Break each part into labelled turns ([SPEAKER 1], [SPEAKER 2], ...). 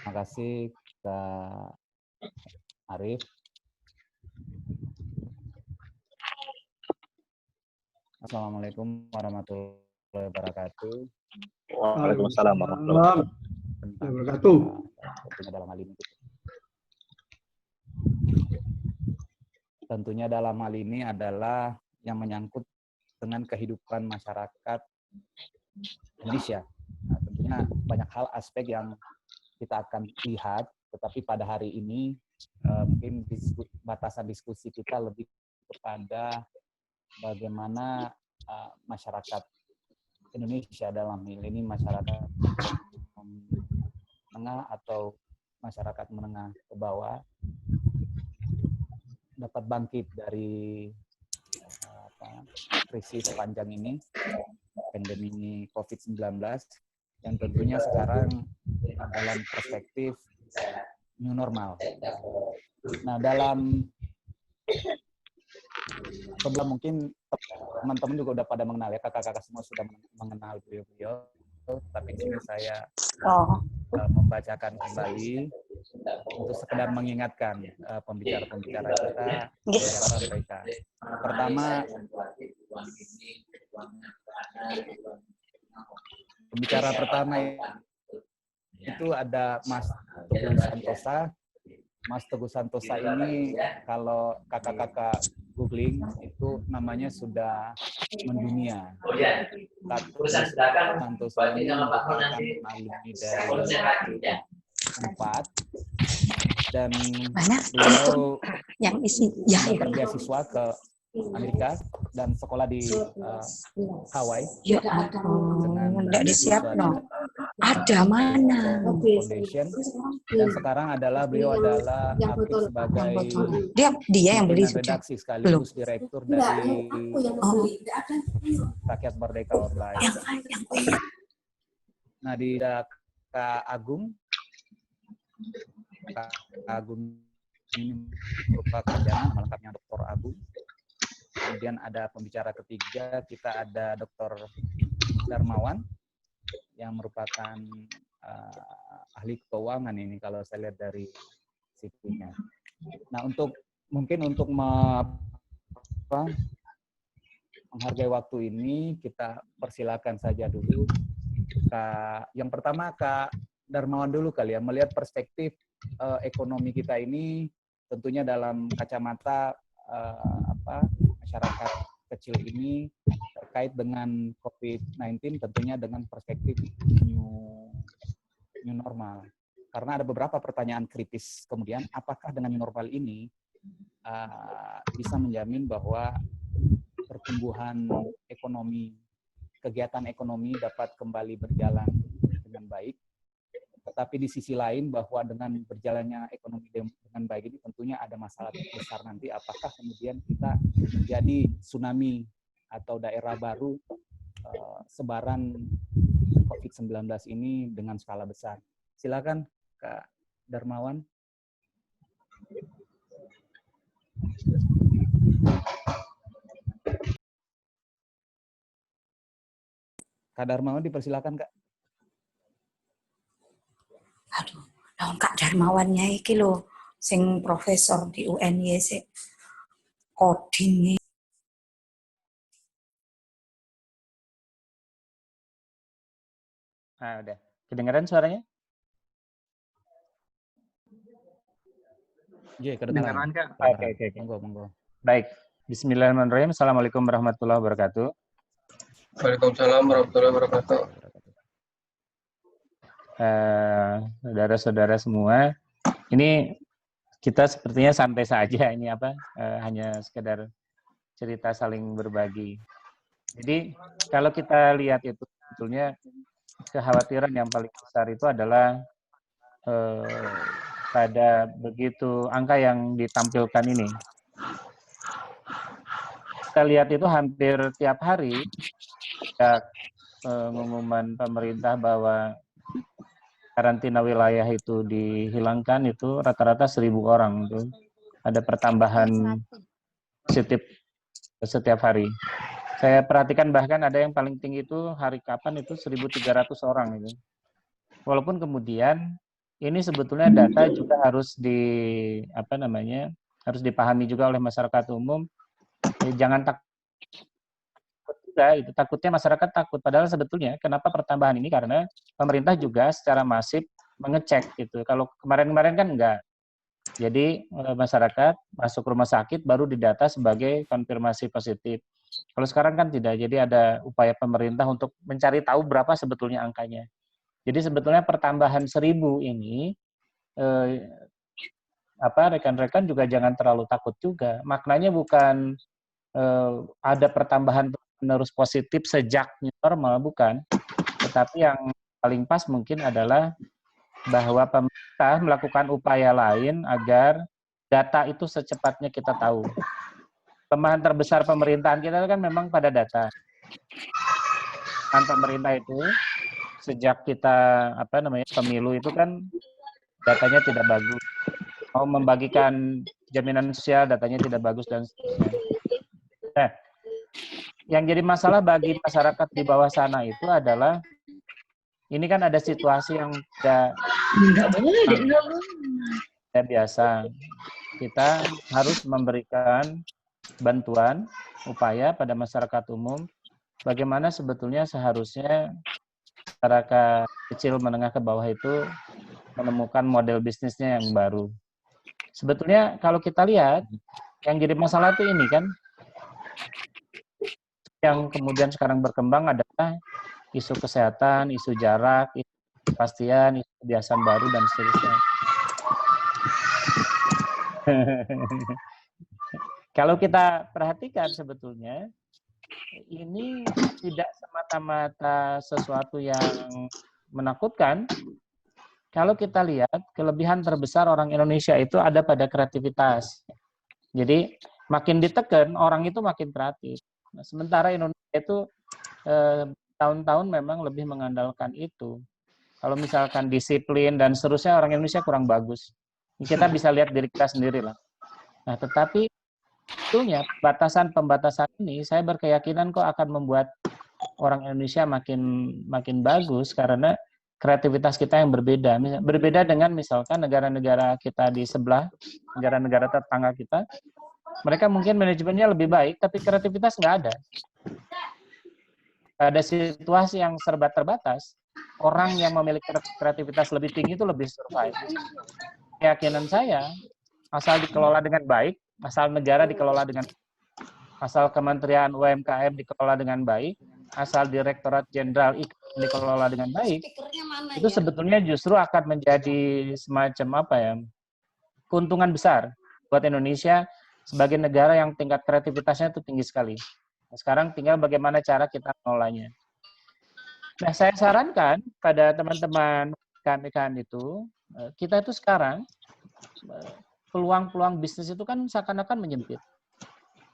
[SPEAKER 1] Terima kasih Kak Arif. Assalamualaikum warahmatullahi wabarakatuh.
[SPEAKER 2] Waalaikumsalam warahmatullahi wabarakatuh.
[SPEAKER 1] Tentunya dalam hal ini adalah yang menyangkut dengan kehidupan masyarakat Indonesia. Nah, tentunya banyak hal aspek yang kita akan lihat, tetapi pada hari ini mungkin batasan diskusi kita lebih kepada bagaimana masyarakat Indonesia dalam hal ini masyarakat menengah atau masyarakat menengah ke bawah dapat bangkit dari krisis panjang ini, pandemi COVID-19, yang tentunya sekarang dalam perspektif new normal. Nah, dalam sebelum mungkin teman-teman juga udah pada mengenal ya, kakak-kakak semua sudah mengenal beliau-beliau, tapi ini saya membacakan kembali untuk sekedar mengingatkan pembicara-pembicara kita siapa mereka. Pertama, pembicara pertama itu ada Mas Teguh Santosa. Mas Teguh Santosa ini kalau kakak-kakak googling itu namanya sudah mendunia. Teguh Santosa ini merupakan alumni dari Unpad dan beliau
[SPEAKER 3] yang isi
[SPEAKER 1] beasiswa ke Amerika dan sekolah di Hawaii.
[SPEAKER 3] Ya ampun, enggak disiapin. Ada mana?
[SPEAKER 1] Foundation. Dan sekarang beliau adalah aktif sebagai
[SPEAKER 3] dia yang beli
[SPEAKER 1] redaksi sekaligus direktur dari Rakyat Merdeka Online. Nah, di Kak Agung ini merupakan nama lengkapnya Dr. Agung. Kemudian ada pembicara ketiga, kita ada Dr. Darmawan yang merupakan ahli keuangan ini kalau saya lihat dari CV-nya. Nah, mungkin untuk menghargai waktu ini, kita persilakan saja dulu. Yang pertama Kak Darmawan dulu kali ya, melihat perspektif ekonomi kita ini tentunya dalam kacamata masyarakat kecil ini terkait dengan COVID-19, tentunya dengan perspektif new normal. Karena ada beberapa pertanyaan kritis kemudian, apakah dengan new normal ini bisa menjamin bahwa pertumbuhan ekonomi, kegiatan ekonomi dapat kembali berjalan dengan baik. Tetapi di sisi lain bahwa dengan berjalannya ekonomi dengan baik ini tentunya ada masalah besar nanti, apakah kemudian kita menjadi tsunami atau daerah baru sebaran COVID-19 ini dengan skala besar. Silakan Kak Darmawan. Kak Darmawan dipersilakan Kak.
[SPEAKER 3] Aduh, Kak Darmawannya iki lho, sing profesor di UNY sih coding.
[SPEAKER 4] Nah, udah. Kedengaran suaranya?
[SPEAKER 1] Iya, kedengaran.
[SPEAKER 4] Kak? Oke.
[SPEAKER 1] Monggo.
[SPEAKER 4] Baik. Bismillahirrahmanirrahim. Assalamualaikum warahmatullahi wabarakatuh.
[SPEAKER 2] Waalaikumsalam warahmatullahi wabarakatuh.
[SPEAKER 4] Saudara-saudara semua, ini kita sepertinya santai saja, ini hanya sekedar cerita saling berbagi. Jadi kalau kita lihat itu sebetulnya kekhawatiran yang paling besar itu adalah pada begitu angka yang ditampilkan ini. Kita lihat itu hampir tiap hari pengumuman pemerintah bahwa karantina wilayah itu dihilangkan, itu rata-rata 1.000 orang itu ada pertambahan positif setiap hari. Saya perhatikan bahkan ada yang paling tinggi itu hari kapan itu 1.300 orang itu. Walaupun kemudian ini sebetulnya data juga harus harus dipahami juga oleh masyarakat umum. Jangan takut juga, itu takutnya masyarakat takut. Padahal sebetulnya kenapa pertambahan ini, karena pemerintah juga secara masif mengecek gitu. Kalau kemarin-kemarin kan enggak. Jadi masyarakat masuk rumah sakit baru didata sebagai konfirmasi positif. Kalau sekarang kan tidak. Jadi ada upaya pemerintah untuk mencari tahu berapa sebetulnya angkanya. Jadi sebetulnya pertambahan 1.000 ini rekan-rekan juga jangan terlalu takut juga. Maknanya bukan ada pertambahan terus positif sejak new normal, bukan. Tetapi yang paling pas mungkin adalah bahwa pemerintah melakukan upaya lain agar data itu secepatnya kita tahu. Kelemahan terbesar pemerintahan kita kan memang pada data. Kan pemerintah itu sejak kita pemilu itu kan datanya tidak bagus. Mau membagikan jaminan sosial datanya tidak bagus dan seterusnya. Nah, yang jadi masalah bagi masyarakat di bawah sana itu adalah ini kan ada situasi yang tidak biasa. Kita harus memberikan bantuan, upaya pada masyarakat umum, bagaimana sebetulnya seharusnya masyarakat kecil menengah ke bawah itu menemukan model bisnisnya yang baru. Sebetulnya kalau kita lihat, yang jadi masalah itu ini kan, yang kemudian sekarang berkembang adalah isu kesehatan, isu jarak, isu kepastian, isu kebiasaan baru, dan seterusnya. Kalau kita perhatikan sebetulnya, ini tidak semata-mata sesuatu yang menakutkan. Kalau kita lihat, kelebihan terbesar orang Indonesia itu ada pada kreativitas. Jadi, makin ditekan, orang itu makin kreatif. Nah, sementara Indonesia itu tahun-tahun memang lebih mengandalkan itu. Kalau misalkan disiplin dan seterusnya, orang Indonesia kurang bagus. Kita bisa lihat diri kita sendiri lah. Nah, tetapi sebetulnya pembatasan ini, saya berkeyakinan kok akan membuat orang Indonesia makin bagus karena kreativitas kita yang berbeda. Berbeda dengan misalkan negara-negara kita di sebelah, negara-negara tetangga kita, mereka mungkin manajemennya lebih baik, tapi kreativitas nggak ada. Pada situasi yang serba terbatas, orang yang memiliki kreativitas lebih tinggi itu lebih survive. Keyakinan saya, asal dikelola dengan baik, asal negara dikelola dengan baik, asal Kementerian UMKM dikelola dengan baik, asal Direktorat Jenderal IKN dikelola dengan baik, itu sebetulnya justru akan menjadi semacam keuntungan besar buat Indonesia sebagai negara yang tingkat kreativitasnya itu tinggi sekali. Nah, sekarang tinggal bagaimana cara kita mengelolanya. Nah, saya sarankan pada teman-teman UMKM itu, kita itu sekarang peluang-peluang bisnis itu kan seakan-akan menyempit.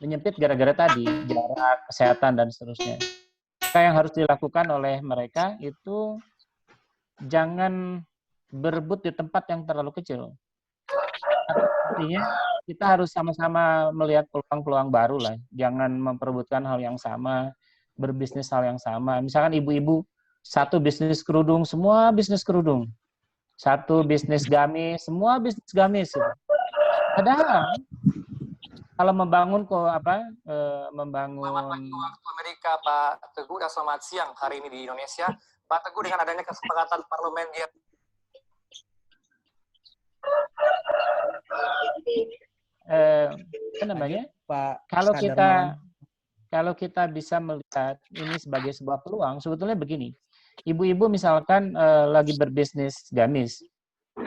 [SPEAKER 4] Menyempit gara-gara tadi, jarak, kesehatan, dan seterusnya. Maka yang harus dilakukan oleh mereka itu jangan berebut di tempat yang terlalu kecil. Artinya kita harus sama-sama melihat peluang-peluang baru lah. Jangan memperebutkan hal yang sama, berbisnis hal yang sama. Misalkan ibu-ibu, satu bisnis kerudung, semua bisnis kerudung. Satu bisnis gamis, semua bisnis gamis. Padahal kalau membangun membangun
[SPEAKER 5] waktu Amerika, Pak Teguh, dan selamat siang hari ini di Indonesia. Pak Teguh, dengan adanya kesepakatan parlemen dia
[SPEAKER 1] Pak,
[SPEAKER 4] kalau kita bisa melihat ini sebagai sebuah peluang, sebetulnya begini. Ibu-ibu misalkan lagi berbisnis gamis,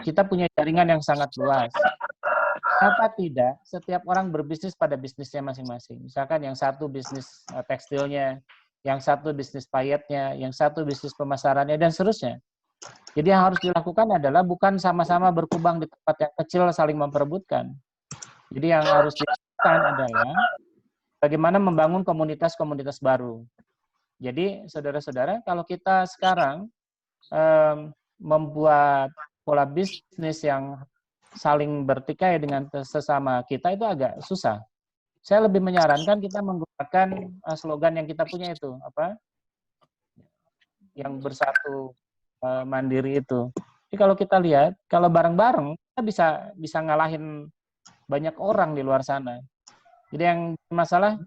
[SPEAKER 4] kita punya jaringan yang sangat luas. Apa tidak, setiap orang berbisnis pada bisnisnya masing-masing. Misalkan yang satu bisnis tekstilnya, yang satu bisnis payetnya, yang satu bisnis pemasarannya, dan seterusnya. Jadi yang harus dilakukan adalah bukan sama-sama berkubang di tempat yang kecil saling memperebutkan. Jadi yang harus dilakukan adalah bagaimana membangun komunitas-komunitas baru. Jadi saudara-saudara, kalau kita sekarang membuat pola bisnis yang saling bertikai dengan sesama kita itu agak susah. Saya lebih menyarankan kita menggunakan slogan yang kita punya itu, yang bersatu mandiri itu. Jadi kalau kita lihat, kalau bareng-bareng kita bisa ngalahin banyak orang di luar sana. Jadi yang masalah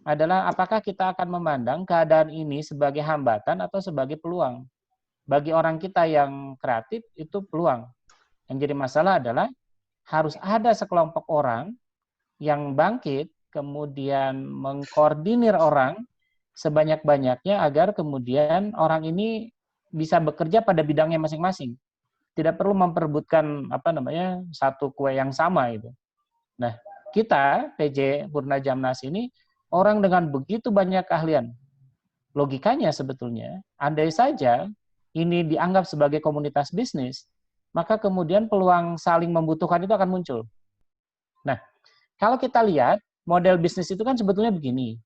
[SPEAKER 4] adalah apakah kita akan memandang keadaan ini sebagai hambatan atau sebagai peluang. Bagi orang kita yang kreatif itu peluang. Yang jadi masalah adalah harus ada sekelompok orang yang bangkit, kemudian mengkoordinir orang sebanyak-banyaknya agar kemudian orang ini bisa bekerja pada bidangnya masing-masing. Tidak perlu memperebutkan satu kue yang sama itu. Nah, kita PJ Purna Jamnas ini orang dengan begitu banyak keahlian. Logikanya sebetulnya, andai saja ini dianggap sebagai komunitas bisnis, maka kemudian peluang saling membutuhkan itu akan muncul. Nah, kalau kita lihat, model bisnis itu kan sebetulnya begini.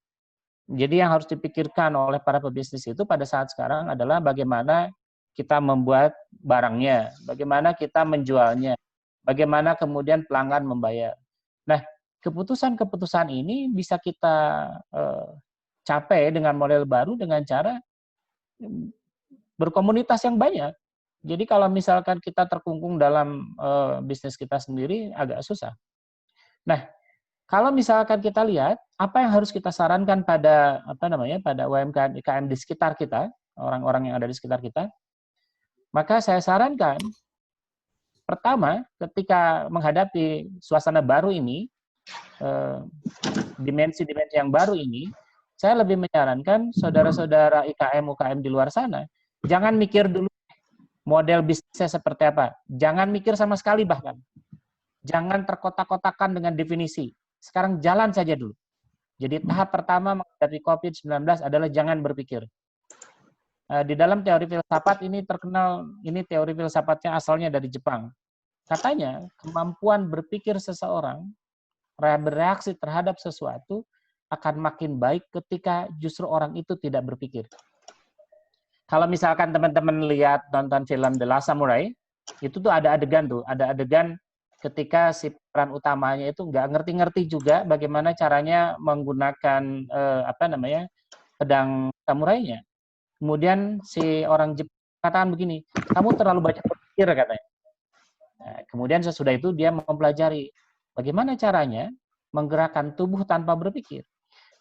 [SPEAKER 4] Jadi yang harus dipikirkan oleh para pebisnis itu pada saat sekarang adalah bagaimana kita membuat barangnya, bagaimana kita menjualnya, bagaimana kemudian pelanggan membayar. Nah, keputusan-keputusan ini bisa kita capai dengan model baru dengan cara berkomunitas yang banyak. Jadi kalau misalkan kita terkungkung dalam bisnis kita sendiri agak susah. Nah, kalau misalkan kita lihat apa yang harus kita sarankan pada pada UMKM IKM di sekitar kita, orang-orang yang ada di sekitar kita, maka saya sarankan pertama ketika menghadapi suasana baru ini, dimensi-dimensi yang baru ini, saya lebih menyarankan saudara-saudara IKM UKM di luar sana jangan mikir dulu model bisnisnya seperti apa, jangan mikir sama sekali bahkan. Jangan terkotak-kotakan dengan definisi. Sekarang jalan saja dulu. Jadi tahap pertama menghadapi COVID-19 adalah jangan berpikir. Di dalam teori filsafat ini terkenal, ini teori filsafatnya asalnya dari Jepang. Katanya kemampuan berpikir seseorang, bereaksi terhadap sesuatu akan makin baik ketika justru orang itu tidak berpikir. Kalau misalkan teman-teman lihat nonton film The Last Samurai, itu tuh ada adegan ketika si peran utamanya itu nggak ngerti-ngerti juga bagaimana caranya menggunakan pedang samurainya. Kemudian si orang Jepang katakan begini, kamu terlalu banyak berpikir katanya. Nah, kemudian sesudah itu dia mempelajari bagaimana caranya menggerakkan tubuh tanpa berpikir.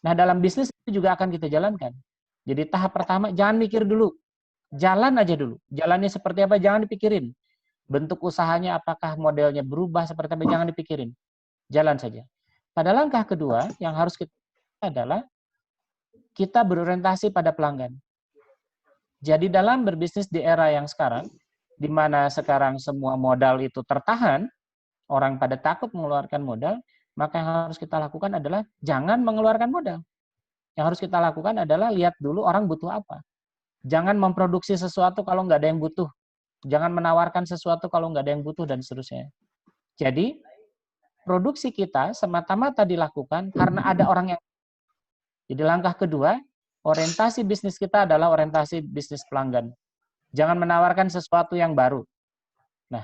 [SPEAKER 4] Nah, dalam bisnis itu juga akan kita jalankan. Jadi tahap pertama jangan mikir dulu, jalan aja dulu. Jalannya seperti apa jangan dipikirin. Bentuk usahanya apakah modelnya berubah seperti apa jangan dipikirin. Jalan saja. Pada langkah kedua yang harus kita adalah kita berorientasi pada pelanggan. Jadi dalam berbisnis di era yang sekarang, di mana sekarang semua modal itu tertahan, orang pada takut mengeluarkan modal, maka yang harus kita lakukan adalah jangan mengeluarkan modal. Yang harus kita lakukan adalah lihat dulu orang butuh apa. Jangan memproduksi sesuatu kalau nggak ada yang butuh. Jangan menawarkan sesuatu kalau nggak ada yang butuh dan seterusnya. Jadi, produksi kita semata-mata dilakukan karena ada orang yang... Jadi langkah kedua, orientasi bisnis kita adalah orientasi bisnis pelanggan. Jangan menawarkan sesuatu yang baru. Nah,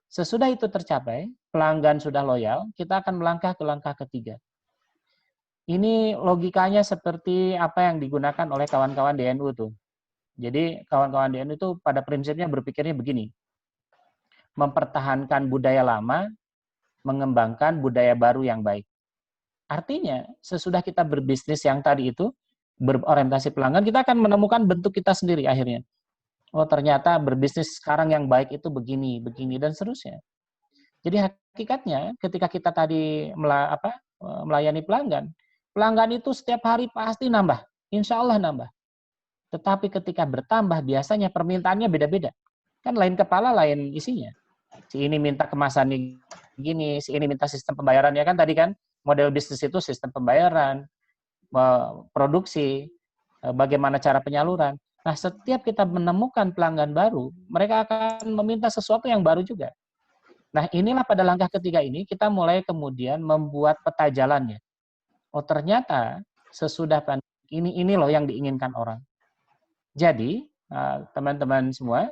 [SPEAKER 4] sesudah itu tercapai, pelanggan sudah loyal, kita akan melangkah ke langkah ketiga. Ini logikanya seperti apa yang digunakan oleh kawan-kawan DNU tuh. Jadi kawan-kawan DNU itu pada prinsipnya berpikirnya begini, mempertahankan budaya lama, mengembangkan budaya baru yang baik. Artinya, sesudah kita berbisnis yang tadi itu, berorientasi pelanggan, kita akan menemukan bentuk kita sendiri akhirnya. Oh ternyata berbisnis sekarang yang baik itu begini, begini, dan seterusnya. Jadi hakikatnya ketika kita tadi melayani pelanggan, pelanggan itu setiap hari pasti nambah, insya Allah nambah. Tetapi ketika bertambah, biasanya permintaannya beda-beda. Kan lain kepala, lain isinya. Si ini minta kemasan gini, si ini minta sistem pembayaran. Ya kan tadi kan, model bisnis itu sistem pembayaran, produksi, bagaimana cara penyaluran. Nah, setiap kita menemukan pelanggan baru, mereka akan meminta sesuatu yang baru juga. Nah, inilah pada langkah ketiga ini, kita mulai kemudian membuat peta jalannya. Oh, ternyata sesudah ini loh yang diinginkan orang. Jadi, teman-teman semua,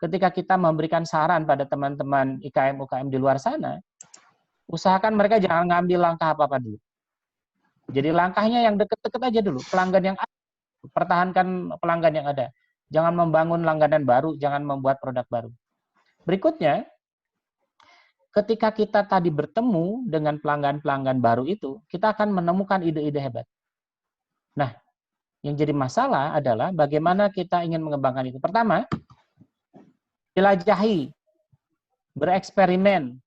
[SPEAKER 4] ketika kita memberikan saran pada teman-teman IKM-UKM di luar sana, usahakan mereka jangan ngambil langkah apa-apa dulu. Jadi langkahnya yang deket-deket aja dulu, pelanggan yang ada, pertahankan pelanggan yang ada. Jangan membangun langganan baru, jangan membuat produk baru. Berikutnya, ketika kita tadi bertemu dengan pelanggan-pelanggan baru itu, kita akan menemukan ide-ide hebat. Nah, yang jadi masalah adalah bagaimana kita ingin mengembangkan itu. Pertama, jelajahi, bereksperimen,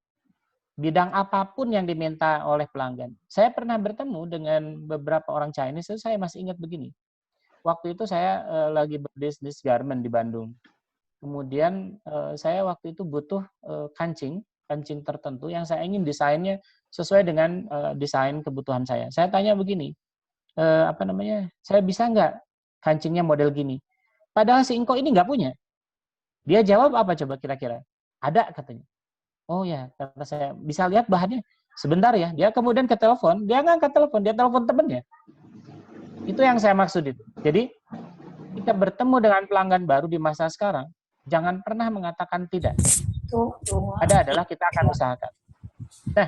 [SPEAKER 4] bidang apapun yang diminta oleh pelanggan. Saya pernah bertemu dengan beberapa orang Chinese, saya masih ingat begini. Waktu itu saya lagi berbisnis garment di Bandung. Kemudian saya waktu itu butuh kancing tertentu yang saya ingin desainnya sesuai dengan desain kebutuhan saya. Saya tanya begini, saya bisa nggak kancingnya model gini? Padahal si Ingko ini nggak punya. Dia jawab apa coba kira-kira? Ada katanya. Oh ya, kata saya, bisa lihat bahannya? Sebentar ya. Dia kemudian ke telepon, dia ngangkat telepon, dia telepon temennya. Itu yang saya maksud itu. Jadi, kita bertemu dengan pelanggan baru di masa sekarang, jangan pernah mengatakan tidak. Ada adalah kita akan usahakan. Nah,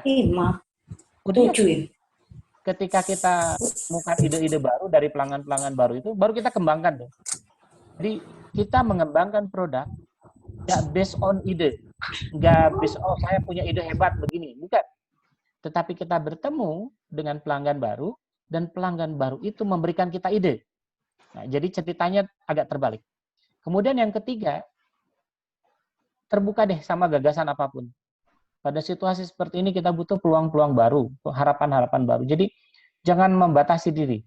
[SPEAKER 4] kemudian ketika kita menemukan ide-ide baru dari pelanggan-pelanggan baru itu, baru kita kembangkan tuh. Jadi kita mengembangkan produk nggak based on ide, nggak based on saya punya ide hebat begini, bukan. Tetapi kita bertemu dengan pelanggan baru dan pelanggan baru itu memberikan kita ide. Nah, jadi ceritanya agak terbalik. Kemudian yang ketiga, terbuka deh sama gagasan apapun. Pada situasi seperti ini kita butuh peluang-peluang baru, harapan-harapan baru. Jadi jangan membatasi diri.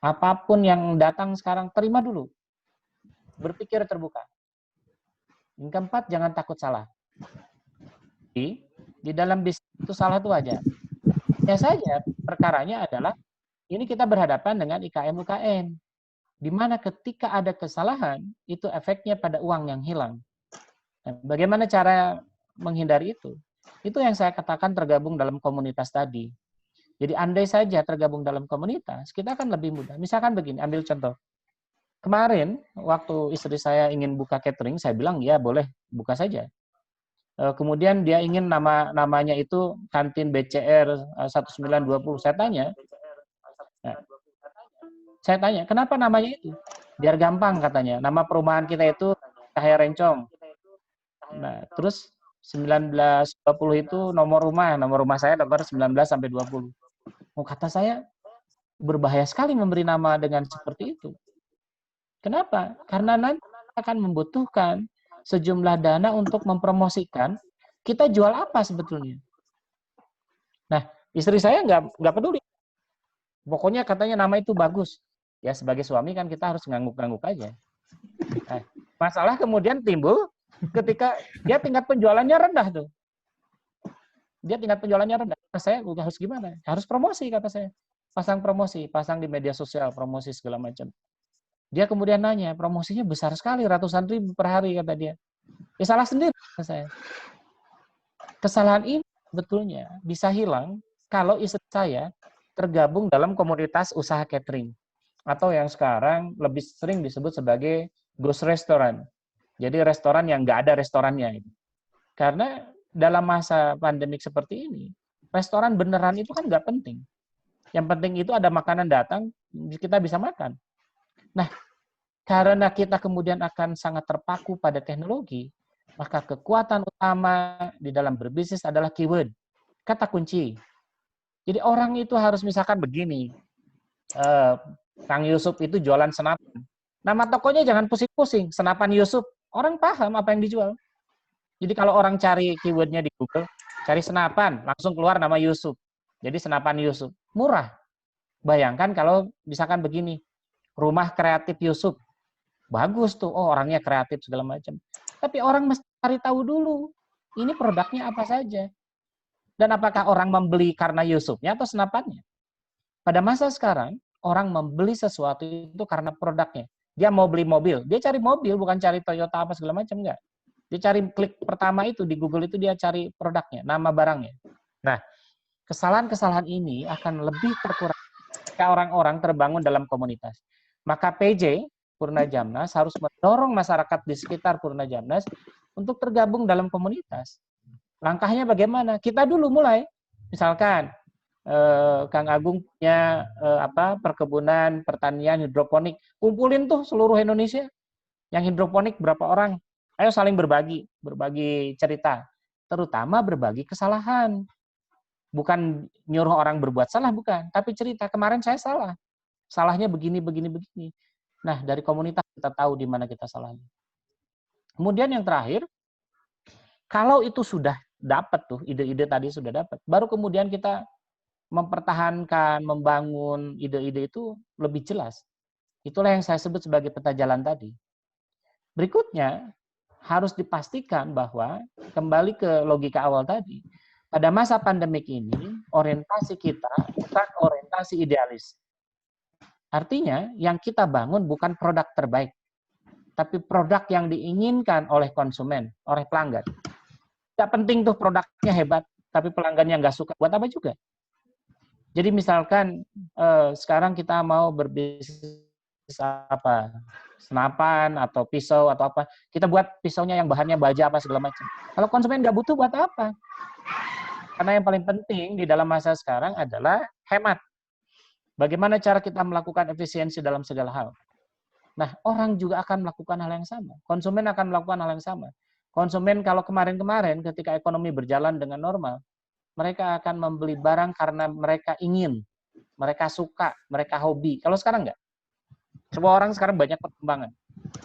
[SPEAKER 4] Apapun yang datang sekarang, terima dulu. Berpikir terbuka. Yang keempat, jangan takut salah. Di dalam bisnis itu salah itu wajar. Ya saja, perkaranya adalah, ini kita berhadapan dengan IKM-UKM. Di mana ketika ada kesalahan, itu efeknya pada uang yang hilang. Nah, bagaimana cara menghindari itu? Itu yang saya katakan tergabung dalam komunitas tadi. Jadi andai saja tergabung dalam komunitas, kita akan lebih mudah. Misalkan begini, ambil contoh. Kemarin, waktu istri saya ingin buka catering, saya bilang, ya boleh, buka saja. Kemudian dia ingin namanya itu kantin BCR 1920. Saya tanya, kenapa namanya itu? Biar gampang katanya. Nama perumahan kita itu Cahaya Rencong. Nah, terus 1920 itu nomor rumah saya nomor 19 sampai 20. Oh, kata saya, berbahaya sekali memberi nama dengan seperti itu. Kenapa? Karena nanti akan membutuhkan sejumlah dana untuk mempromosikan kita jual apa sebetulnya. Nah, istri saya nggak peduli. Pokoknya katanya nama itu bagus. Ya, sebagai suami kan kita harus ngangguk-ngangguk aja. Nah, masalah kemudian timbul ketika dia tingkat penjualannya rendah tuh. Dia tingkat penjualannya rendah. Saya harus gimana? Harus promosi, kata saya. Pasang promosi, pasang di media sosial, promosi segala macam. Dia kemudian nanya, promosinya besar sekali, ratusan ribu per hari, kata dia. Ya salah sendiri, kata saya. Kesalahan ini sebetulnya bisa hilang kalau istri saya tergabung dalam komunitas usaha catering. Atau yang sekarang lebih sering disebut sebagai ghost restaurant. Jadi restoran yang nggak ada restorannya. Karena dalam masa pandemik seperti ini, restoran beneran itu kan nggak penting. Yang penting itu ada makanan datang, kita bisa makan. Nah, karena kita kemudian akan sangat terpaku pada teknologi, maka kekuatan utama di dalam berbisnis adalah keyword, kata kunci. Jadi orang itu harus misalkan begini, Kang Yusuf itu jualan senapan. Nama tokonya jangan pusing-pusing, senapan Yusuf. Orang paham apa yang dijual. Jadi kalau orang cari keywordnya di Google, cari senapan, langsung keluar nama Yusuf. Jadi senapan Yusuf. Murah. Bayangkan kalau misalkan begini, rumah kreatif Yusuf. Bagus tuh, oh orangnya kreatif segala macam. Tapi orang mesti cari tahu dulu, ini produknya apa saja. Dan apakah orang membeli karena Yusufnya atau senapannya? Pada masa sekarang, orang membeli sesuatu itu karena produknya. Dia mau beli mobil, dia cari mobil, bukan cari Toyota apa segala macam, enggak. Dia cari klik pertama itu di Google itu dia cari produknya, nama barangnya. Nah, kesalahan-kesalahan ini akan lebih terkurang jika orang-orang terbangun dalam komunitas. Maka PJ, Purna Jamnas, harus mendorong masyarakat di sekitar Purna Jamnas untuk tergabung dalam komunitas. Langkahnya bagaimana? Kita dulu mulai. Misalkan, Kang Agung punya perkebunan, pertanian, hidroponik. Kumpulin tuh seluruh Indonesia. Yang hidroponik berapa orang? Ayo saling berbagi cerita, terutama berbagi kesalahan. Bukan nyuruh orang berbuat salah, bukan, tapi cerita, kemarin saya salah. Salahnya begini, begini, begini. Nah, dari komunitas kita tahu di mana kita salahnya. Kemudian yang terakhir, kalau itu sudah dapat tuh, ide-ide tadi sudah dapat, baru kemudian kita mempertahankan, membangun ide-ide itu lebih jelas. Itulah yang saya sebut sebagai peta jalan tadi. Berikutnya, harus dipastikan bahwa, kembali ke logika awal tadi, pada masa pandemik ini, orientasi kita bukan orientasi idealis. Artinya, yang kita bangun bukan produk terbaik, tapi produk yang diinginkan oleh konsumen, oleh pelanggan. Tidak penting tuh produknya hebat, tapi pelanggannya nggak suka, buat apa juga? Jadi misalkan sekarang kita mau berbisnis apa, senapan atau pisau atau apa, kita buat pisaunya yang bahannya baja apa segala macam. Kalau konsumen nggak butuh, buat apa? Karena yang paling penting di dalam masa sekarang adalah hemat. Bagaimana cara kita melakukan efisiensi dalam segala hal. Nah, orang juga akan melakukan hal yang sama. Konsumen akan melakukan hal yang sama. Konsumen kalau kemarin-kemarin ketika ekonomi berjalan dengan normal, mereka akan membeli barang karena mereka ingin, mereka suka, mereka hobi. Kalau sekarang enggak. Semua orang sekarang banyak perkembangan.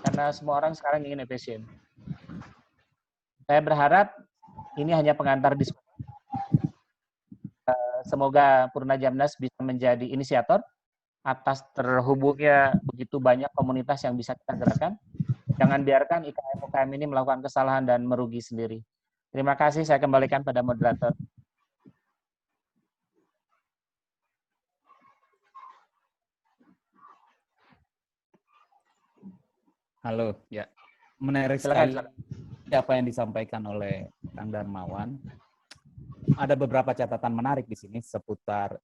[SPEAKER 4] Karena semua orang sekarang ingin efisien. Saya berharap ini hanya pengantar diskusi. Semoga Purna Jamnas bisa menjadi inisiator atas terhubungnya begitu banyak komunitas yang bisa kita gerakan. Jangan biarkan IKM-UKM ini melakukan kesalahan dan merugi sendiri. Terima kasih, saya kembalikan pada moderator.
[SPEAKER 1] Halo, ya. Menarik sekali apa yang disampaikan oleh Kang Darmawan. Ada beberapa catatan menarik di sini seputar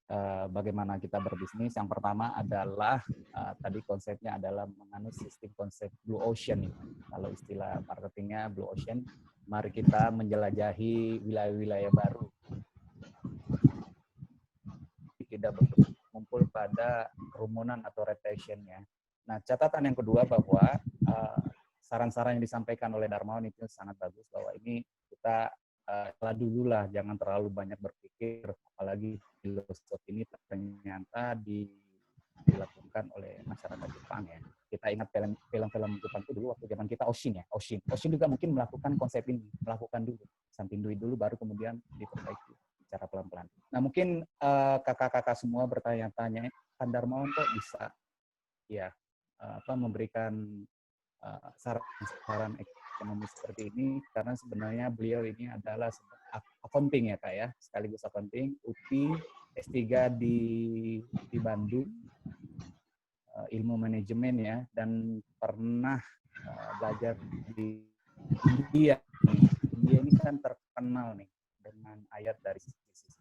[SPEAKER 1] bagaimana kita berbisnis. Yang pertama adalah tadi konsepnya adalah menganut sistem konsep Blue Ocean. Kalau istilah marketingnya Blue Ocean, mari kita menjelajahi wilayah-wilayah baru. Tidak berkumpul pada kerumunan atau retention-nya. Nah, catatan yang kedua bahwa saran-saran yang disampaikan oleh Darmawan itu sangat bagus, bahwa ini kita dulu lah, jangan terlalu banyak berpikir, apalagi filosofi ini ternyata dilakukan oleh masyarakat Jepang ya. Kita ingat film-film Jepang itu dulu waktu zaman kita Oshin ya, Oshin juga mungkin melakukan konsep ini, melakukan dulu, samping duit dulu, baru kemudian diperbaiki secara pelan-pelan. Nah, mungkin kakak-kakak semua bertanya-tanya, Kang Darmawan kok bisa ya memberikan saran ekonomi seperti ini, karena sebenarnya beliau ini adalah accounting ya Kak ya, sekaligus accounting, UPI, S3 di Bandung, ilmu manajemen ya, dan pernah belajar di India. India ini kan terkenal nih dengan ayat dari sisi.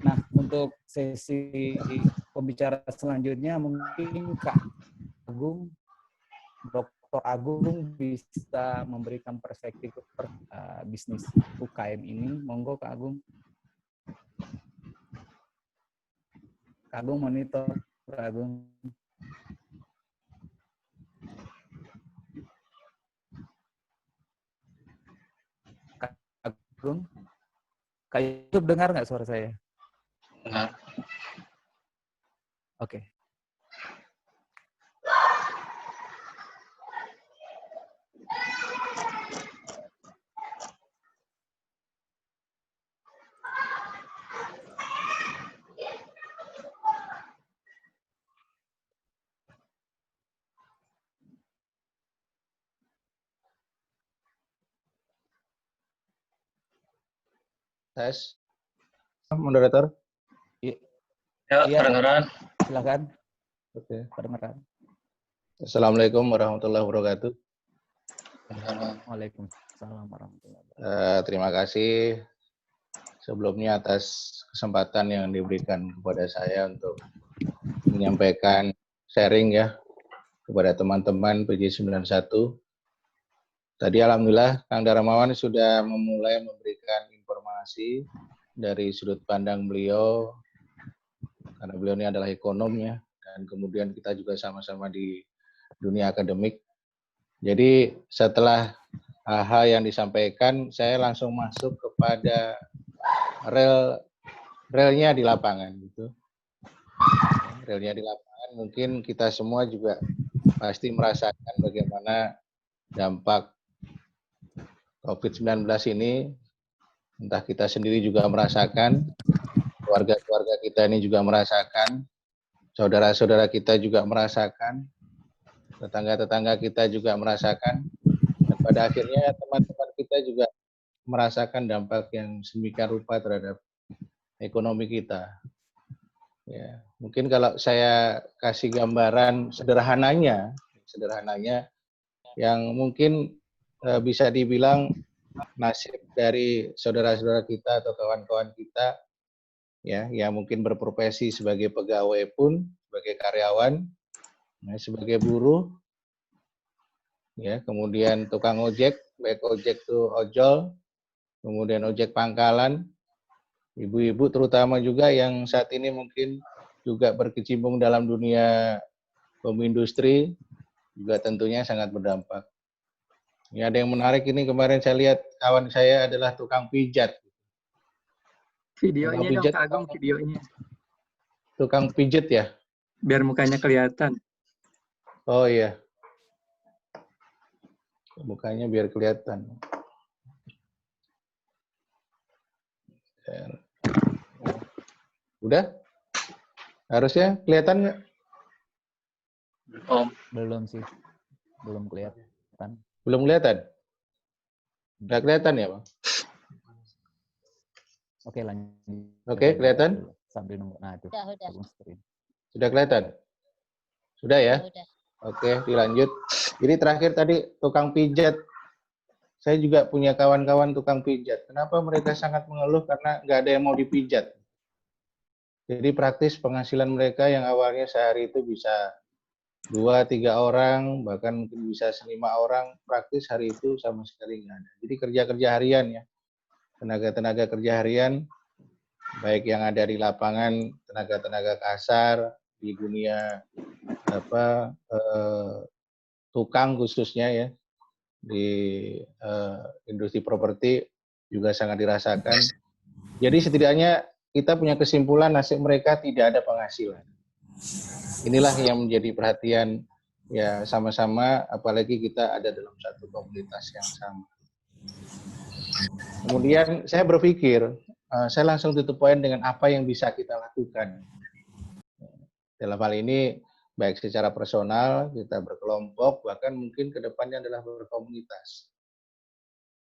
[SPEAKER 1] Nah, untuk sesi pembicara selanjutnya mungkin Kak Agung, Dr. Agung bisa memberikan perspektif bisnis UKM ini. Monggo Kak Agung. Kak Agung monitor, Kak Agung. Kak Agung. Kak Yusuf dengar nggak suara saya?
[SPEAKER 2] Nah.
[SPEAKER 1] Oke.
[SPEAKER 6] Tes. Moderator.
[SPEAKER 2] Ya, kedengaran.
[SPEAKER 1] Silakan.
[SPEAKER 6] Oke.
[SPEAKER 1] Kedengaran.
[SPEAKER 6] Assalamualaikum warahmatullahi wabarakatuh.
[SPEAKER 1] Waalaikumsalam warahmatullahi wabarakatuh.
[SPEAKER 6] Terima kasih sebelumnya atas kesempatan yang diberikan kepada saya untuk menyampaikan sharing ya kepada teman-teman PJ91. Tadi alhamdulillah Kang Darmawan sudah memulai memberikan informasi dari sudut pandang beliau, karena beliau ini adalah ekonom ya, dan kemudian kita juga sama-sama di dunia akademik. Jadi setelah hal-hal yang disampaikan, saya langsung masuk kepada relnya di lapangan gitu. Relnya di lapangan, mungkin kita semua juga pasti merasakan bagaimana dampak COVID-19 ini. Entah kita sendiri juga merasakan, keluarga-keluarga kita ini juga merasakan, saudara-saudara kita juga merasakan, tetangga-tetangga kita juga merasakan, dan pada akhirnya teman-teman kita juga merasakan dampak yang sedemikian rupa terhadap ekonomi kita. Ya, mungkin kalau saya kasih gambaran sederhananya yang mungkin bisa dibilang nasib dari saudara-saudara kita atau kawan-kawan kita ya yang mungkin berprofesi sebagai pegawai pun, sebagai karyawan, ya, sebagai buruh, ya, kemudian tukang ojek, baik ojek itu ojol, kemudian ojek pangkalan, ibu-ibu terutama juga yang saat ini mungkin juga berkecimpung dalam dunia industri juga tentunya sangat berdampak. Ini ada yang menarik ini, kemarin saya lihat kawan saya adalah tukang pijat.
[SPEAKER 7] Videonya
[SPEAKER 6] pijat,
[SPEAKER 7] dong Kak Agung, videonya.
[SPEAKER 6] Tukang pijat ya?
[SPEAKER 7] Biar mukanya kelihatan.
[SPEAKER 6] Oh iya. Mukanya biar kelihatan. Udah? Harusnya kelihatan nggak?
[SPEAKER 1] Belum sih. Belum kelihatan.
[SPEAKER 6] Belum kelihatan? Nggak kelihatan ya, Bang?
[SPEAKER 1] Oke, lanjut.
[SPEAKER 6] Oke, kelihatan?
[SPEAKER 1] Sambil nunggu. Nah, itu.
[SPEAKER 8] Udah.
[SPEAKER 6] Sudah kelihatan? Sudah ya?
[SPEAKER 8] Udah.
[SPEAKER 6] Oke, dilanjut. Jadi terakhir tadi tukang pijat. Saya juga punya kawan-kawan tukang pijat. Kenapa mereka sangat mengeluh? Karena nggak ada yang mau dipijat. Jadi praktis penghasilan mereka yang awalnya sehari itu bisa 2-3 orang, bahkan mungkin bisa 5 orang, praktis hari itu sama sekali nggak ada. Jadi kerja-kerja harian ya, tenaga-tenaga kerja harian, baik yang ada di lapangan, tenaga-tenaga kasar, di dunia tukang khususnya ya, di industri properti juga sangat dirasakan. Jadi setidaknya kita punya kesimpulan nasib mereka tidak ada penghasilan. Inilah yang menjadi perhatian ya sama-sama, apalagi kita ada dalam satu komunitas yang sama. Kemudian saya berpikir, saya langsung tutup poin dengan apa yang bisa kita lakukan. Dalam hal ini, baik secara personal, kita berkelompok, bahkan mungkin ke depannya adalah berkomunitas.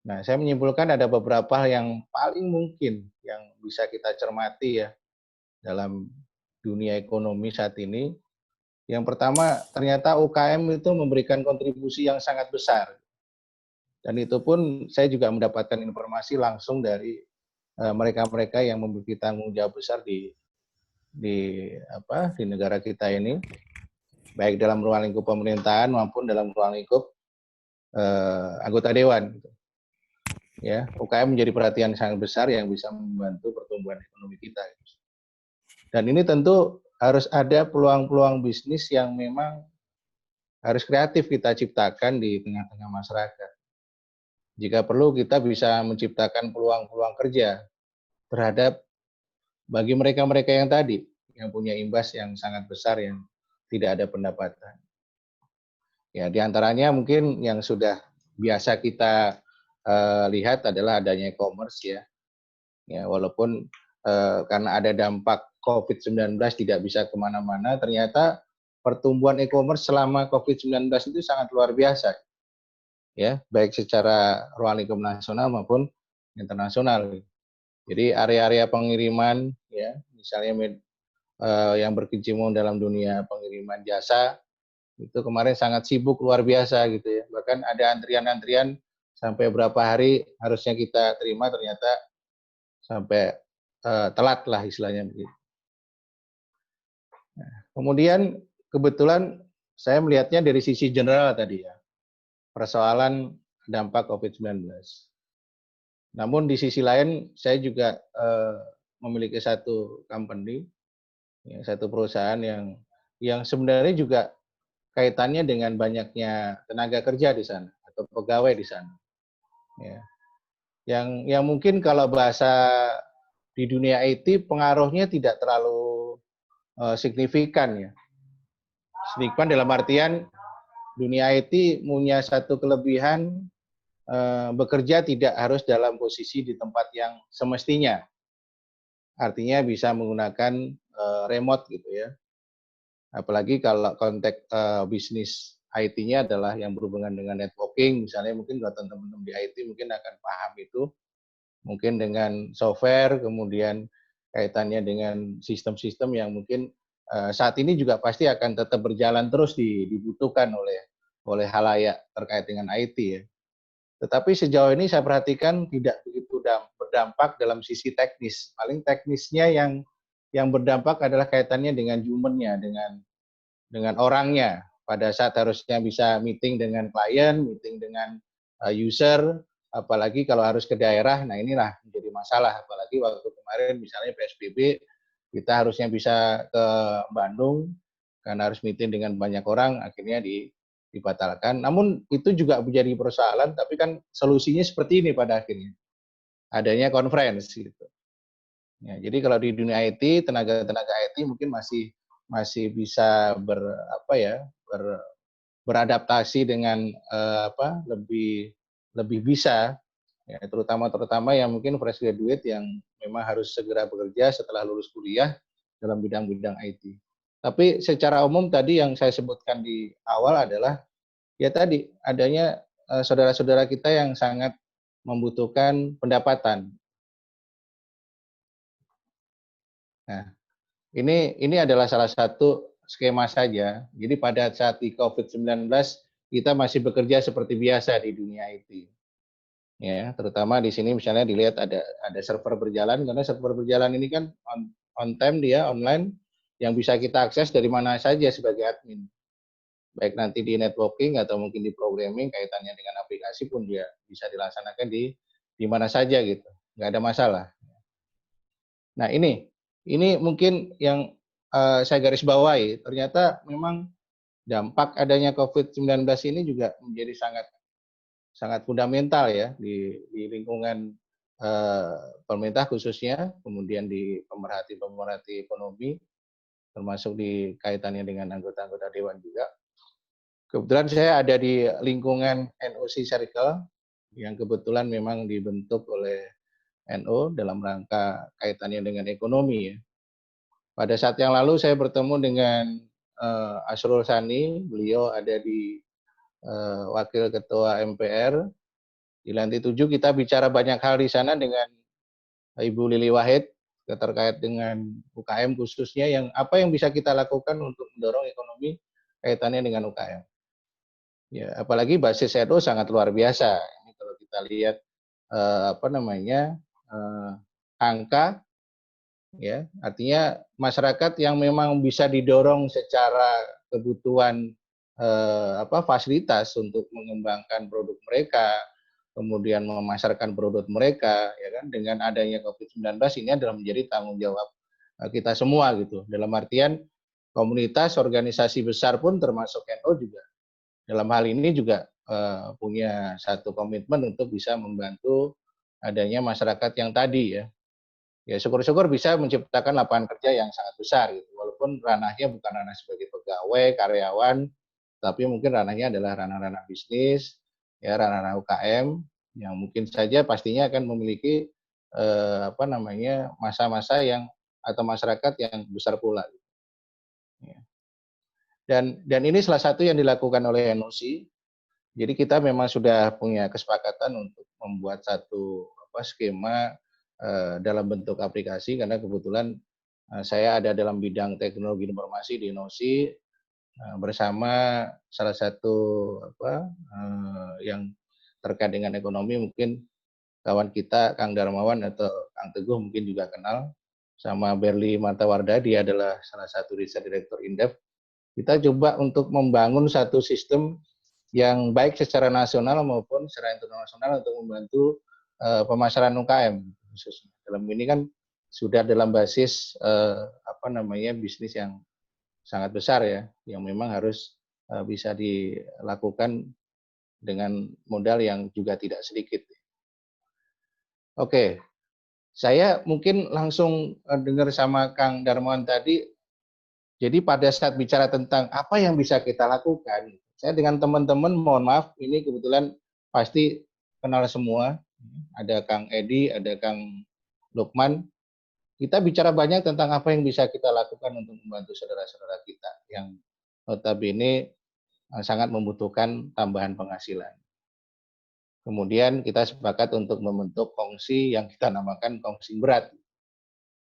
[SPEAKER 6] Nah, saya menyimpulkan ada beberapa hal yang paling mungkin yang bisa kita cermati ya dalam dunia ekonomi saat ini. Yang pertama, ternyata UKM itu memberikan kontribusi yang sangat besar. Dan itu pun saya juga mendapatkan informasi langsung dari mereka-mereka yang memiliki tanggung jawab besar di negara kita ini, baik dalam ruang lingkup pemerintahan maupun dalam ruang lingkup anggota dewan. Ya, UKM menjadi perhatian sangat besar yang bisa membantu pertumbuhan ekonomi kita. Dan ini tentu harus ada peluang-peluang bisnis yang memang harus kreatif kita ciptakan di tengah-tengah masyarakat. Jika perlu kita bisa menciptakan peluang-peluang kerja terhadap bagi mereka-mereka yang tadi, yang punya imbas yang sangat besar yang tidak ada pendapatan. Ya, diantaranya mungkin yang sudah biasa kita lihat adalah adanya e-commerce ya. Ya, walaupun karena ada dampak COVID-19 tidak bisa kemana-mana, ternyata pertumbuhan e-commerce selama COVID-19 itu sangat luar biasa. Ya, baik secara ruang lingkup nasional maupun internasional. Jadi area-area pengiriman, ya, misalnya yang berkecimpung dalam dunia pengiriman jasa, itu kemarin sangat sibuk luar biasa gitu ya. Bahkan ada antrian-antrian sampai berapa hari harusnya kita terima, ternyata sampai telat lah istilahnya begitu. Nah, kemudian kebetulan saya melihatnya dari sisi general tadi ya, persoalan dampak COVID-19. Namun di sisi lain saya juga memiliki satu company, ya, satu perusahaan yang sebenarnya juga kaitannya dengan banyaknya tenaga kerja di sana atau pegawai di sana. Ya. Yang mungkin kalau bahasa di dunia IT pengaruhnya tidak terlalu signifikan ya. Signifikan dalam artian dunia IT punya satu kelebihan, bekerja tidak harus dalam posisi di tempat yang semestinya. Artinya bisa menggunakan remote gitu ya. Apalagi kalau konteks bisnis IT-nya adalah yang berhubungan dengan networking, misalnya mungkin kalau teman-teman di IT mungkin akan paham itu, mungkin dengan software, kemudian kaitannya dengan sistem-sistem yang mungkin saat ini juga pasti akan tetap berjalan terus dibutuhkan oleh halayak terkait dengan IT ya. Tetapi sejauh ini saya perhatikan tidak begitu berdampak dalam sisi teknis. Paling teknisnya yang berdampak adalah kaitannya dengan human-nya, dengan orangnya. Pada saat harusnya bisa meeting dengan klien, meeting dengan user, apalagi kalau harus ke daerah, nah inilah menjadi masalah. Apalagi waktu kemarin misalnya PSBB, kita harusnya bisa ke Bandung, karena harus meeting dengan banyak orang, akhirnya dibatalkan. Namun itu juga menjadi persoalan, tapi kan solusinya seperti ini pada akhirnya. Adanya conference gitu. Ya, jadi kalau di dunia IT, tenaga-tenaga IT mungkin masih bisa beradaptasi dengan lebih bisa ya, terutama yang mungkin fresh graduate yang memang harus segera bekerja setelah lulus kuliah dalam bidang-bidang IT. Tapi secara umum tadi yang saya sebutkan di awal adalah ya tadi adanya saudara-saudara kita yang sangat membutuhkan pendapatan. Nah, ini adalah salah satu skema saja. Jadi pada saat di COVID-19 kita masih bekerja seperti biasa di dunia IT. Ya, terutama di sini misalnya dilihat ada server berjalan, karena server berjalan ini kan on time dia online yang bisa kita akses dari mana saja sebagai admin. Baik nanti di networking atau mungkin di programming kaitannya dengan aplikasi pun dia bisa dilaksanakan di mana saja gitu. Nggak ada masalah. Nah, ini mungkin yang saya garis bawahi, ternyata memang dampak adanya COVID-19 ini juga menjadi sangat fundamental ya di lingkungan pemerintah khususnya, kemudian di pemerhati ekonomi, termasuk di kaitannya dengan anggota-anggota dewan juga. Kebetulan saya ada di lingkungan NOC Circle yang kebetulan memang dibentuk oleh NU dalam rangka kaitannya dengan ekonomi ya. Pada saat yang lalu saya bertemu dengan Asrul Sani, beliau ada di Wakil Ketua MPR. Di lantai 7 kita bicara banyak hal di sana dengan Ibu Lili Wahid terkait dengan UKM khususnya apa yang bisa kita lakukan untuk mendorong ekonomi kaitannya dengan UKM. Ya, apalagi basis NU sangat luar biasa. Ini kalau kita lihat angka ya, artinya masyarakat yang memang bisa didorong secara kebutuhan fasilitas untuk mengembangkan produk mereka, kemudian memasarkan produk mereka, ya kan, dengan adanya COVID-19 ini adalah menjadi tanggung jawab kita semua gitu. Dalam artian komunitas, organisasi besar pun termasuk NU juga dalam hal ini juga punya satu komitmen untuk bisa membantu adanya masyarakat yang tadi ya. Ya syukur-syukur bisa menciptakan lapangan kerja yang sangat besar gitu. Walaupun ranahnya bukan ranah sebagai pegawai, karyawan, tapi mungkin ranahnya adalah ranah-ranah bisnis, ya ranah-ranah UKM yang mungkin saja pastinya akan memiliki masa-masa yang atau masyarakat yang besar pula. Ya. Dan ini salah satu yang dilakukan oleh NOC. Jadi kita memang sudah punya kesepakatan untuk membuat satu skema dalam bentuk aplikasi, karena kebetulan saya ada dalam bidang teknologi informasi di NOC bersama salah satu yang terkait dengan ekonomi, mungkin kawan kita Kang Darmawan atau Kang Teguh mungkin juga kenal, sama Berli Martawarda, dia adalah salah satu riset direktur Indef. Kita coba untuk membangun satu sistem yang baik secara nasional maupun secara internasional untuk membantu pemasaran UKM khususnya. Dalam ini kan sudah dalam basis bisnis yang sangat besar ya, yang memang harus bisa dilakukan dengan modal yang juga tidak sedikit. Oke, saya mungkin langsung dengar sama Kang Darmawan tadi. Jadi pada saat bicara tentang apa yang bisa kita lakukan, saya dengan teman-teman, mohon maaf, ini kebetulan pasti kenal semua. Ada Kang Edi, ada Kang Lukman. Kita bicara banyak tentang apa yang bisa kita lakukan untuk membantu saudara-saudara kita yang notabene sangat membutuhkan tambahan penghasilan. Kemudian kita sepakat untuk membentuk kongsi yang kita namakan kongsi berat.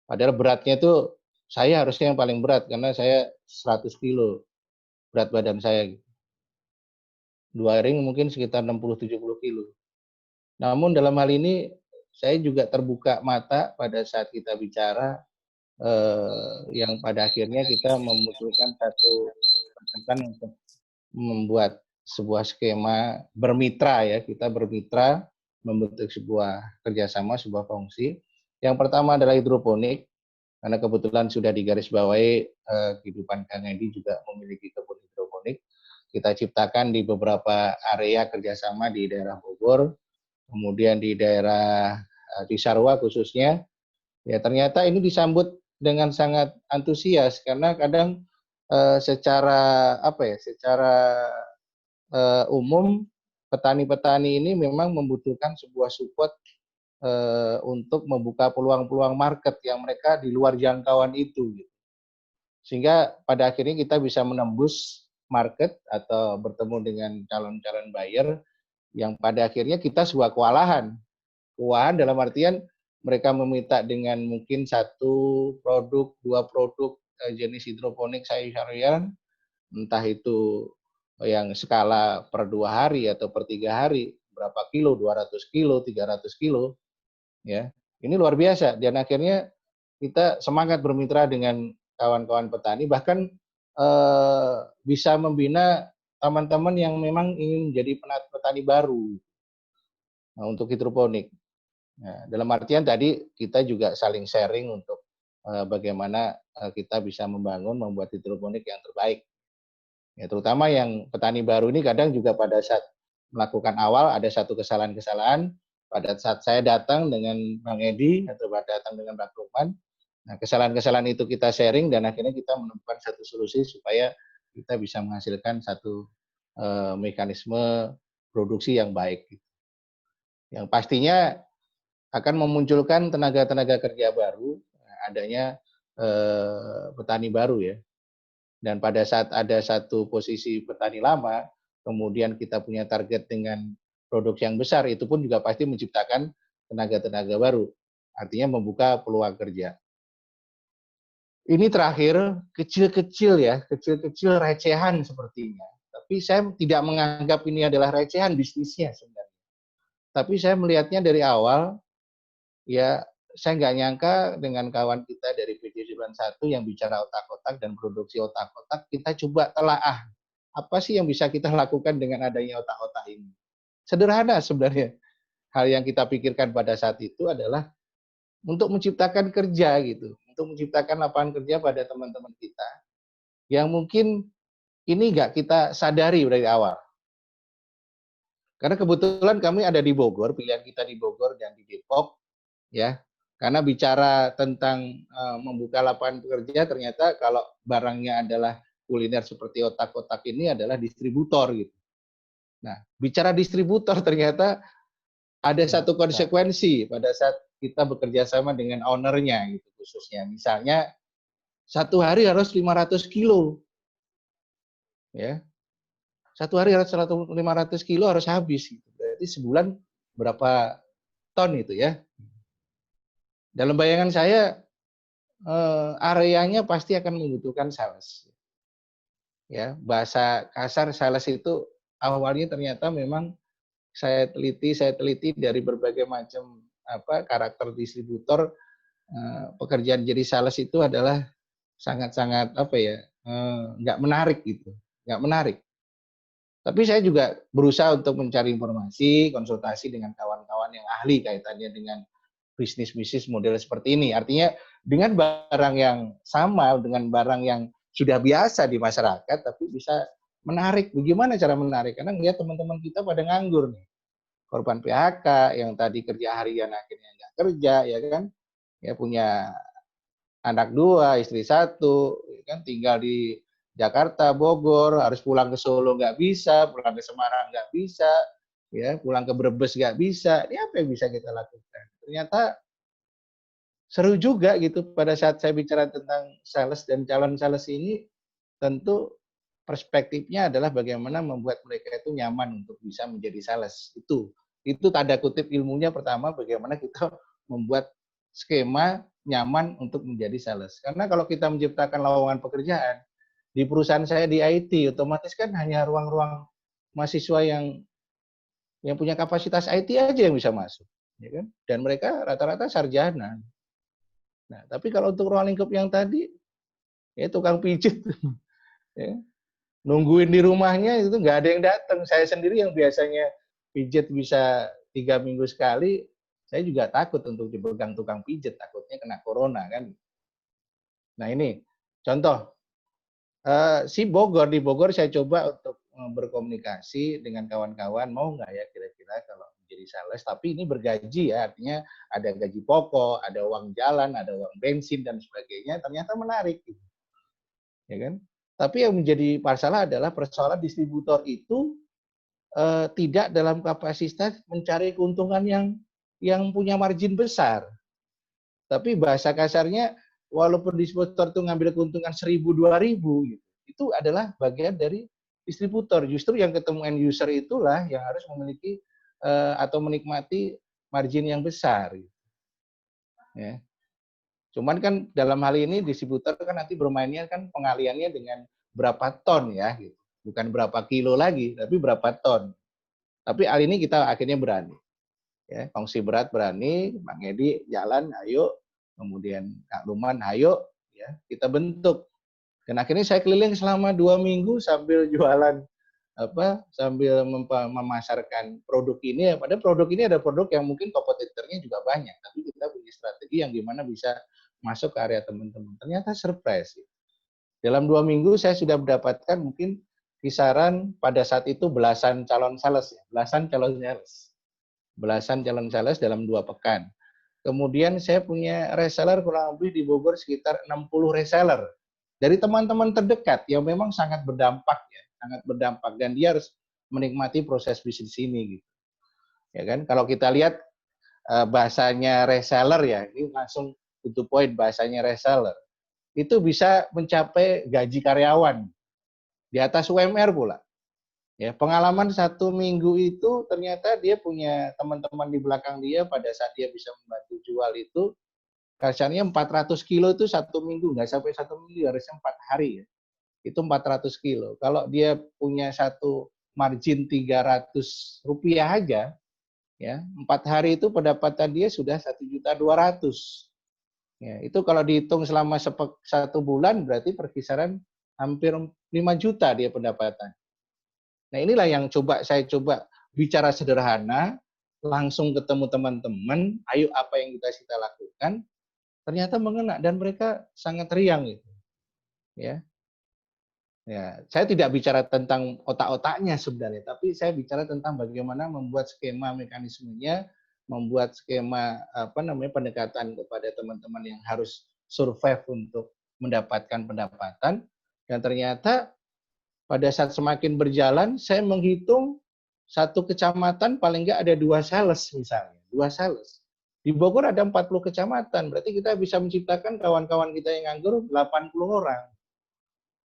[SPEAKER 6] Padahal beratnya itu saya harusnya yang paling berat karena saya 100 kilo berat badan saya. Dua ring mungkin sekitar 60-70 kilo. Namun dalam hal ini saya juga terbuka mata pada saat kita bicara yang pada akhirnya kita membutuhkan satu kesempatan untuk membuat sebuah skema bermitra ya, kita bermitra membentuk sebuah kerjasama, sebuah kongsi. Yang pertama adalah hidroponik, karena kebetulan sudah digarisbawahi kehidupan Kang Edi juga memiliki kebun hidroponik. Kita ciptakan di beberapa area kerjasama di daerah Bogor, kemudian di daerah di Sarwa khususnya. Ya ternyata ini disambut dengan sangat antusias karena kadang secara umum petani-petani ini memang membutuhkan sebuah support untuk membuka peluang-peluang market yang mereka di luar jangkauan itu. Sehingga pada akhirnya kita bisa menembus market atau bertemu dengan calon-calon buyer yang pada akhirnya kita sebuah kewalahan. Kewalahan dalam artian mereka meminta dengan mungkin 1 produk, 2 produk jenis hidroponik sayur-sayuran, entah itu yang skala per 2 hari atau per 3 hari, berapa kilo, 200 kilo, 300 kilo, ya. Ini luar biasa, dan akhirnya kita semangat bermitra dengan kawan-kawan petani, bahkan bisa membina teman-teman yang memang ingin menjadi petani baru untuk hidroponik. Nah, dalam artian tadi kita juga saling sharing untuk bagaimana kita bisa membuat hidroponik yang terbaik. Ya, terutama yang petani baru ini kadang juga pada saat melakukan awal ada satu kesalahan-kesalahan. Pada saat saya datang dengan Bang Edi atau datang dengan Bang Lukman, nah kesalahan-kesalahan itu kita sharing dan akhirnya kita menemukan satu solusi supaya kita bisa menghasilkan satu mekanisme produksi yang baik. Yang pastinya akan memunculkan tenaga-tenaga kerja baru, adanya petani baru ya. Dan pada saat ada satu posisi petani lama, kemudian kita punya target dengan produk yang besar, itu pun juga pasti menciptakan tenaga-tenaga baru. Artinya membuka peluang kerja. Ini terakhir, kecil-kecil ya, kecil-kecil recehan sepertinya. Tapi saya tidak menganggap ini adalah recehan bisnisnya sebenarnya. Tapi saya melihatnya dari awal, ya saya nggak nyangka dengan kawan kita dari PJ91 yang bicara otak-otak dan produksi otak-otak, kita coba telaah apa sih yang bisa kita lakukan dengan adanya otak-otak ini. Sederhana sebenarnya. Hal yang kita pikirkan pada saat itu adalah untuk menciptakan kerja gitu, untuk menciptakan lapangan kerja pada teman-teman kita yang mungkin ini nggak kita sadari dari awal. Karena kebetulan kami ada di Bogor, pilihan kita di Bogor dan di Depok, ya. Karena bicara tentang membuka lapangan pekerja, ternyata kalau barangnya adalah kuliner seperti otak-otak ini adalah distributor gitu. Nah, bicara distributor ternyata ada satu konsekuensi pada saat kita bekerja sama dengan ownernya gitu khususnya. Misalnya satu hari harus 500 kilo, ya. Satu hari harus 500 kilo harus habis. Gitu. Berarti sebulan berapa ton itu ya? Dalam bayangan saya, areanya pasti akan membutuhkan sales. Ya, bahasa kasar sales itu awalnya ternyata memang saya teliti dari berbagai macam karakter distributor. Pekerjaan jadi sales itu adalah sangat-sangat nggak menarik gitu, nggak menarik. Tapi saya juga berusaha untuk mencari informasi, konsultasi dengan kawan-kawan yang ahli kaitannya dengan bisnis-bisnis model seperti ini. Artinya dengan barang yang sama, dengan barang yang sudah biasa di masyarakat, tapi bisa menarik. Bagaimana cara menarik? Karena melihat teman-teman kita pada nganggur nih. korban PHK, yang tadi kerja harian akhirnya nggak kerja, ya kan? Ya punya anak 2, istri 1, ya kan? Tinggal di Jakarta, Bogor, harus pulang ke Solo nggak bisa, pulang ke Semarang nggak bisa, ya pulang ke Brebes nggak bisa. Ini apa yang bisa kita lakukan? Ternyata seru juga gitu pada saat saya bicara tentang sales dan calon sales ini, tentu perspektifnya adalah bagaimana membuat mereka itu nyaman untuk bisa menjadi sales. Itu tanda kutip ilmunya pertama, bagaimana kita membuat skema nyaman untuk menjadi sales. Karena kalau kita menciptakan lowongan pekerjaan, di perusahaan saya di IT, otomatis kan hanya ruang-ruang mahasiswa yang punya kapasitas IT aja yang bisa masuk, ya kan? Dan mereka rata-rata sarjana. Nah, tapi kalau untuk ruang lingkup yang tadi, ya tukang pijit, ya, nungguin di rumahnya itu nggak ada yang datang. Saya sendiri yang biasanya pijit bisa 3 minggu sekali, saya juga takut untuk dipegang tukang pijit, takutnya kena corona kan. Nah ini contoh, si Bogor, di Bogor saya coba untuk berkomunikasi dengan kawan-kawan, mau nggak ya kira-kira kalau menjadi sales, tapi ini bergaji ya, artinya ada gaji pokok, ada uang jalan, ada uang bensin dan sebagainya, ternyata menarik. Gitu. Ya kan? Tapi yang menjadi masalah adalah persoalan distributor itu tidak dalam kapasitas mencari keuntungan yang punya margin besar. Tapi bahasa kasarnya, walaupun distributor itu ngambil keuntungan 1.000, 2.000, gitu, itu adalah bagian dari distributor. Justru yang ketemu end user itulah yang harus memiliki atau menikmati margin yang besar. Gitu. Ya. Cuman kan dalam hal ini distributor kan nanti bermainnya kan pengaliannya dengan berapa ton ya, gitu. Bukan berapa kilo lagi, tapi berapa ton. Tapi hal ini kita akhirnya berani. Ya, kongsi berat berani, Bang Edi jalan, ayo. Kemudian Kak Luman, ayo. Ya, kita bentuk. Dan akhirnya saya keliling selama 2 minggu sambil jualan sambil memasarkan produk ini. Padahal produk ini ada produk yang mungkin kompetitornya juga banyak, tapi kita punya strategi yang gimana bisa masuk ke area teman-teman. Ternyata surprise. Dalam 2 minggu saya sudah mendapatkan mungkin kisaran pada saat itu belasan calon sales, belasan calon sales dalam 2 pekan. Kemudian saya punya reseller kurang lebih di Bogor sekitar 60 reseller dari teman-teman terdekat yang memang sangat berdampak ya, sangat berdampak, dan dia harus menikmati proses bisnis ini gitu. Ya kan? Kalau kita lihat bahasanya reseller ya, ini langsung to the point bahasanya reseller. Itu bisa mencapai gaji karyawan di atas UMR pula. Ya, pengalaman 1 minggu itu ternyata dia punya teman-teman di belakang dia pada saat dia bisa membantu jual itu, kasarnya 400 kilo itu 1 minggu, nggak sampai 1 minggu, harusnya 4 hari ya. Itu 400 kilo. Kalau dia punya satu margin 300 rupiah aja, ya 4 hari itu pendapatan dia sudah 1.200.000. Ya, itu kalau dihitung selama 1 bulan berarti perkisaran hampir 5 juta dia pendapatan. Nah inilah yang saya coba bicara sederhana, langsung ketemu teman-teman, ayo apa yang kita lakukan, ternyata mengena dan mereka sangat riang gitu. Ya. Ya, saya tidak bicara tentang otak-otaknya sebenarnya, tapi saya bicara tentang bagaimana membuat skema mekanismenya, membuat skema pendekatan kepada teman-teman yang harus survive untuk mendapatkan pendapatan, dan ternyata pada saat semakin berjalan, saya menghitung satu kecamatan paling nggak ada 2 sales misalnya, 2 sales. Di Bogor ada 40 kecamatan, berarti kita bisa menciptakan kawan-kawan kita yang nganggur 80 orang.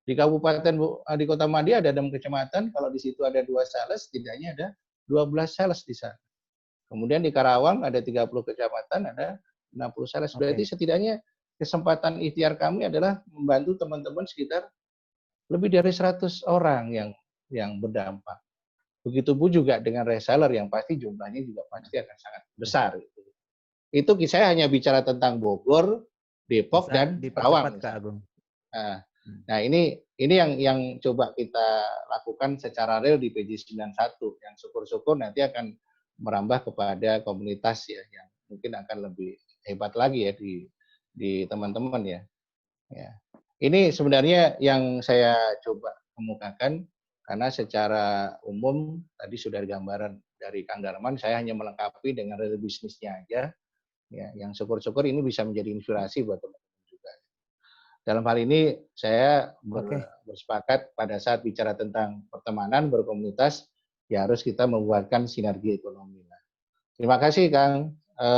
[SPEAKER 6] Di kabupaten, di Kota Madia ada 6 kecamatan, kalau di situ ada 2 sales, setidaknya ada 12 sales di sana. Kemudian di Karawang ada 30 kecamatan, ada 60 sales. Berarti setidaknya kesempatan ikhtiar kami adalah membantu teman-teman sekitar lebih dari 100 orang yang berdampak. Begitupun juga dengan reseller yang pasti jumlahnya juga pasti akan sangat besar. Itu saya hanya bicara tentang Bogor, Depok, dan Karawang. Nah ini yang coba kita lakukan secara real di PJ91, yang syukur-syukur nanti akan merambah kepada komunitas ya, yang mungkin akan lebih hebat lagi ya di teman-teman ya. Ini sebenarnya yang saya coba kemukakan, karena secara umum tadi sudah gambaran dari Kang Darman, saya hanya melengkapi dengan real bisnisnya aja. Ya, yang syukur-syukur ini bisa menjadi inspirasi buat teman-teman juga. Dalam hal ini saya bersepakat pada saat bicara tentang pertemanan, berkomunitas, ya harus kita membuatkan sinergi ekonomi. Terima kasih Kang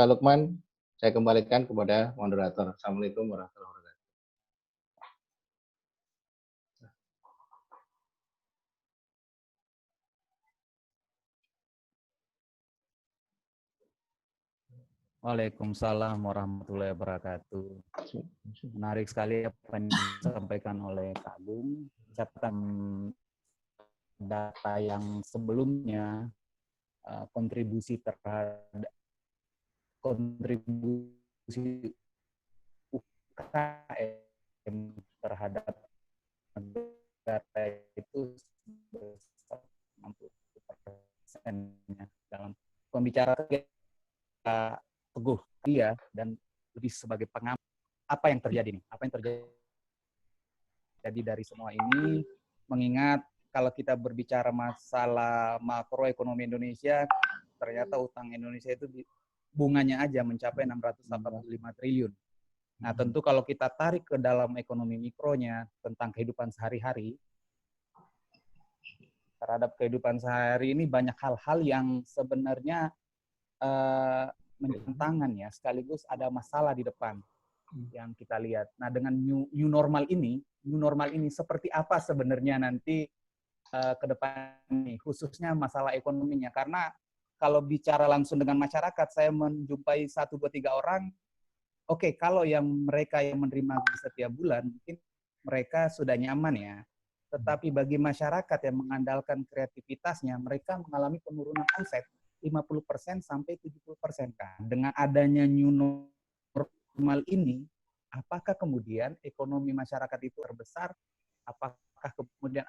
[SPEAKER 6] Lukman. Saya kembalikan kepada moderator. Assalamualaikum warahmatullahi wabarakatuh.
[SPEAKER 1] Waalaikumsalam warahmatullahi wabarakatuh. Menarik sekali apa yang disampaikan oleh Kak Agung. Catatan data yang sebelumnya, kontribusi UKM terhadap negara itu sebesar 60% dalam pembicaraan Teguh dia dan lebih sebagai pengamat apa yang terjadi nih, apa yang terjadi dari semua ini, mengingat kalau kita berbicara masalah makroekonomi Indonesia, ternyata utang Indonesia itu bunganya aja mencapai 685 triliun. Nah, tentu kalau kita tarik ke dalam ekonomi mikronya tentang kehidupan sehari-hari, terhadap kehidupan sehari ini banyak hal-hal yang sebenarnya menyentangan ya, sekaligus ada masalah di depan yang kita lihat. Nah, dengan new normal ini seperti apa sebenarnya nanti ke depan ini, khususnya masalah ekonominya. Karena kalau bicara langsung dengan masyarakat, saya menjumpai 1, 2, 3 orang, oke, kalau yang mereka yang menerima setiap bulan, mungkin mereka sudah nyaman ya. Tetapi bagi masyarakat yang mengandalkan kreativitasnya, mereka mengalami penurunan omset 50% sampai 70% kan. Dengan adanya new normal ini, apakah kemudian ekonomi masyarakat itu terbesar? Apakah kemudian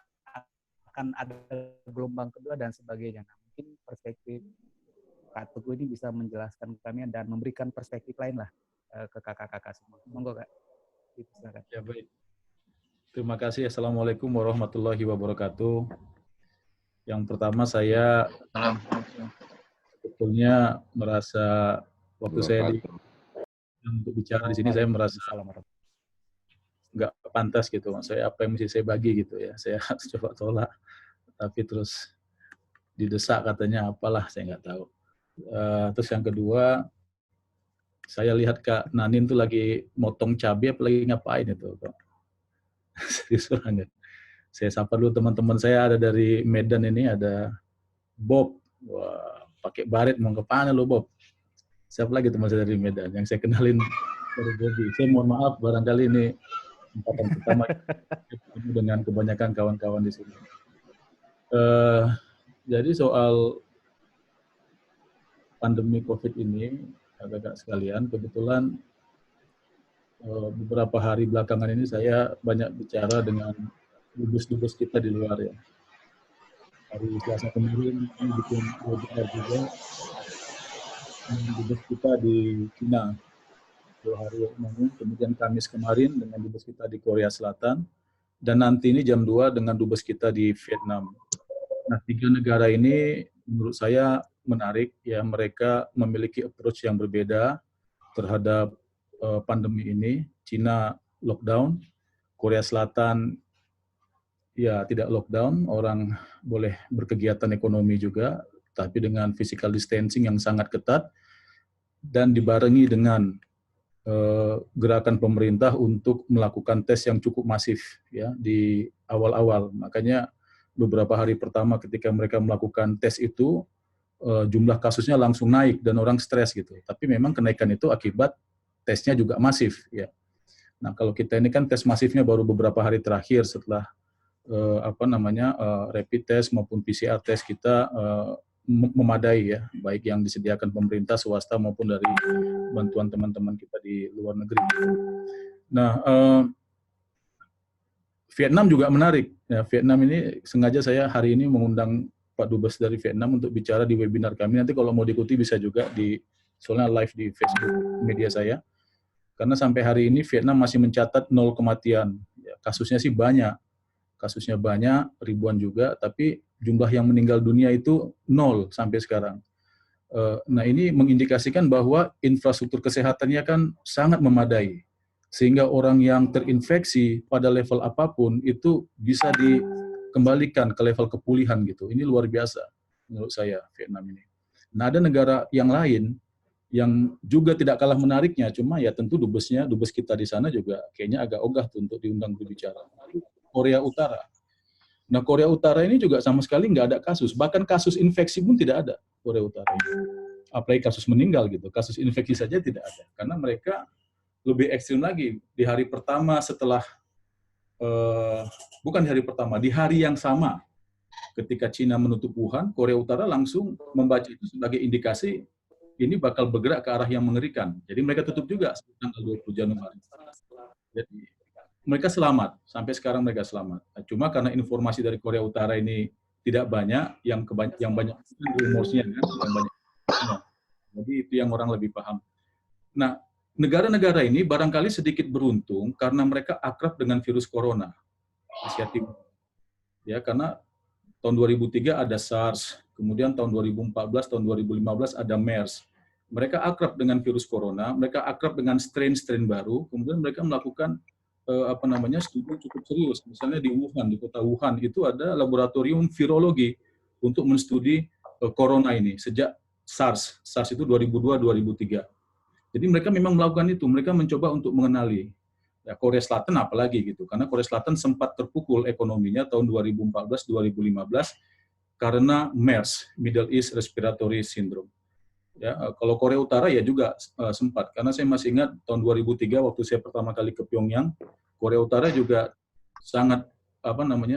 [SPEAKER 1] akan ada gelombang kedua dan sebagainya? Nah, mungkin perspektif Kak Teguh ini bisa menjelaskan ke kami dan memberikan perspektif lain lah ke kakak-kakak semua. Monggo Kak.
[SPEAKER 8] Ya baik. Terima kasih. Assalamualaikum warahmatullahi wabarakatuh. Yang pertama saya sebetulnya merasa waktu saya untuk bicara di sini saya merasa nggak pantas gitu. Saya apa yang mesti saya bagi gitu ya. Saya coba tolak, tapi terus didesak katanya apalah saya nggak tahu. Terus yang kedua, saya lihat Kak Nanin tuh lagi motong cabai apa lagi ngapain itu Kak. Serius banget. Saya sapa dulu teman-teman saya, ada dari Medan ini, ada Bob. Wah, pakai baret mau ke mana lo Bob? Siapa lagi teman saya dari Medan yang saya kenalin dari Bobby. Saya mohon maaf barangkali ini kesempatan pertama ketemu dengan kebanyakan kawan-kawan di sini. Jadi soal pandemi COVID ini, kakak-kakak sekalian, kebetulan beberapa hari belakangan ini saya banyak bicara dengan dubes-dubes kita di luar ya. Hari Selasa kemarin ini bikin webinar juga dengan dubes kita di China 2 hari yang kemudian Kamis kemarin dengan dubes kita di Korea Selatan, dan nanti ini jam 2 dengan dubes kita di Vietnam. Nah, 3 negara ini menurut saya menarik ya, mereka memiliki approach yang berbeda terhadap pandemi ini. Cina lockdown, Korea Selatan ya tidak lockdown, orang boleh berkegiatan ekonomi juga, tapi dengan physical distancing yang sangat ketat dan dibarengi dengan gerakan pemerintah untuk melakukan tes yang cukup masif ya di awal-awal. Makanya beberapa hari pertama ketika mereka melakukan tes itu jumlah kasusnya langsung naik dan orang stres gitu. Tapi memang kenaikan itu akibat tesnya juga masif ya. Nah, kalau kita ini kan tes masifnya baru beberapa hari terakhir setelah rapid test maupun PCR test kita memadai ya, baik yang disediakan pemerintah, swasta maupun dari bantuan teman-teman kita di luar negeri. Nah, Vietnam juga menarik. Ya, Vietnam ini sengaja saya hari ini mengundang Pak Dubes dari Vietnam untuk bicara di webinar kami. Nanti kalau mau diikuti bisa juga soalnya live di Facebook media saya. Karena sampai hari ini Vietnam masih mencatat 0 kematian. Ya, kasusnya sih banyak. kasusnya banyak, ribuan juga, tapi jumlah yang meninggal dunia itu 0 sampai sekarang. Nah, ini mengindikasikan bahwa infrastruktur kesehatannya kan sangat memadai, sehingga orang yang terinfeksi pada level apapun itu bisa dikembalikan ke level kepulihan gitu. Ini luar biasa menurut saya Vietnam ini. Nah, ada negara yang lain yang juga tidak kalah menariknya, cuma ya tentu dubes kita di sana juga kayaknya agak ogah tuh untuk diundang berbicara. Korea Utara. Nah, Korea Utara ini juga sama sekali nggak ada kasus, bahkan kasus infeksi pun tidak ada Korea Utara. Apalagi kasus meninggal gitu, kasus infeksi saja tidak ada, karena mereka lebih ekstrim lagi. Di hari pertama setelah, bukan di hari pertama, di hari yang sama, ketika Cina menutup Wuhan, Korea Utara langsung membaca itu sebagai indikasi ini bakal bergerak ke arah yang mengerikan. Jadi mereka tutup juga tanggal 20 Januari. Jadi mereka selamat, sampai sekarang mereka selamat. Cuma karena informasi dari Korea Utara ini tidak banyak, yang banyak rumorsnya kan, yang banyak. Jadi itu yang orang lebih paham. Nah, negara-negara ini barangkali sedikit beruntung karena mereka akrab dengan virus corona, Asia Timur. Ya, karena tahun 2003 ada SARS, kemudian tahun 2014, tahun 2015 ada MERS. Mereka akrab dengan virus corona, mereka akrab dengan strain-strain baru, kemudian mereka melakukan studi cukup serius. Misalnya di Wuhan, di kota Wuhan itu ada laboratorium virologi untuk menstudi corona ini sejak SARS. SARS itu 2002-2003. Jadi mereka memang melakukan itu, mereka mencoba untuk mengenali. Ya, Korea Selatan apalagi gitu, karena Korea Selatan sempat terpukul ekonominya tahun 2014-2015 karena MERS, Middle East Respiratory Syndrome. Ya, kalau Korea Utara ya juga sempat, karena saya masih ingat tahun 2003 waktu saya pertama kali ke Pyongyang, Korea Utara juga sangat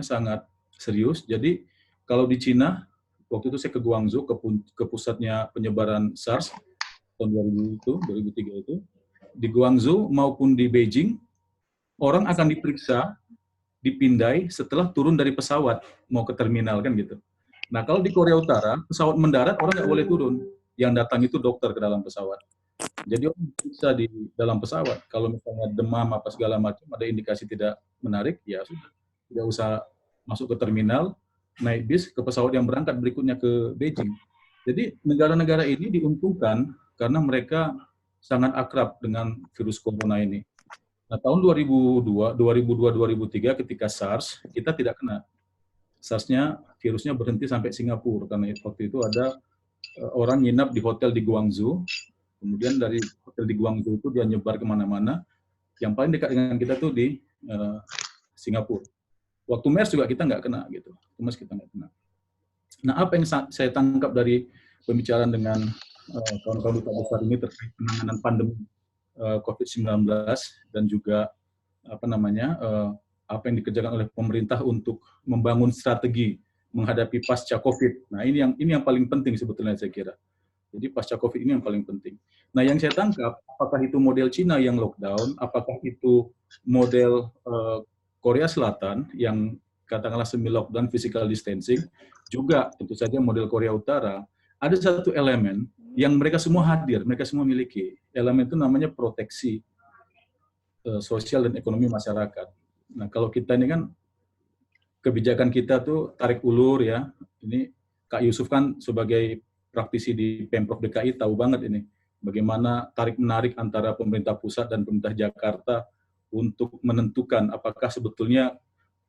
[SPEAKER 8] sangat serius. Jadi kalau di Cina, waktu itu saya ke Guangzhou, ke pusatnya penyebaran SARS tahun 2003 itu, di Guangzhou maupun di Beijing, orang akan diperiksa, dipindai setelah turun dari pesawat mau ke terminal kan gitu. Nah, kalau di Korea Utara, pesawat mendarat orang nggak boleh turun. Yang datang itu dokter ke dalam pesawat. Jadi orang bisa di dalam pesawat. Kalau misalnya demam apa segala macam, ada indikasi tidak menarik, ya sudah, tidak usah masuk ke terminal, naik bis ke pesawat yang berangkat berikutnya ke Beijing. Jadi negara-negara ini diuntungkan karena mereka sangat akrab dengan virus corona ini. Nah, tahun 2002-2003 ketika SARS, kita tidak kena. SARS-nya, virusnya berhenti sampai Singapura, karena waktu itu ada orang nginap di hotel di Guangzhou, kemudian dari hotel di Guangzhou itu dia nyebar kemana-mana, yang paling dekat dengan kita tuh di Singapura. Waktu MERS juga kita nggak kena gitu, MERS kita nggak kena. Nah, apa yang saya tangkap dari pembicaraan dengan kawan-kawan duta besar ini terkait penanganan pandemi COVID-19 dan juga apa yang dikerjakan oleh pemerintah untuk membangun strategi menghadapi pasca COVID. Nah, ini yang paling penting sebetulnya saya kira. Jadi pasca COVID ini yang paling penting. Nah, yang saya tangkap, apakah itu model Cina yang lockdown, apakah itu model Korea Selatan yang katakanlah semi-lockdown physical distancing, juga tentu saja model Korea Utara, ada satu elemen yang mereka semua hadir, mereka semua miliki. Elemen itu namanya proteksi sosial dan ekonomi masyarakat. Nah, kalau kita ini kan kebijakan kita tuh tarik ulur ya. Ini Kak Yusuf kan sebagai praktisi di Pemprov DKI tahu banget ini bagaimana tarik-menarik antara pemerintah pusat dan pemerintah Jakarta untuk menentukan apakah sebetulnya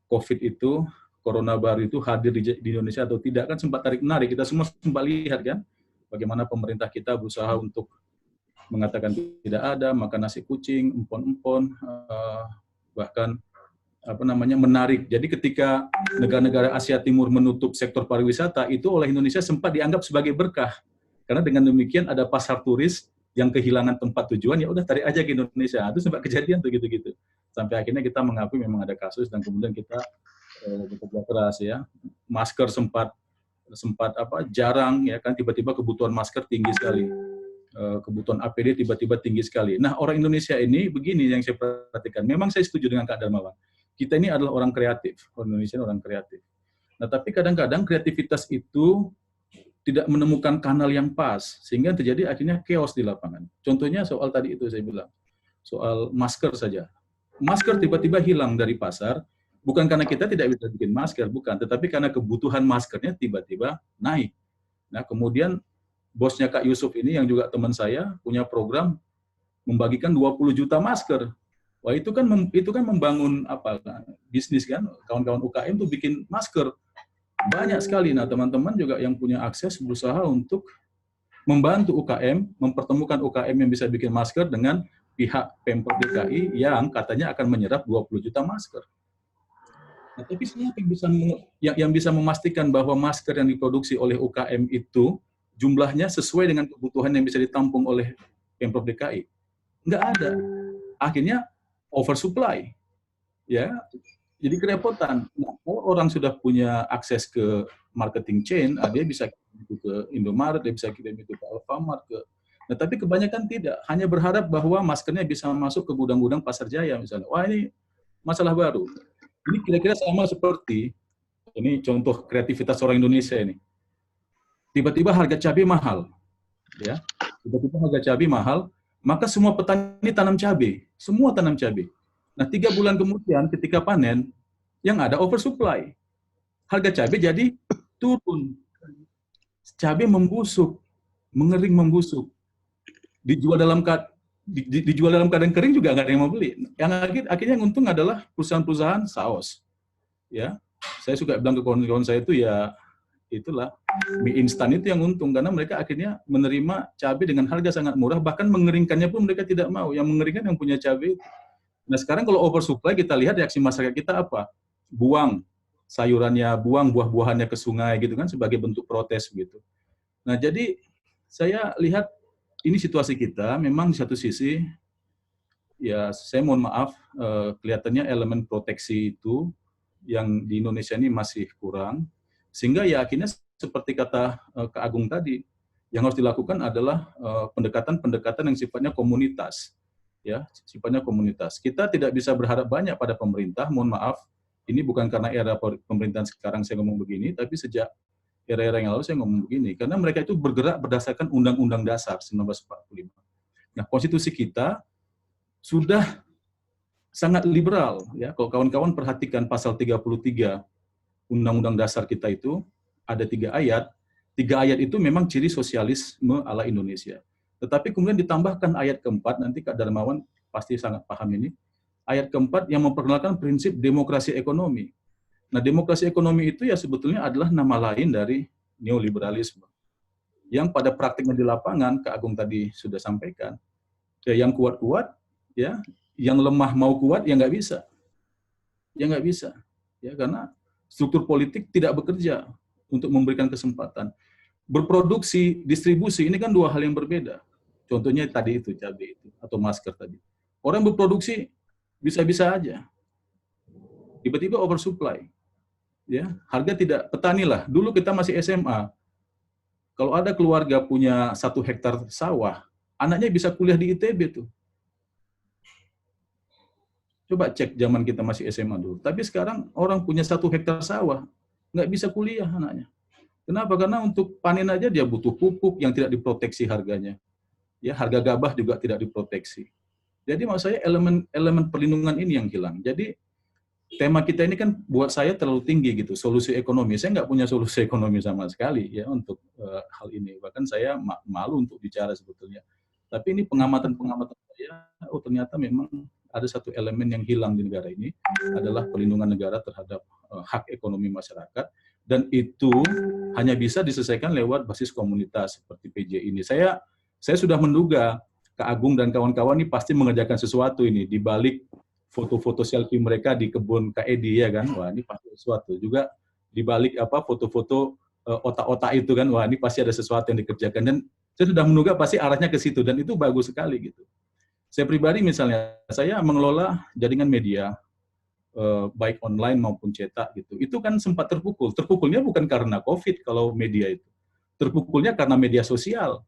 [SPEAKER 8] COVID itu, Corona baru itu hadir di Indonesia atau tidak, kan sempat tarik-menarik. Kita semua sempat lihat kan bagaimana pemerintah kita berusaha untuk mengatakan tidak ada, makan nasi kucing, empon-empon, bahkan menarik. Jadi ketika negara-negara Asia Timur menutup sektor pariwisata, itu oleh Indonesia sempat dianggap sebagai berkah. Karena dengan demikian ada pasar turis yang kehilangan tempat tujuan, ya udah tarik aja ke Indonesia. Itu sempat kejadian tuh gitu-gitu. Sampai akhirnya kita mengakui memang ada kasus dan kemudian kita bekerja keras ya. Masker sempat jarang ya kan, tiba-tiba kebutuhan masker tinggi sekali. Kebutuhan APD tiba-tiba tinggi sekali. Nah, orang Indonesia ini begini yang saya perhatikan. Memang saya setuju dengan Kak Darmawan. Kita ini adalah orang kreatif, orang Indonesia orang kreatif. Nah, tapi kadang-kadang kreativitas itu tidak menemukan kanal yang pas, sehingga terjadi akhirnya chaos di lapangan. Contohnya soal tadi itu saya bilang, soal masker saja. Masker tiba-tiba hilang dari pasar, Bukan karena kita tidak bisa bikin masker, bukan, tetapi karena kebutuhan maskernya tiba-tiba naik. Nah, kemudian bosnya Kak Yusuf ini yang juga teman saya punya program membagikan 20 juta masker. Wah, itu kan membangun apa bisnis kan, kawan-kawan UKM tuh bikin masker banyak sekali. Nah, teman-teman juga yang punya akses berusaha untuk membantu UKM, mempertemukan UKM yang bisa bikin masker dengan pihak Pemprov DKI yang katanya akan menyerap 20 juta masker. Nah, tapi siapa yang bisa memastikan bahwa masker yang diproduksi oleh UKM itu jumlahnya sesuai dengan kebutuhan yang bisa ditampung oleh Pemprov DKI? Nggak ada. Akhirnya oversupply. Ya, jadi kerepotan. Nah, kalau orang sudah punya akses ke marketing chain, dia bisa kirim itu ke Indomaret, dia bisa kirim itu ke Alfamart, nah, tapi kebanyakan tidak. Hanya berharap bahwa maskernya bisa masuk ke gudang-gudang Pasar Jaya misalnya. Wah, ini masalah baru. Ini kira-kira sama seperti, ini contoh kreativitas orang Indonesia ini. Tiba-tiba harga cabai mahal. Ya, tiba-tiba harga cabai mahal, maka semua petani tanam cabai. Semua tanam cabai. Nah, 3 bulan kemudian ketika panen, yang ada oversupply. Harga cabai jadi turun. Cabai membusuk, mengering membusuk. Dijual dalam keadaan kering juga nggak ada yang mau beli. Yang akhirnya yang untung adalah perusahaan-perusahaan saus. Ya, saya suka bilang ke kawan-kawan saya itu ya itulah mie instan itu yang untung karena mereka akhirnya menerima cabai dengan harga sangat murah, bahkan mengeringkannya pun mereka tidak mau. Yang mengeringkan yang punya cabai. Nah, sekarang kalau oversupply kita lihat reaksi masyarakat kita apa? Buang sayurannya, buang buah-buahannya ke sungai gitu kan sebagai bentuk protes gitu. Nah, jadi saya lihat ini situasi kita memang di satu sisi, ya saya mohon maaf, kelihatannya elemen proteksi itu yang di Indonesia ini masih kurang, sehingga ya akhirnya seperti kata Kak Agung tadi, yang harus dilakukan adalah pendekatan-pendekatan yang sifatnya komunitas, ya sifatnya komunitas. Kita tidak bisa berharap banyak pada pemerintah, mohon maaf, ini bukan karena era pemerintahan sekarang saya ngomong begini, tapi sejak era-era yang lalu saya ngomong begini, karena mereka itu bergerak berdasarkan Undang-Undang Dasar 1945. Nah, konstitusi kita sudah sangat liberal, ya. Kalau kawan-kawan perhatikan pasal 33 Undang-Undang Dasar kita itu ada 3 ayat. 3 ayat itu memang ciri sosialisme ala Indonesia. Tetapi kemudian ditambahkan ayat keempat, nanti Kak Darmawan pasti sangat paham ini. Ayat keempat yang memperkenalkan prinsip demokrasi ekonomi. Nah, demokrasi ekonomi itu ya sebetulnya adalah nama lain dari neoliberalisme. Yang pada praktiknya di lapangan, Kak Agung tadi sudah sampaikan, ya yang kuat-kuat, ya, yang lemah mau kuat, ya nggak bisa. Ya nggak bisa. Ya, karena struktur politik tidak bekerja untuk memberikan kesempatan. Berproduksi, distribusi, ini kan 2 hal yang berbeda. Contohnya tadi itu, cabai itu, atau masker tadi. Orang berproduksi bisa-bisa aja. Tiba-tiba oversupply. Ya, harga tidak, petani lah. Dulu kita masih SMA. Kalau ada keluarga punya 1 hektar sawah, anaknya bisa kuliah di ITB tuh. Coba cek zaman kita masih SMA dulu. Tapi sekarang orang punya 1 hektar sawah, nggak bisa kuliah anaknya. Kenapa? Karena untuk panen aja dia butuh pupuk yang tidak diproteksi harganya. Ya, harga gabah juga tidak diproteksi. Jadi maksud saya elemen perlindungan ini yang hilang. Jadi tema kita ini kan buat saya terlalu tinggi gitu, solusi ekonomi. Saya nggak punya solusi ekonomi sama sekali ya untuk hal ini. Bahkan saya malu untuk bicara sebetulnya. Tapi ini pengamatan-pengamatan saya, oh ternyata memang ada satu elemen yang hilang di negara ini, adalah perlindungan negara terhadap hak ekonomi masyarakat. Dan itu hanya bisa diselesaikan lewat basis komunitas seperti PJ ini. Saya sudah menduga Kak Agung dan kawan-kawan ini pasti mengerjakan sesuatu ini di balik foto-foto selfie mereka di kebun Kak Edi ya kan, wah ini pasti sesuatu. Juga di balik foto-foto otak-otak itu kan, wah ini pasti ada sesuatu yang dikerjakan, dan saya sudah menduga pasti arahnya ke situ, dan itu bagus sekali gitu. Saya pribadi misalnya, saya mengelola jaringan media baik online maupun cetak gitu. Itu kan sempat terpukul. Terpukulnya bukan karena COVID kalau media itu. Terpukulnya karena media sosial.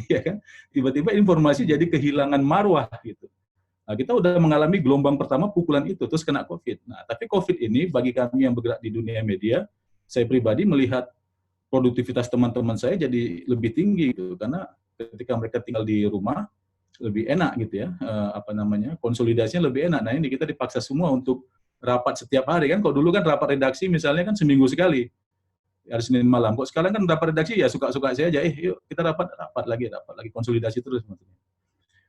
[SPEAKER 8] Ya kan? Tiba-tiba informasi jadi kehilangan marwah gitu. Nah, kita udah mengalami gelombang pertama pukulan itu, terus kena COVID. Nah, tapi COVID ini bagi kami yang bergerak di dunia media, saya pribadi melihat produktivitas teman-teman saya jadi lebih tinggi gitu, karena ketika mereka tinggal di rumah lebih enak gitu ya, konsolidasinya lebih enak. Nah, ini kita dipaksa semua untuk rapat setiap hari kan. Kalau dulu kan rapat redaksi misalnya kan seminggu sekali, hari Senin malam. Kok sekarang kan rapat redaksi ya suka-suka saya aja, yuk kita rapat lagi, konsolidasi terus maksudnya.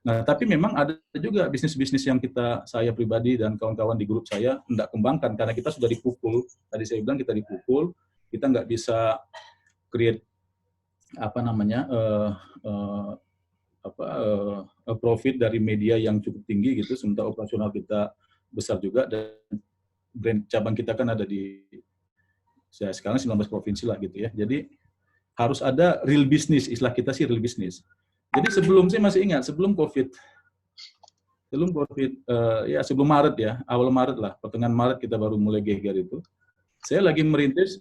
[SPEAKER 8] Nah, tapi memang ada juga bisnis-bisnis yang saya pribadi dan kawan-kawan di grup saya tidak kembangkan karena kita sudah dipukul. Tadi saya bilang kita dipukul, kita nggak bisa create profit dari media yang cukup tinggi gitu, sementara operasional kita besar juga dan brand cabang kita kan ada di sekarang 19 provinsi lah gitu ya. Jadi harus ada real business, istilah kita sih real business. Jadi saya masih ingat sebelum COVID, sebelum Maret ya, awal Maret lah, pertengahan Maret kita baru mulai geger itu. Saya lagi merintis,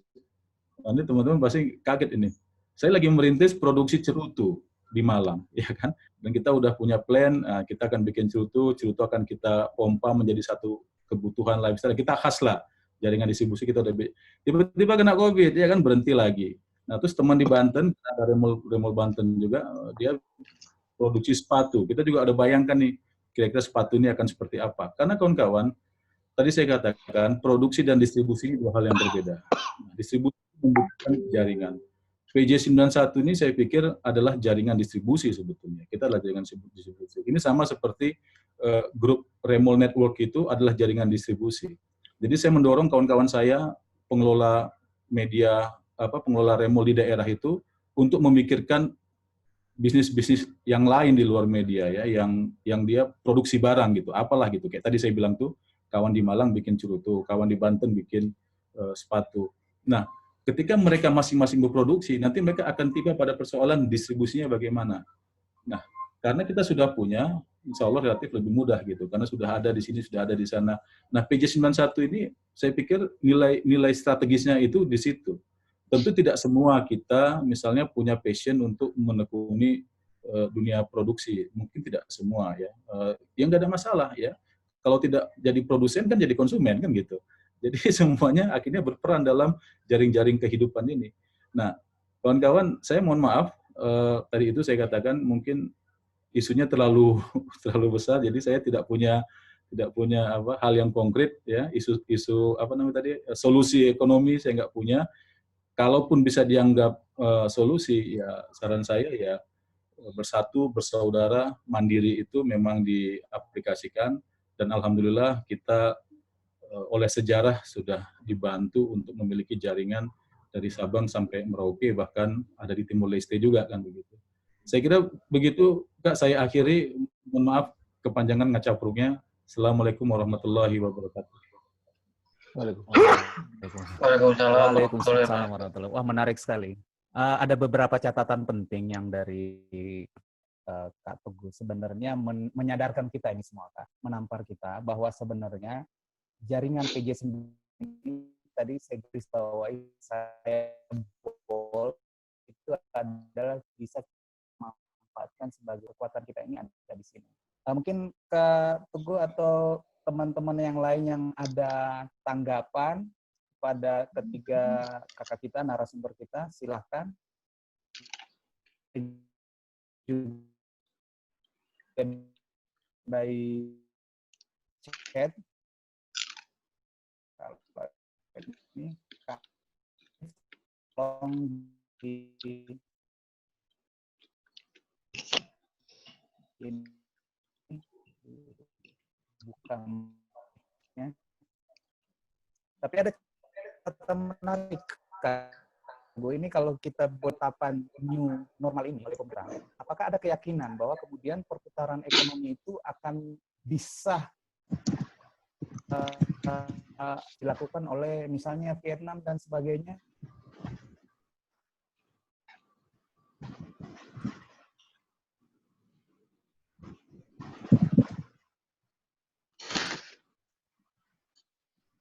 [SPEAKER 8] ini teman-teman pasti kaget ini. Saya lagi merintis produksi cerutu di Malang, ya kan? Dan kita udah punya plan, kita akan bikin cerutu akan kita pompa menjadi satu kebutuhan lifestyle. Kita khas lah, jaringan distribusi kita udah. Tiba-tiba kena COVID, ya kan berhenti lagi. Nah, terus teman di Banten, ada Remol Banten juga, dia produksi sepatu. Kita juga ada bayangkan nih, kira-kira sepatu ini akan seperti apa. Karena kawan-kawan, tadi saya katakan, produksi dan distribusi ini dua hal yang berbeda. Nah, distribusi membutuhkan jaringan. PJ91 ini saya pikir adalah jaringan distribusi sebetulnya. Kita adalah jaringan distribusi. Ini sama seperti grup Remol Network itu adalah jaringan distribusi. Jadi saya mendorong kawan-kawan saya, pengelola media, pengelola Remol di daerah itu untuk memikirkan bisnis-bisnis yang lain di luar media ya, yang dia produksi barang gitu, apalah gitu. Kayak tadi saya bilang tuh, kawan di Malang bikin cerutu, kawan di Banten bikin sepatu. Nah, ketika mereka masing-masing berproduksi, nanti mereka akan tiba pada persoalan distribusinya bagaimana. Nah, karena kita sudah punya, insya Allah relatif lebih mudah gitu, karena sudah ada di sini, sudah ada di sana. Nah, PJ91 ini, saya pikir nilai strategisnya itu di situ. Tentu tidak semua kita misalnya punya passion untuk menekuni dunia produksi, mungkin tidak semua ya. Yang nggak ada masalah ya. Kalau tidak jadi produsen kan jadi konsumen kan gitu. Jadi semuanya akhirnya berperan dalam jaring-jaring kehidupan ini. Nah, kawan-kawan, saya mohon maaf tadi itu saya katakan mungkin isunya terlalu besar, jadi saya tidak punya hal yang konkret ya, isu solusi ekonomi saya nggak punya. Kalaupun bisa dianggap solusi, ya saran saya ya bersatu, bersaudara, mandiri itu memang diaplikasikan, dan alhamdulillah kita oleh sejarah sudah dibantu untuk memiliki jaringan dari Sabang sampai Merauke, bahkan ada di Timor Leste juga kan begitu. Saya kira begitu, Kak, saya akhiri, mohon maaf kepanjangan ngacapruknya. Assalamualaikum warahmatullahi wabarakatuh.
[SPEAKER 1] Waalaikumsalam warahmatullahi. Wah, menarik sekali. Ada beberapa catatan penting yang dari Kak Teguh sebenarnya menyadarkan kita ini semua, Kak, menampar kita bahwa sebenarnya jaringan PJ9 tadi saya garis bawahi, saya itu adalah bisa memanfaatkan sebagai kekuatan kita ini ada di sini. Mungkin Kak Teguh atau teman-teman yang lain yang ada tanggapan pada ketiga kakak kita, narasumber kita, silahkan. By chat. Ini tolong bukan ya. Tapi ada kata menarik, Bu, ini kalau kita buat tahapan new normal ini oleh pemerintah, apakah ada keyakinan bahwa kemudian perputaran ekonomi itu akan bisa dilakukan oleh misalnya Vietnam dan sebagainya?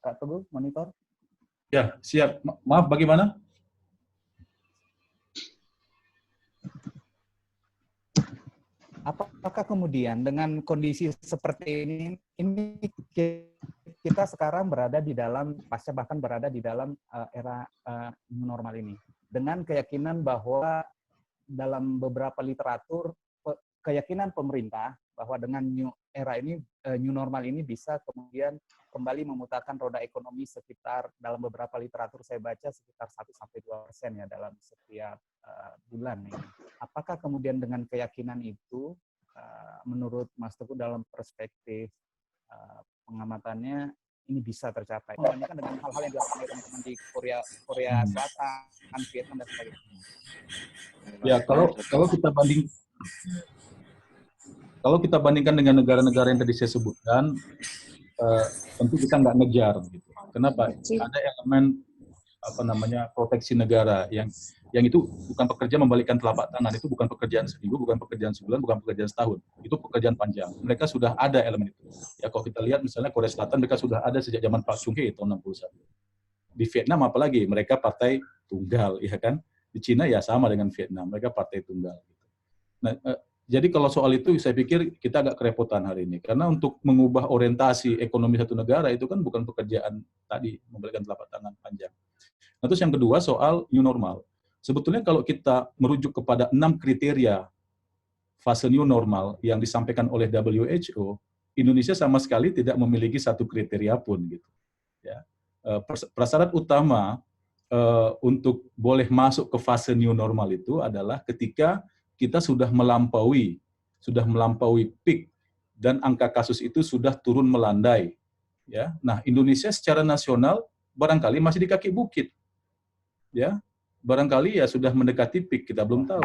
[SPEAKER 1] Kak Teguh, monitor.
[SPEAKER 8] Ya, siap. Maaf, bagaimana?
[SPEAKER 1] Apakah kemudian dengan kondisi seperti ini kita sekarang berada di dalam, bahkan berada di dalam era new normal ini, dengan keyakinan bahwa dalam beberapa literatur, keyakinan pemerintah bahwa dengan new normal ini bisa kemudian kembali memutarkan roda ekonomi sekitar, dalam beberapa literatur saya baca sekitar 1-2% ya dalam setiap bulan ini. Apakah kemudian dengan keyakinan itu, menurut Mas Teguh dalam perspektif pengamatannya ini bisa tercapai? Dibandingkan dengan hal-hal yang dilakukan oleh teman-teman di Korea Selatan, Vietnam dan sebagainya.
[SPEAKER 8] Ya, kalau kita bandingkan dengan negara-negara yang tadi saya sebutkan, tentu kita nggak ngejar gitu. Kenapa? Ada elemen proteksi negara yang itu bukan pekerjaan membalikkan telapak tangan, itu bukan pekerjaan seminggu, bukan pekerjaan sebulan, bukan pekerjaan setahun, itu pekerjaan panjang. Mereka sudah ada elemen itu. Ya, kalau kita lihat misalnya Korea Selatan, mereka sudah ada sejak zaman Park Chung-hee tahun 61. Di Vietnam apalagi, mereka partai tunggal, ya kan? Di Cina ya sama dengan Vietnam, mereka partai tunggal. Nah, jadi kalau soal itu saya pikir kita agak kerepotan hari ini, karena untuk mengubah orientasi ekonomi satu negara itu kan bukan pekerjaan tadi membalikkan telapak tangan panjang. Nah, terus yang kedua soal new normal. Sebetulnya kalau kita merujuk kepada 6 kriteria fase new normal yang disampaikan oleh WHO, Indonesia sama sekali tidak memiliki satu kriteria pun gitu. Ya. Prasyarat utama untuk boleh masuk ke fase new normal itu adalah ketika kita sudah melampaui peak dan angka kasus itu sudah turun melandai. Ya. Nah, Indonesia secara nasional barangkali masih di kaki bukit. Ya. Barangkali ya sudah mendekati peak, kita belum tahu.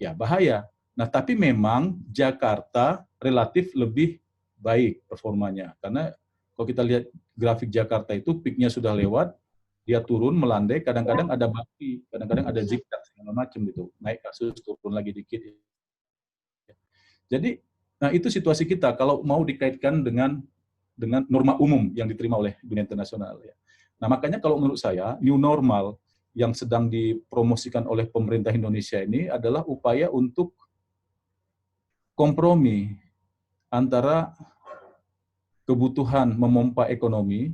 [SPEAKER 8] Ya, bahaya. Nah, tapi memang Jakarta relatif lebih baik performanya. Karena kalau kita lihat grafik Jakarta itu peaknya sudah lewat, dia turun, melandai, kadang-kadang ada baki, kadang-kadang ada zigzag, segala macam gitu. Naik kasus, turun lagi dikit. Jadi, nah itu situasi kita kalau mau dikaitkan dengan norma umum yang diterima oleh dunia internasional. Ya. Nah, makanya kalau menurut saya, new normal yang sedang dipromosikan oleh pemerintah Indonesia ini adalah upaya untuk kompromi antara kebutuhan memompa ekonomi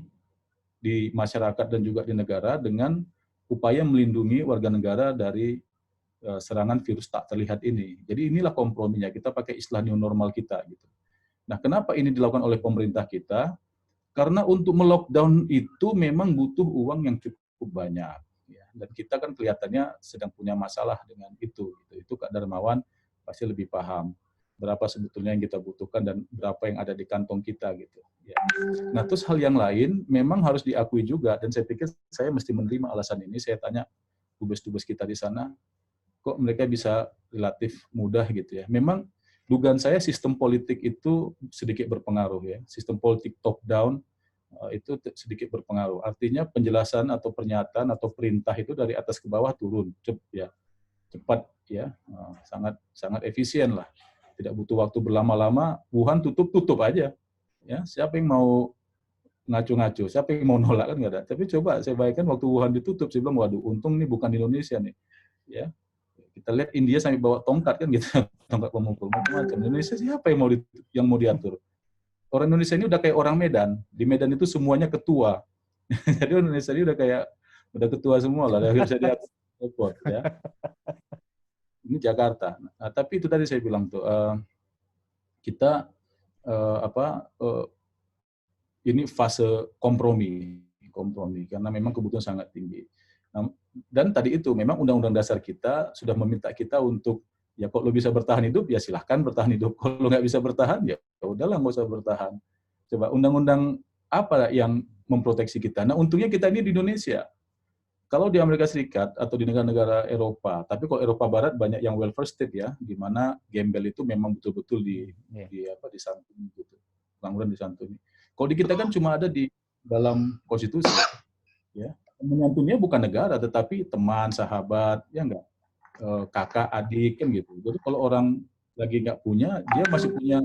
[SPEAKER 8] di masyarakat dan juga di negara dengan upaya melindungi warga negara dari serangan virus tak terlihat ini. Jadi inilah komprominya, kita pakai istilah new normal kita gitu. Nah, kenapa ini dilakukan oleh pemerintah kita? Karena untuk melockdown itu memang butuh uang yang cukup banyak. Ya. Dan kita kan kelihatannya sedang punya masalah dengan itu. Itu Kak Darmawan pasti lebih paham berapa sebetulnya yang kita butuhkan dan berapa yang ada di kantong kita gitu. Ya. Nah, terus hal yang lain memang harus diakui juga, dan saya pikir saya mesti menerima alasan ini. Saya tanya dubes-dubes kita di sana, kok mereka bisa relatif mudah gitu ya. Memang dugaan saya sistem politik itu sedikit berpengaruh ya. Sistem politik top down itu sedikit berpengaruh. Artinya penjelasan atau pernyataan atau perintah itu dari atas ke bawah turun, cepat ya, sangat efisien lah. Tidak butuh waktu berlama-lama. Wuhan tutup aja. Ya, siapa yang mau ngaco-ngaco? Siapa yang mau nolak kan nggak ada. Tapi coba saya bayangkan waktu Wuhan ditutup, saya bilang waduh, untung nih bukan Indonesia nih. Ya, kita lihat India sampai bawa tongkat kan gitu, tongkat pemukul macam-macam. Indonesia siapa yang mau diatur? Orang Indonesia ini udah kayak orang Medan. Di Medan itu semuanya ketua. Jadi Indonesia ini udah ketua semua lah. Nggak bisa diatur. Ya. Ini Jakarta. Nah, tapi itu tadi saya bilang tuh, kita ini fase kompromi karena memang kebutuhan sangat tinggi. Nah, dan tadi itu memang undang-undang dasar kita sudah meminta kita untuk ya kalau bisa bertahan hidup ya silahkan bertahan hidup. Kalau nggak bisa bertahan ya udahlah nggak usah bertahan. Coba undang-undang apa yang memproteksi kita? Nah, untungnya kita ini di Indonesia. Kalau di Amerika Serikat atau di negara-negara Eropa, tapi kalau Eropa Barat banyak yang welfare state ya, di mana gembel itu memang betul-betul disantuni gitu. Pengangguran disantuni. Kalau di kita kan cuma ada di dalam konstitusi. Ya. Menyantuninya bukan negara tetapi teman, sahabat, ya enggak. Kakak, adik kan gitu. Jadi kalau orang lagi nggak punya, dia masih punya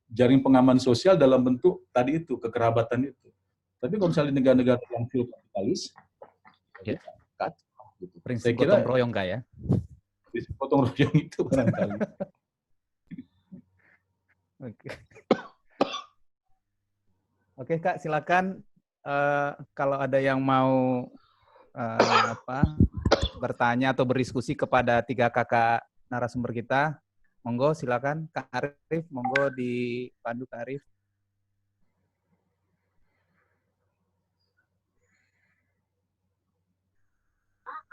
[SPEAKER 8] jaring pengaman sosial dalam bentuk tadi itu, kekerabatan itu. Tapi kalau misalnya negara-negara yang full kapitalis,
[SPEAKER 1] ya.
[SPEAKER 8] Gitu.
[SPEAKER 1] Prinsip gotong royong Kak ya?
[SPEAKER 8] Prinsip gotong royong itu barangkali.
[SPEAKER 1] Oke Kak, silakan kalau ada yang mau bertanya atau berdiskusi kepada 3 kakak narasumber kita, Monggo silakan Kak Arif, monggo dipandu Kak Arif.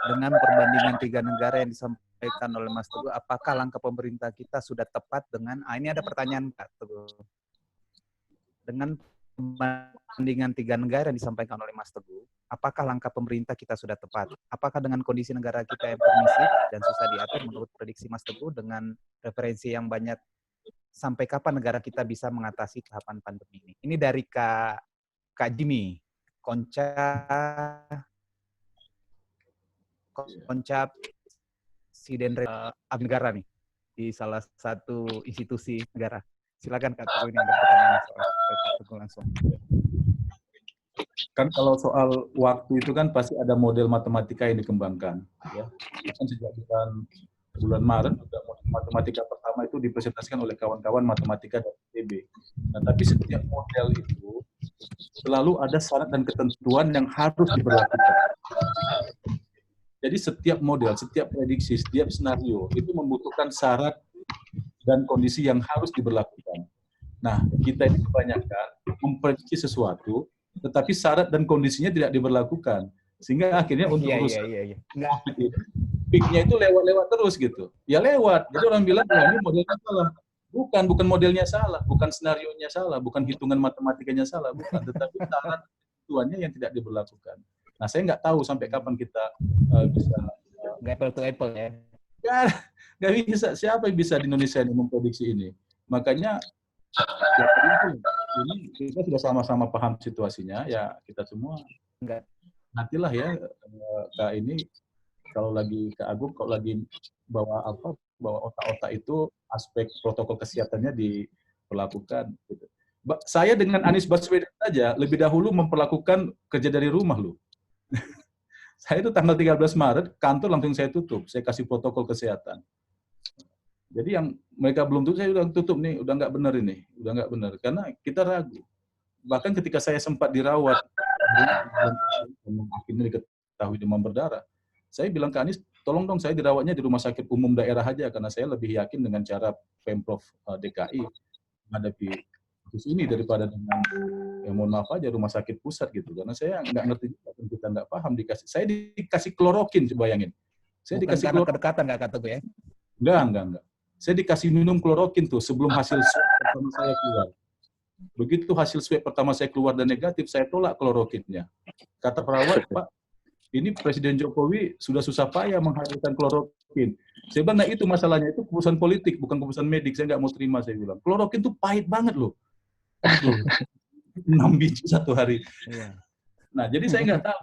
[SPEAKER 1] Dengan perbandingan 3 negara yang disampaikan oleh Mas Teguh, apakah langkah pemerintah kita sudah tepat dengan, ini ada pertanyaan Kak Teguh. Dengan perbandingan 3 negara yang disampaikan oleh Mas Teguh, apakah langkah pemerintah kita sudah tepat? Apakah dengan kondisi negara kita yang permisif dan susah diatur menurut prediksi Mas Teguh dengan referensi yang banyak, sampai kapan negara kita bisa mengatasi tahapan pandemi ini? Ini dari Kak Jimmy, Koncap Sidenre abdi negara nih di salah satu institusi negara. Silakan Kak Teguh, ini ada pertanyaan soal Kak Teguh langsung.
[SPEAKER 8] Kan kalau soal waktu itu kan pasti ada model matematika yang dikembangkan, ya. Kan sejak bulan Maret model matematika pertama itu dipresentasikan oleh kawan-kawan matematika dari ITB. Nah, tapi setiap model itu selalu ada syarat dan ketentuan yang harus diberlakukan. Jadi setiap model, setiap prediksi, setiap skenario itu membutuhkan syarat dan kondisi yang harus diberlakukan. Nah, kita ini kebanyakan memprediksi sesuatu, tetapi syarat dan kondisinya tidak diberlakukan. Sehingga akhirnya untuk urusan peak-nya itu lewat-lewat terus gitu. Ya lewat. Jadi orang bilang, ini modelnya salah. Bukan modelnya salah, bukan skenarionya salah, bukan hitungan matematikanya salah, bukan. Tetapi syarat ketentuannya yang tidak diberlakukan. Nah, saya nggak tahu sampai kapan kita bisa
[SPEAKER 1] apple to apple ya.
[SPEAKER 8] Nggak bisa. Siapa yang bisa di Indonesia ini memprediksi ini? Makanya ya, ini kita sudah sama-sama paham situasinya. Ya kita semua nantilah ya Kak ini kalau lagi Kak Agung kalau lagi bawa otak-otak itu aspek protokol kesehatannya diperlakukan. Gitu. Saya dengan Anies Baswedan saja lebih dahulu memperlakukan kerja dari rumah loh. Saya itu tanggal 13 Maret, kantor langsung saya tutup. Saya kasih protokol kesehatan. Jadi yang mereka belum tutup, saya udah tutup nih. Udah nggak benar ini. Udah nggak benar. Karena kita ragu. Bahkan ketika saya sempat dirawat, akhirnya diketahui demam berdarah, saya bilang ke Anies, tolong dong saya dirawatnya di rumah sakit umum daerah aja. Karena saya lebih yakin dengan cara Pemprov DKI menghadapi kasus ini daripada dengan mohon maaf aja rumah sakit pusat gitu, karena saya nggak ngerti juga, kita nggak paham saya dikasih klorokin, bayangin. Saya
[SPEAKER 1] bukan
[SPEAKER 8] dikasih
[SPEAKER 1] karena kedekatan nggak Kak Teguh ya?
[SPEAKER 8] Enggak. Saya dikasih minum klorokin tuh sebelum hasil swab pertama saya keluar. Begitu hasil swab pertama saya keluar dan negatif, saya tolak klorokinnya. Kata perawat, Pak, ini Presiden Jokowi sudah susah payah menghadirkan klorokin. Saya bilang, nah itu masalahnya, itu keputusan politik, bukan keputusan medik, saya nggak mau terima, saya bilang. Klorokin tuh pahit banget loh. 6 biji satu hari. Iya. Nah, jadi saya nggak tahu.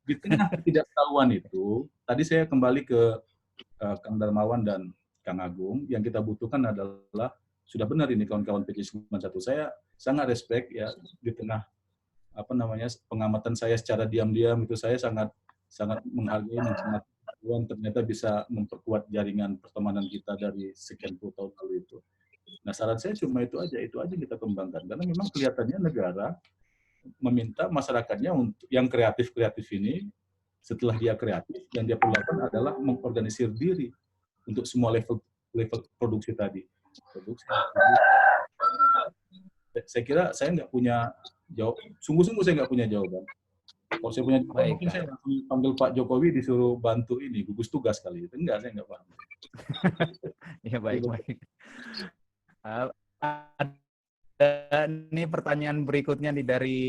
[SPEAKER 8] Di tengah ketidaktahuan itu, tadi saya kembali ke Kang Darmawan dan Kang Agung, yang kita butuhkan adalah, sudah benar ini kawan-kawan PJ91, saya sangat respect ya, di tengah pengamatan saya secara diam-diam itu saya sangat menghargai dan sangat ternyata bisa memperkuat jaringan pertemanan kita dari sekian puluh tahun lalu itu. Nah, saran saya cuma itu aja kita kembangkan. Karena memang kelihatannya negara meminta masyarakatnya untuk yang kreatif ini, setelah dia kreatif, yang dia perlu lakukan adalah mengorganisir diri untuk semua level produksi tadi. Saya kira saya nggak punya sungguh-sungguh saya nggak punya jawaban. Kalau saya punya jawaban, mungkin saya langsung panggil Pak Jokowi disuruh bantu ini, gugus tugas kali itu. Enggak, saya nggak paham.
[SPEAKER 1] Ya baik. Ini pertanyaan berikutnya nih dari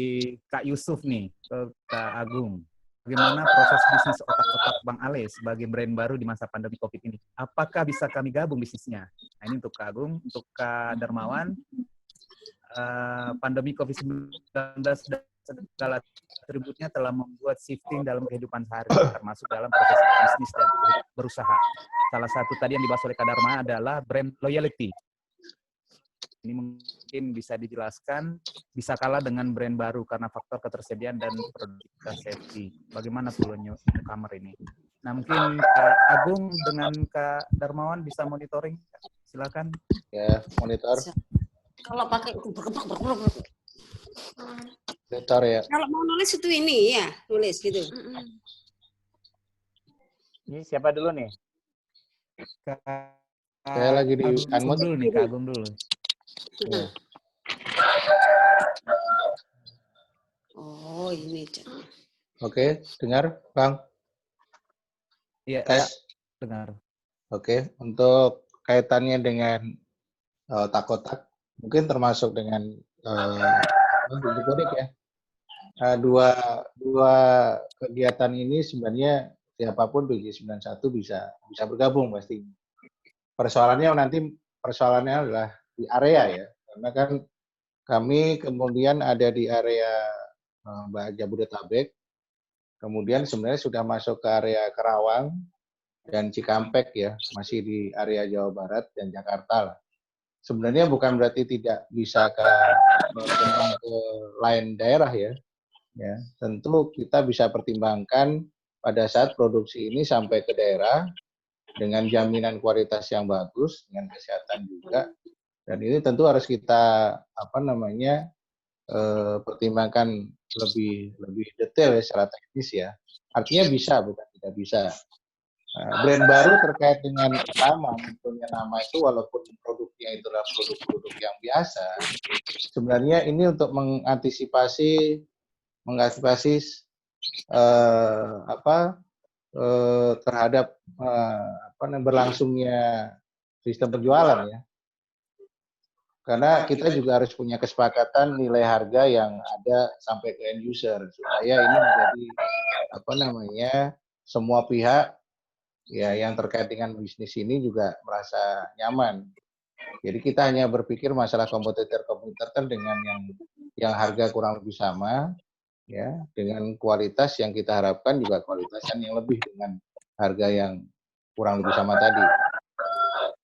[SPEAKER 1] Kak Yusuf nih ke Kak Agung. Bagaimana proses bisnis otak-otak Bang Ale sebagai brand baru di masa pandemi COVID ini? Apakah bisa kami gabung bisnisnya? Nah, ini untuk Kak Agung, untuk Kak Darmawan. Pandemi COVID-19 dan segala atributnya telah membuat shifting dalam kehidupan sehari, termasuk dalam proses bisnis dan berusaha. Salah satu tadi yang dibahas oleh Kak Darmawan adalah brand loyalty. Ini mungkin bisa dijelaskan, bisa kalah dengan brand baru karena faktor ketersediaan dan produktivitas safety. Bagaimana perlu newcomer ini? Nah, mungkin Kak Agung dengan Kak Darmawan bisa monitoring. Silakan.
[SPEAKER 6] Ya, monitor.
[SPEAKER 9] Kalau pakai
[SPEAKER 6] monitor ya.
[SPEAKER 9] Kalau mau nulis itu ini ya, nulis gitu.
[SPEAKER 4] Ini siapa dulu nih?
[SPEAKER 6] Saya lagi di
[SPEAKER 1] Agung
[SPEAKER 6] unmute.
[SPEAKER 1] dulu nih, Kak Agung dulu. Iya.
[SPEAKER 9] Oh, ini.
[SPEAKER 6] Oke, dengar, Bang?
[SPEAKER 1] Iya,
[SPEAKER 6] Tes.
[SPEAKER 1] dengar.
[SPEAKER 6] Oke, untuk kaitannya dengan tak-kotak, mungkin termasuk dengan hidroponik ya. Dua kegiatan ini sebenarnya siapapun PJ91 bisa bergabung pasti. Persoalannya adalah di area ya, karena kan kami kemudian ada di area Jabodetabek, kemudian sebenarnya sudah masuk ke area Kerawang dan Cikampek ya, masih di area Jawa Barat dan Jakarta lah. Sebenarnya bukan berarti tidak bisa berkembang ke lain daerah ya. Ya, tentu kita bisa pertimbangkan pada saat produksi ini sampai ke daerah dengan jaminan kualitas yang bagus, dengan kesehatan juga. Dan ini tentu harus kita pertimbangkan lebih detail ya secara teknis ya. Artinya bisa, bukan tidak bisa. Brand baru terkait dengan nama, munculnya nama itu walaupun produknya itu adalah produk-produk yang biasa, sebenarnya ini untuk mengantisipasi terhadap berlangsungnya sistem penjualan ya. Karena kita juga harus punya kesepakatan nilai harga yang ada sampai ke end user supaya ini menjadi semua pihak ya yang terkait dengan bisnis ini juga merasa nyaman. Jadi kita hanya berpikir masalah kompetitor dengan yang harga kurang lebih sama ya, dengan kualitas yang kita harapkan juga kualitas yang lebih dengan harga yang kurang lebih sama tadi.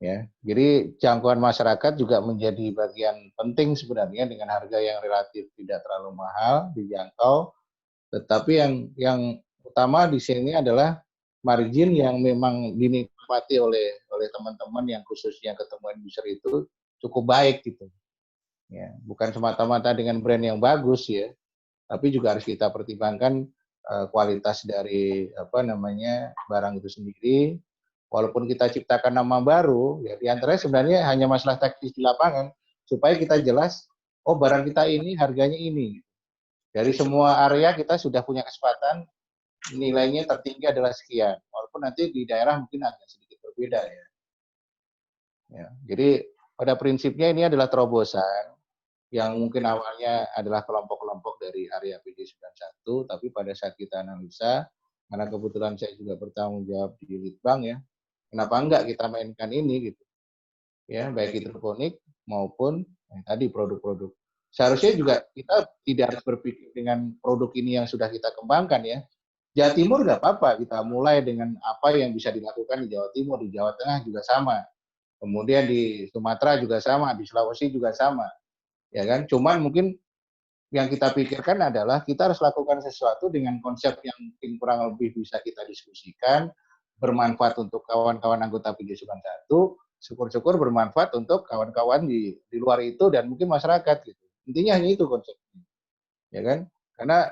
[SPEAKER 6] Ya, jadi jangkauan masyarakat juga menjadi bagian penting sebenarnya dengan harga yang relatif tidak terlalu mahal, dijangkau. Tetapi yang utama di sini adalah margin yang memang dinikmati oleh teman-teman yang khususnya ketemu end user itu cukup baik gitu. Ya, bukan semata-mata dengan brand yang bagus ya, tapi juga harus kita pertimbangkan kualitas dari barang itu sendiri. Walaupun kita ciptakan nama baru, ya diantaranya sebenarnya hanya masalah teknis di lapangan supaya kita jelas, oh barang kita ini harganya ini. Dari semua area kita sudah punya kesempatan nilainya tertinggi adalah sekian. Walaupun nanti di daerah mungkin agak sedikit berbeda ya. Ya, jadi pada prinsipnya ini adalah terobosan yang mungkin awalnya adalah kelompok-kelompok dari area PJ91, tapi pada saat kita analisa, karena kebetulan saya juga bertanggung jawab di Litbang ya, kenapa enggak kita mainkan ini gitu, ya baik hidroponik maupun tadi produk-produk. Seharusnya juga kita tidak harus berpikir dengan produk ini yang sudah kita kembangkan ya. Jawa Timur nggak apa-apa, kita mulai dengan apa yang bisa dilakukan di Jawa Timur, di Jawa Tengah juga sama, kemudian di Sumatera juga sama, di Sulawesi juga sama. Ya kan, cuman mungkin yang kita pikirkan adalah kita harus lakukan sesuatu dengan konsep yang mungkin kurang lebih bisa kita diskusikan, bermanfaat untuk kawan-kawan anggota PJ91, syukur-syukur bermanfaat untuk kawan-kawan di luar itu dan mungkin masyarakat gitu. Intinya hanya itu konsepnya. Ya kan?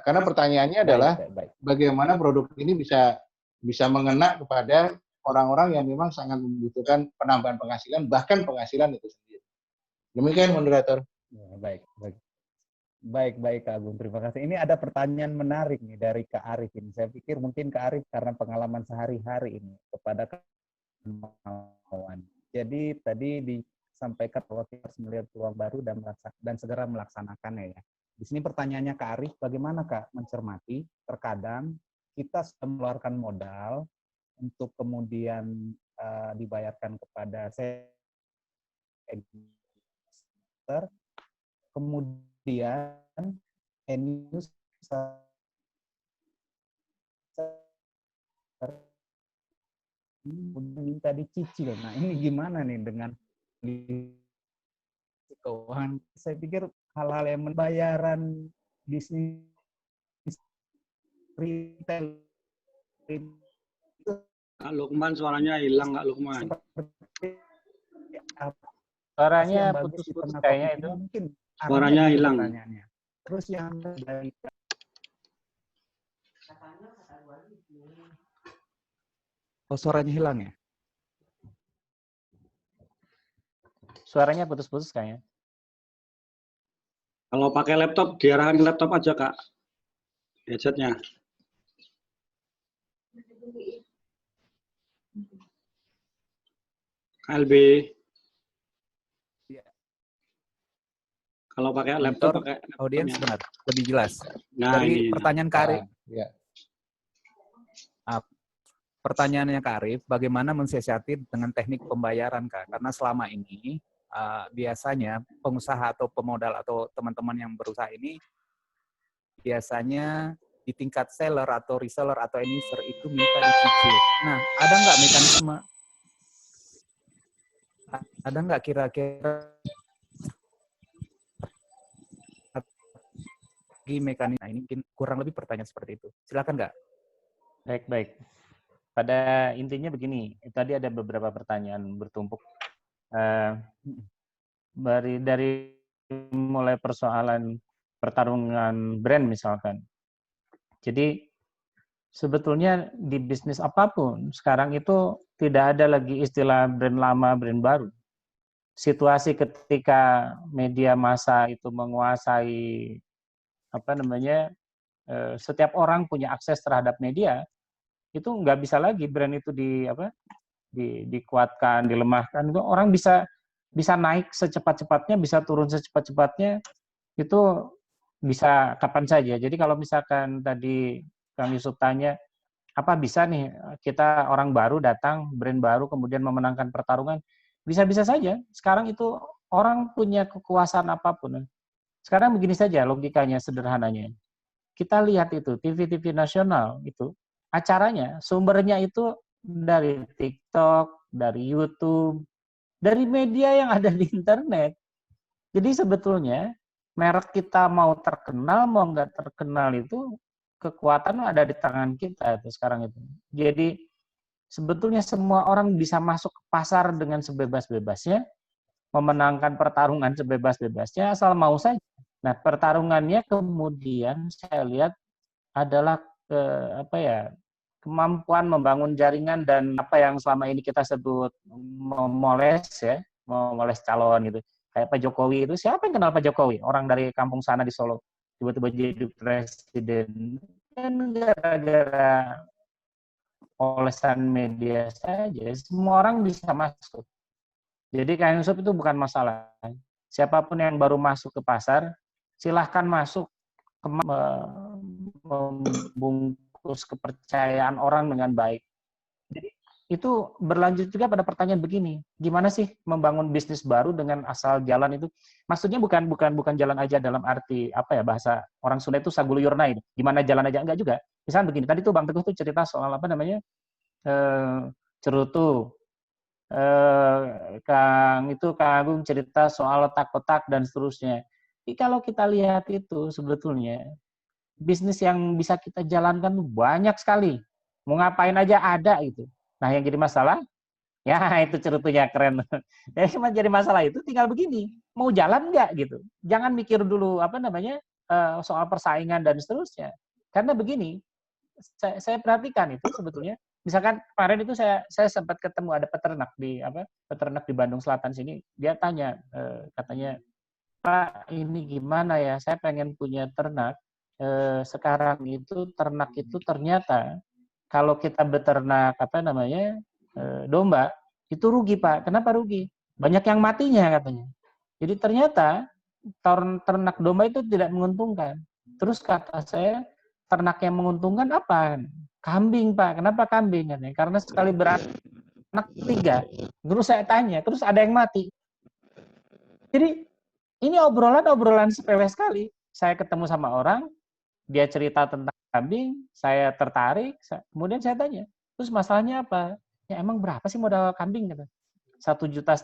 [SPEAKER 6] Karena pertanyaannya adalah bagaimana produk ini bisa mengena kepada orang-orang yang memang sangat membutuhkan penambahan penghasilan, bahkan penghasilan itu sendiri. Demikian moderator.
[SPEAKER 1] Ya, baik Kak Agung, terima kasih. Ini ada pertanyaan menarik nih dari Kak Arif ini. Saya pikir mungkin Kak Arif karena pengalaman sehari-hari ini kepada kawan. Jadi tadi disampaikan bahwa kita harus melihat peluang baru dan segera melaksanakannya ya. Di sini pertanyaannya Kak Arif, bagaimana Kak mencermati terkadang kita sudah mengeluarkan modal untuk kemudian dibayarkan kepada investor, kemudian end user minta dicicil. Nah ini gimana nih dengan keuangan? Saya pikir hal-hal yang membayaran bisnis retail itu
[SPEAKER 10] Kak Lukman suaranya hilang, Kak Lukman.
[SPEAKER 4] Suaranya putus-putus kayaknya itu.
[SPEAKER 1] Mungkin
[SPEAKER 10] suaranya hilang.
[SPEAKER 1] Terus yang dari suaranya hilang ya?
[SPEAKER 4] Suaranya putus-putus kayaknya.
[SPEAKER 10] Kalau pakai laptop, diarahkan ke laptop aja, Kak. Headsetnya. KLB.
[SPEAKER 1] Iya.
[SPEAKER 10] Kalau pakai
[SPEAKER 1] Monitor
[SPEAKER 10] laptop, pakai
[SPEAKER 1] audiens
[SPEAKER 10] laptopnya.
[SPEAKER 1] benar, lebih jelas.
[SPEAKER 10] Nah,
[SPEAKER 1] Dari
[SPEAKER 10] ini.
[SPEAKER 1] pertanyaan Kak Arif,
[SPEAKER 6] Ya.
[SPEAKER 1] pertanyaannya Kak Arif, bagaimana mensiasati dengan teknik pembayaran, Kak? Karena selama ini biasanya pengusaha atau pemodal atau teman-teman yang berusaha ini biasanya di tingkat seller atau reseller atau end user itu minta dicicil. Nah, ada nggak mekanisme? Ada nggak kira-kira mekanisme? Nah, ini mungkin kurang lebih pertanyaan seperti itu. Silakan nggak?
[SPEAKER 4] Baik. Pada intinya begini, tadi ada beberapa pertanyaan bertumpuk. Dari mulai persoalan pertarungan brand misalkan. Jadi sebetulnya di bisnis apapun sekarang itu tidak ada lagi istilah brand lama, brand baru. Situasi ketika media massa itu menguasai setiap orang punya akses terhadap media, itu nggak bisa lagi brand itu dikuatkan, dilemahkan. Itu orang bisa naik secepat-cepatnya, bisa turun secepat-cepatnya, itu bisa kapan saja. Jadi kalau misalkan tadi Kang Yusuf tanya, apa bisa nih kita orang baru datang, brand baru, kemudian memenangkan pertarungan? Bisa-bisa saja. Sekarang itu orang punya kekuasaan apapun. Sekarang begini saja logikanya, sederhananya. Kita lihat itu, TV-TV nasional itu, acaranya, sumbernya itu dari TikTok, dari YouTube, dari media yang ada di internet. Jadi sebetulnya merek kita mau terkenal, mau nggak terkenal itu kekuatan ada di tangan kita itu sekarang itu. Jadi sebetulnya semua orang bisa masuk ke pasar dengan sebebas-bebasnya, memenangkan pertarungan sebebas-bebasnya asal mau saja. Nah, pertarungannya kemudian saya lihat adalah kemampuan membangun jaringan dan apa yang selama ini kita sebut memoles calon gitu. Kayak Pak Jokowi itu, siapa yang kenal Pak Jokowi? Orang dari kampung sana di Solo, tiba-tiba jadi presiden. Kan gara-gara olesan media saja, semua orang bisa masuk. Jadi Kang Yusuf itu bukan masalah. Siapapun yang baru masuk ke pasar, silahkan masuk, membungkus kepercayaan orang dengan baik. Jadi itu berlanjut juga pada pertanyaan begini, gimana sih membangun bisnis baru dengan asal jalan itu? Maksudnya bukan jalan aja dalam arti bahasa orang Sunda itu saguluyurna itu. Gimana jalan aja, enggak juga. Misalnya begini, tadi tuh Bang Teguh tuh cerita soal cerutu. Kang Agung cerita soal letak-letak dan seterusnya. Jadi kalau kita lihat itu sebetulnya bisnis yang bisa kita jalankan banyak sekali. Mau ngapain aja ada gitu. Nah, yang jadi masalah, ya itu cerutunya keren. Cuma jadi masalah itu tinggal begini, mau jalan nggak gitu. Jangan mikir dulu soal persaingan dan seterusnya. Karena begini, saya perhatikan itu sebetulnya. Misalkan kemarin itu saya sempat ketemu ada peternak di Bandung Selatan sini. Dia tanya, katanya, Pak ini gimana ya? Saya pengen punya ternak. Sekarang itu ternak itu ternyata kalau kita beternak domba itu rugi Pak. Kenapa rugi? Banyak yang matinya katanya. Jadi ternyata ternak domba itu tidak menguntungkan. Terus kata saya, ternak yang menguntungkan apa? Kambing Pak. Kenapa kambing? Karena sekali beranak 3. Terus saya tanya, terus ada yang mati. Jadi ini obrolan sepele sekali. Saya ketemu sama orang, dia cerita tentang kambing, saya tertarik, kemudian saya tanya, terus masalahnya apa? Ya emang berapa sih modal kambing? 1,5 juta.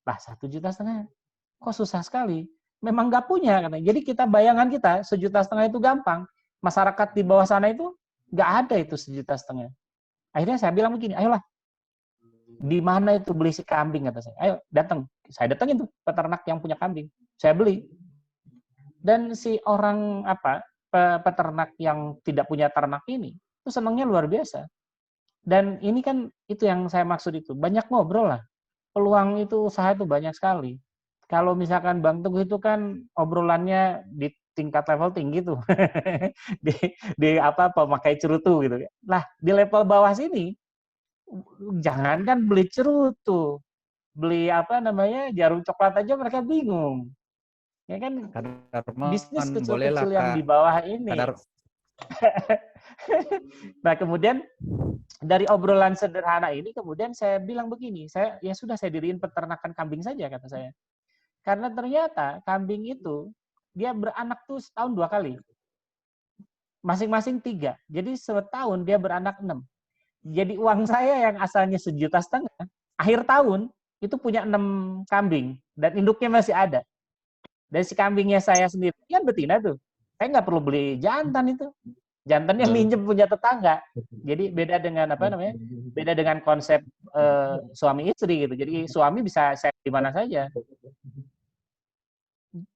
[SPEAKER 4] Lah 1,5 juta, kok susah sekali? Memang nggak punya katanya. Jadi bayangan kita 1,5 juta itu gampang. Masyarakat di bawah sana itu nggak ada itu 1,5 juta. Akhirnya saya bilang begini, ayolah, di mana itu beli si kambing kata saya. Ayo datang. Saya datangin tuh peternak yang punya kambing. Saya beli. Dan si orang peternak yang tidak punya ternak ini itu senangnya luar biasa. Dan ini kan itu yang saya maksud itu, banyak ngobrol lah. peluang itu usaha itu banyak sekali. Kalau misalkan Bang Teguh itu kan obrolannya di tingkat level tinggi tuh. di apa pemakai cerutu gitu. Lah, di level bawah sini jangankan beli cerutu, beli apa namanya jarum coklat aja mereka bingung. Ya kan bisnis
[SPEAKER 1] bolehlah,
[SPEAKER 4] kecil-kecil yang
[SPEAKER 1] Kak.
[SPEAKER 4] di bawah ini. Nah, kemudian dari obrolan sederhana ini kemudian saya bilang begini, saya diriin peternakan kambing saja kata saya. Karena ternyata kambing itu dia beranak tuh setahun 2 kali. Masing-masing 3. Jadi setahun dia beranak 6. Jadi uang saya yang asalnya 1,5 juta, akhir tahun itu punya 6 kambing dan induknya masih ada. Dan si kambingnya saya sendiri kan betina tuh. Saya nggak perlu beli jantan itu. Jantannya minjem punya tetangga. Jadi beda dengan apa namanya? Beda dengan konsep suami istri gitu. Jadi suami bisa share di mana saja.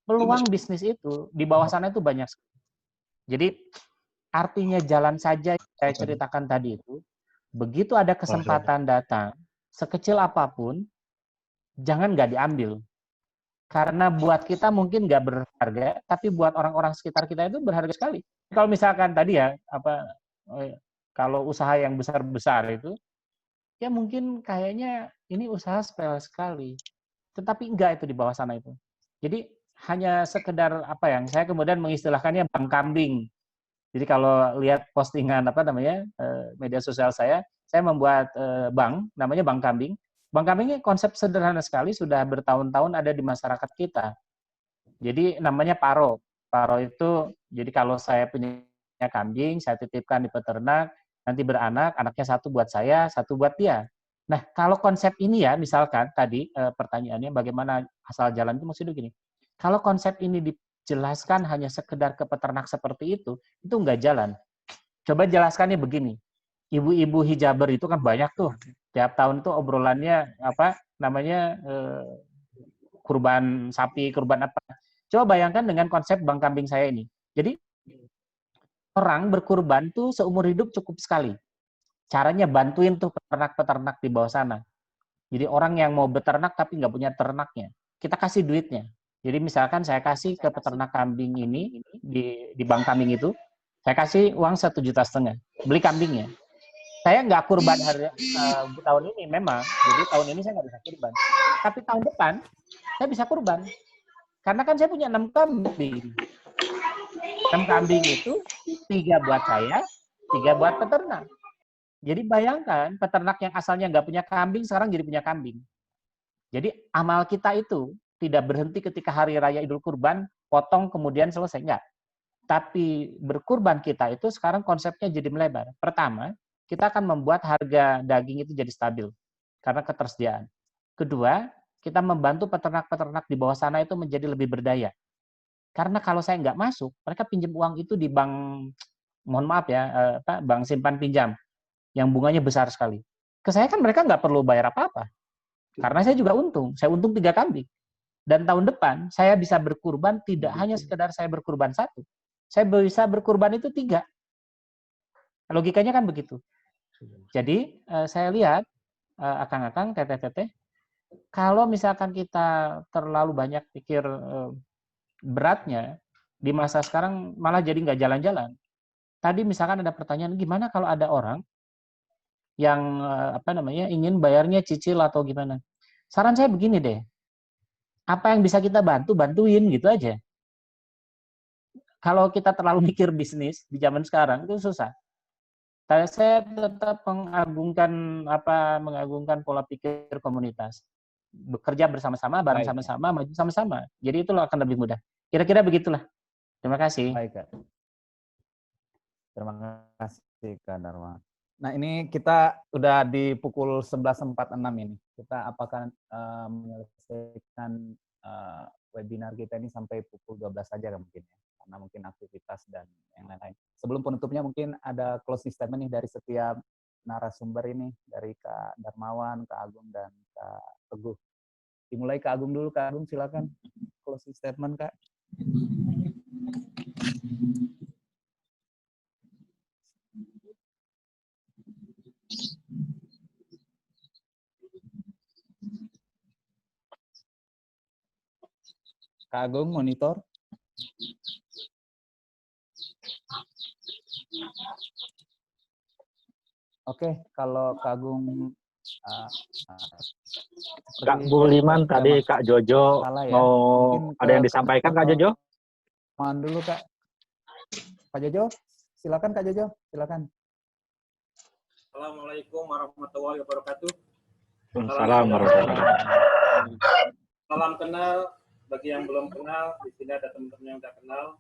[SPEAKER 4] Peluang bisnis itu di bawah sana itu banyak. Jadi artinya jalan saja yang saya ceritakan tadi itu, begitu ada kesempatan datang, sekecil apapun, jangan nggak diambil. Karena buat kita mungkin nggak berharga, tapi buat orang-orang sekitar kita itu berharga sekali. Kalau misalkan tadi ya, kalau usaha yang besar-besar itu, ya mungkin kayaknya ini usaha sepele sekali. Tetapi enggak itu di bawah sana itu. Jadi hanya sekedar apa yang saya kemudian mengistilahkannya bank kambing. Jadi kalau lihat postingan apa namanya media sosial saya membuat bank namanya bank kambing. Bank kambingnya konsep sederhana sekali, sudah bertahun-tahun ada di masyarakat kita. Jadi namanya paro. Paro itu jadi kalau saya punya kambing, saya titipkan di peternak, nanti beranak, anaknya 1 buat saya, 1 buat dia. Nah, kalau konsep ini ya, misalkan tadi pertanyaannya bagaimana asal jalan itu maksudnya gini. Kalau konsep ini dijelaskan hanya sekedar ke peternak seperti itu nggak jalan. Coba jelaskannya begini. Ibu-ibu hijaber itu kan banyak tuh. Tiap tahun tuh obrolannya apa namanya kurban sapi, kurban apa. Coba bayangkan dengan konsep bank kambing saya ini. Jadi orang berkurban tuh seumur hidup cukup sekali. Caranya bantuin tuh peternak-peternak di bawah sana. Jadi orang yang mau beternak tapi nggak punya ternaknya, kita kasih duitnya. Jadi misalkan saya kasih ke peternak kambing ini di bank kambing itu, saya kasih uang 1,5 juta, beli kambingnya. Saya nggak kurban tahun ini memang, jadi tahun ini saya nggak bisa kurban. Tapi tahun depan saya bisa kurban, karena kan saya punya 6 kambing. 6 kambing itu 3 buat saya, 3 buat peternak. Jadi bayangkan peternak yang asalnya nggak punya kambing sekarang jadi punya kambing. Jadi amal kita itu tidak berhenti ketika hari raya Idul Kurban, potong kemudian selesai. Enggak. Tapi berkurban kita itu sekarang konsepnya jadi melebar. Pertama, kita akan membuat harga daging itu jadi stabil karena ketersediaan. Kedua, kita membantu peternak-peternak di bawah sana itu menjadi lebih berdaya. Karena kalau saya nggak masuk, mereka pinjam uang itu di bank, mohon maaf ya, bank simpan pinjam, yang bunganya besar sekali. Ke saya kan mereka nggak perlu bayar apa-apa. Karena saya juga untung. Saya untung 3 kambing. Dan tahun depan saya bisa berkurban tidak hanya sekedar saya berkurban 1. Saya bisa berkurban itu 3. Logikanya kan begitu. Jadi saya lihat akang-akang, teteh-teteh, kalau misalkan kita terlalu banyak pikir beratnya, di masa sekarang malah jadi nggak jalan-jalan. Tadi misalkan ada pertanyaan, gimana kalau ada orang yang apa namanya ingin bayarnya cicil atau gimana? Saran saya begini deh, apa yang bisa kita bantu, bantuin gitu aja. Kalau kita terlalu mikir bisnis di zaman sekarang itu susah. Saya tetap mengagungkan pola pikir komunitas. Bekerja bersama-sama, bareng sama-sama, maju sama-sama. Jadi itulah akan lebih mudah. Kira-kira begitulah. Terima kasih.
[SPEAKER 1] Baik, Kak. Terima kasih, Kak Dharma. Nah, ini kita udah di pukul 11.46 ini. Kita apakah menyelesaikan webinar kita ini sampai pukul 12 saja mungkin ya, karena mungkin aktivitas dan yang lain-lain. Sebelum penutupnya mungkin ada closing statement nih dari setiap narasumber ini, dari Kak Darmawan, Kak Agung, dan Kak Teguh. Dimulai Kak Agung dulu, Kak Agung silakan closing statement, Kak. Kak Agung, monitor. Oke, kalau Kak Agung
[SPEAKER 11] Kak Buliman tadi Kak Jojo
[SPEAKER 1] ya.
[SPEAKER 11] mau ada yang disampaikan Kak Jojo?
[SPEAKER 1] Mohon dulu Kak. Kak Jojo, silakan Kak Jojo, silakan.
[SPEAKER 12] Assalamualaikum warahmatullahi wabarakatuh.
[SPEAKER 11] Salam warahmatullahi wabarakatuh.
[SPEAKER 12] Salam kenal bagi yang belum kenal, di sini ada teman-teman yang udah kenal.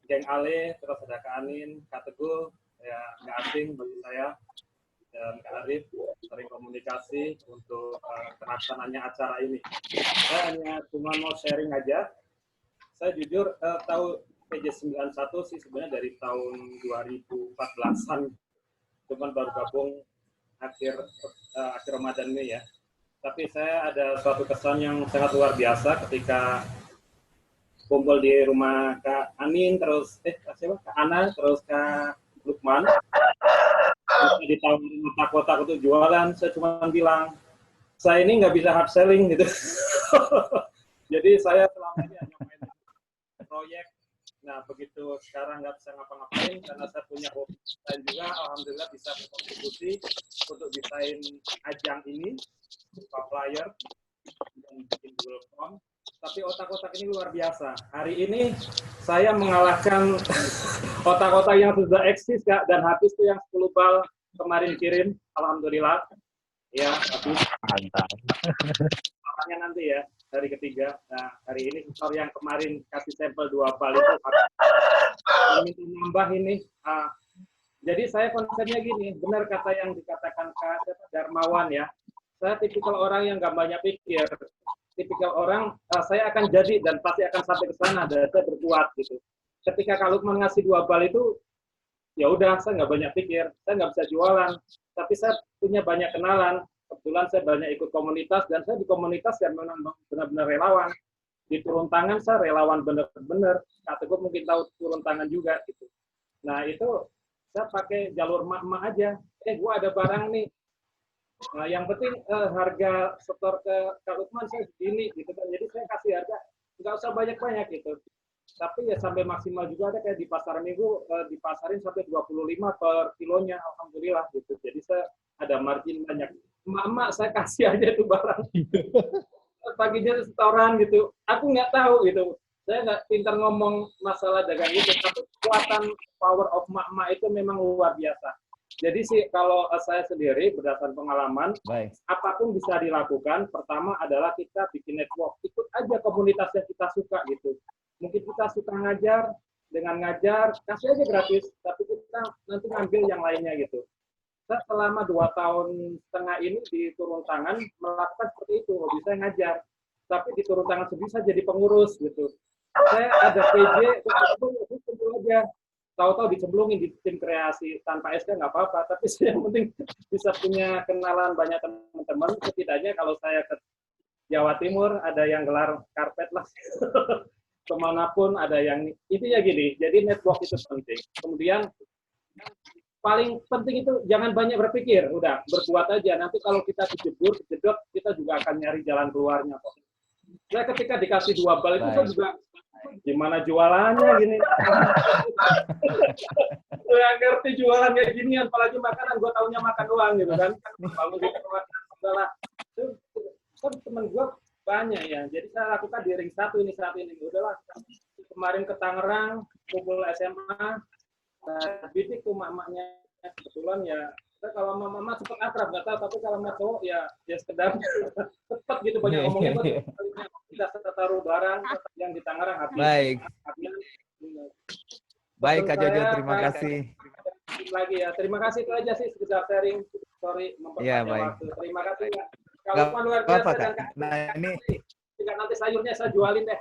[SPEAKER 12] Geng Ale, terus ada Kak Anin, Kak Teguh, ya nggak asing bagi saya, dan Kak Arif, sering komunikasi untuk terlaksananya acara ini. Saya hanya cuma mau sharing aja. Saya jujur tahu PJ91 sih sebenarnya dari tahun 2014-an, cuman baru gabung akhir Ramadan ini ya. Tapi saya ada suatu kesan yang sangat luar biasa ketika kumpul di rumah Kak Anin, terus Kak Ana, terus Kak Lukman. Di tahun kotak-kotak itu jualan, saya cuma bilang, saya ini nggak bisa hard selling gitu. Jadi saya selama ini hanya main proyek. Nah, begitu sekarang nggak bisa ngapa-ngapain, karena saya punya hobi dan juga alhamdulillah bisa berkontribusi untuk desain ajang ini, flyer, dan bikin Google Form. Tapi otak-otak ini luar biasa. Hari ini saya mengalahkan otak-otak yang sudah eksis, Kak, dan habis itu yang 10 bal kemarin kirim, alhamdulillah. Ya, habis.
[SPEAKER 11] Mantap.
[SPEAKER 12] Makanya nanti ya, hari ketiga. Nah, hari ini store yang kemarin kasih sampel 2 bal itu minta nambah ini. Jadi saya konsepnya gini, benar kata yang dikatakan Kak Darmawan ya. Saya tipikal orang yang nggak banyak pikir. Tipikal orang, saya akan jadi dan pasti akan sampai ke sana dan saya berbuat gitu. Ketika Kak Lukman ngasih 2 bal itu, ya udah saya nggak banyak pikir, saya nggak bisa jualan, tapi saya punya banyak kenalan. Kebetulan saya banyak ikut komunitas dan saya di komunitas yang memang benar-benar relawan. Di turun tangan saya relawan benar-benar. Kak Teguh mungkin tahu turun tangan juga gitu. Nah itu saya pakai jalur mak-mak aja. Gua ada barang nih. Nah, yang penting harga setor ke Kak Lukman saya segini gitu kan. Jadi saya kasih harga nggak usah banyak-banyak gitu. Tapi ya sampai maksimal juga ada kayak di pasar minggu dipasarin sampai 25 per kilonya, alhamdulillah gitu. Jadi saya ada margin banyak. Emak-emak saya kasih aja tuh barang. Paginya setoran gitu. Aku nggak tahu gitu. Saya nggak pintar ngomong masalah dagang itu, tapi kekuatan power of emak-emak itu memang luar biasa. Jadi sih kalau saya sendiri berdasarkan pengalaman, apapun bisa dilakukan. Pertama adalah kita bikin network, ikut aja komunitas yang kita suka gitu. Mungkin kita suka ngajar, dengan ngajar kasih aja gratis, tapi kita nanti ngambil yang lainnya gitu. Saya selama 2,5 tahun ini di turun tangan melakukan seperti itu, hobi saya ngajar, tapi di turun tangan sebisa jadi pengurus gitu. Saya ada PJ, itu aja. Tahu-tahu dicemplungin di tim kreasi tanpa SK nggak apa-apa, tapi saya yang penting bisa punya kenalan banyak teman-teman. Setidaknya kalau saya ke Jawa Timur ada yang gelar karpet lah, kemanapun ada yang itu ya gini. Jadi network itu penting. Kemudian paling penting itu jangan banyak berpikir, udah berbuat aja. Nanti kalau kita kejedot, kita juga akan nyari jalan keluarnya kok. Saya ketika dikasih 2 bal itu saya juga gimana jualannya gini. Saya ngerti jualan kayak gini, apalagi makanan, gue taunya makan doang gitu kan. Kalau gitu masalah kan teman gue banyak ya. Jadi saya lakukan di ring satu ini saat ini. Udahlah, kemarin ke Tangerang, kumpul SMA, bidik tuh mak-maknya. Kebetulan ya, kalau mama cepat akrab nggak tahu, tapi kalau sama cowok ya sekedar cepat gitu banyak ngomongnya. Kita taruh barang yang di Tangerang habis.
[SPEAKER 1] Baik. Baik Kak Jojo, terima kasih.
[SPEAKER 12] Lagi ya, terima kasih itu aja sih sekedar sharing. Sorry memperpanjang waktu. Terima kasih ya. Kalau luar biasa dan Kak. Nah ini nanti sayurnya saya jualin deh.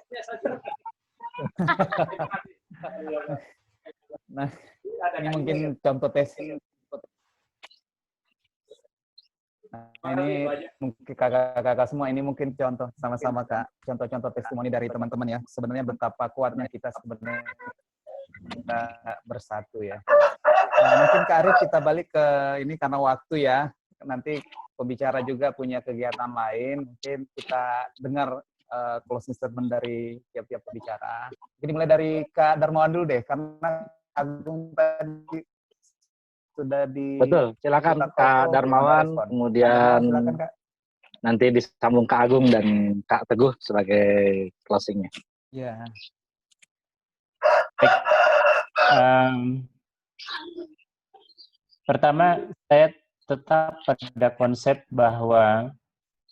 [SPEAKER 1] Nah, ini mungkin contoh testing. Nah, ini mungkin kakak-kakak semua ini mungkin contoh sama-sama Kak, contoh-contoh testimoni dari teman-teman ya. Sebenarnya betapa kuatnya kita sebenarnya kita bersatu ya. Nah, mungkin Kak Arif kita balik ke ini karena waktu ya. Nanti pembicara juga punya kegiatan lain, mungkin kita dengar closing statement dari tiap-tiap pembicara. Jadi mulai dari Kak Darmawan dulu deh, karena Agung tadi sudah di...
[SPEAKER 11] Betul, silakan Kak Darmawan, kemudian
[SPEAKER 1] silakan, Kak.
[SPEAKER 11] Nanti disambung Kak Agung dan Kak Teguh sebagai closingnya.
[SPEAKER 1] Ya.
[SPEAKER 4] Pertama, saya tetap pada konsep bahwa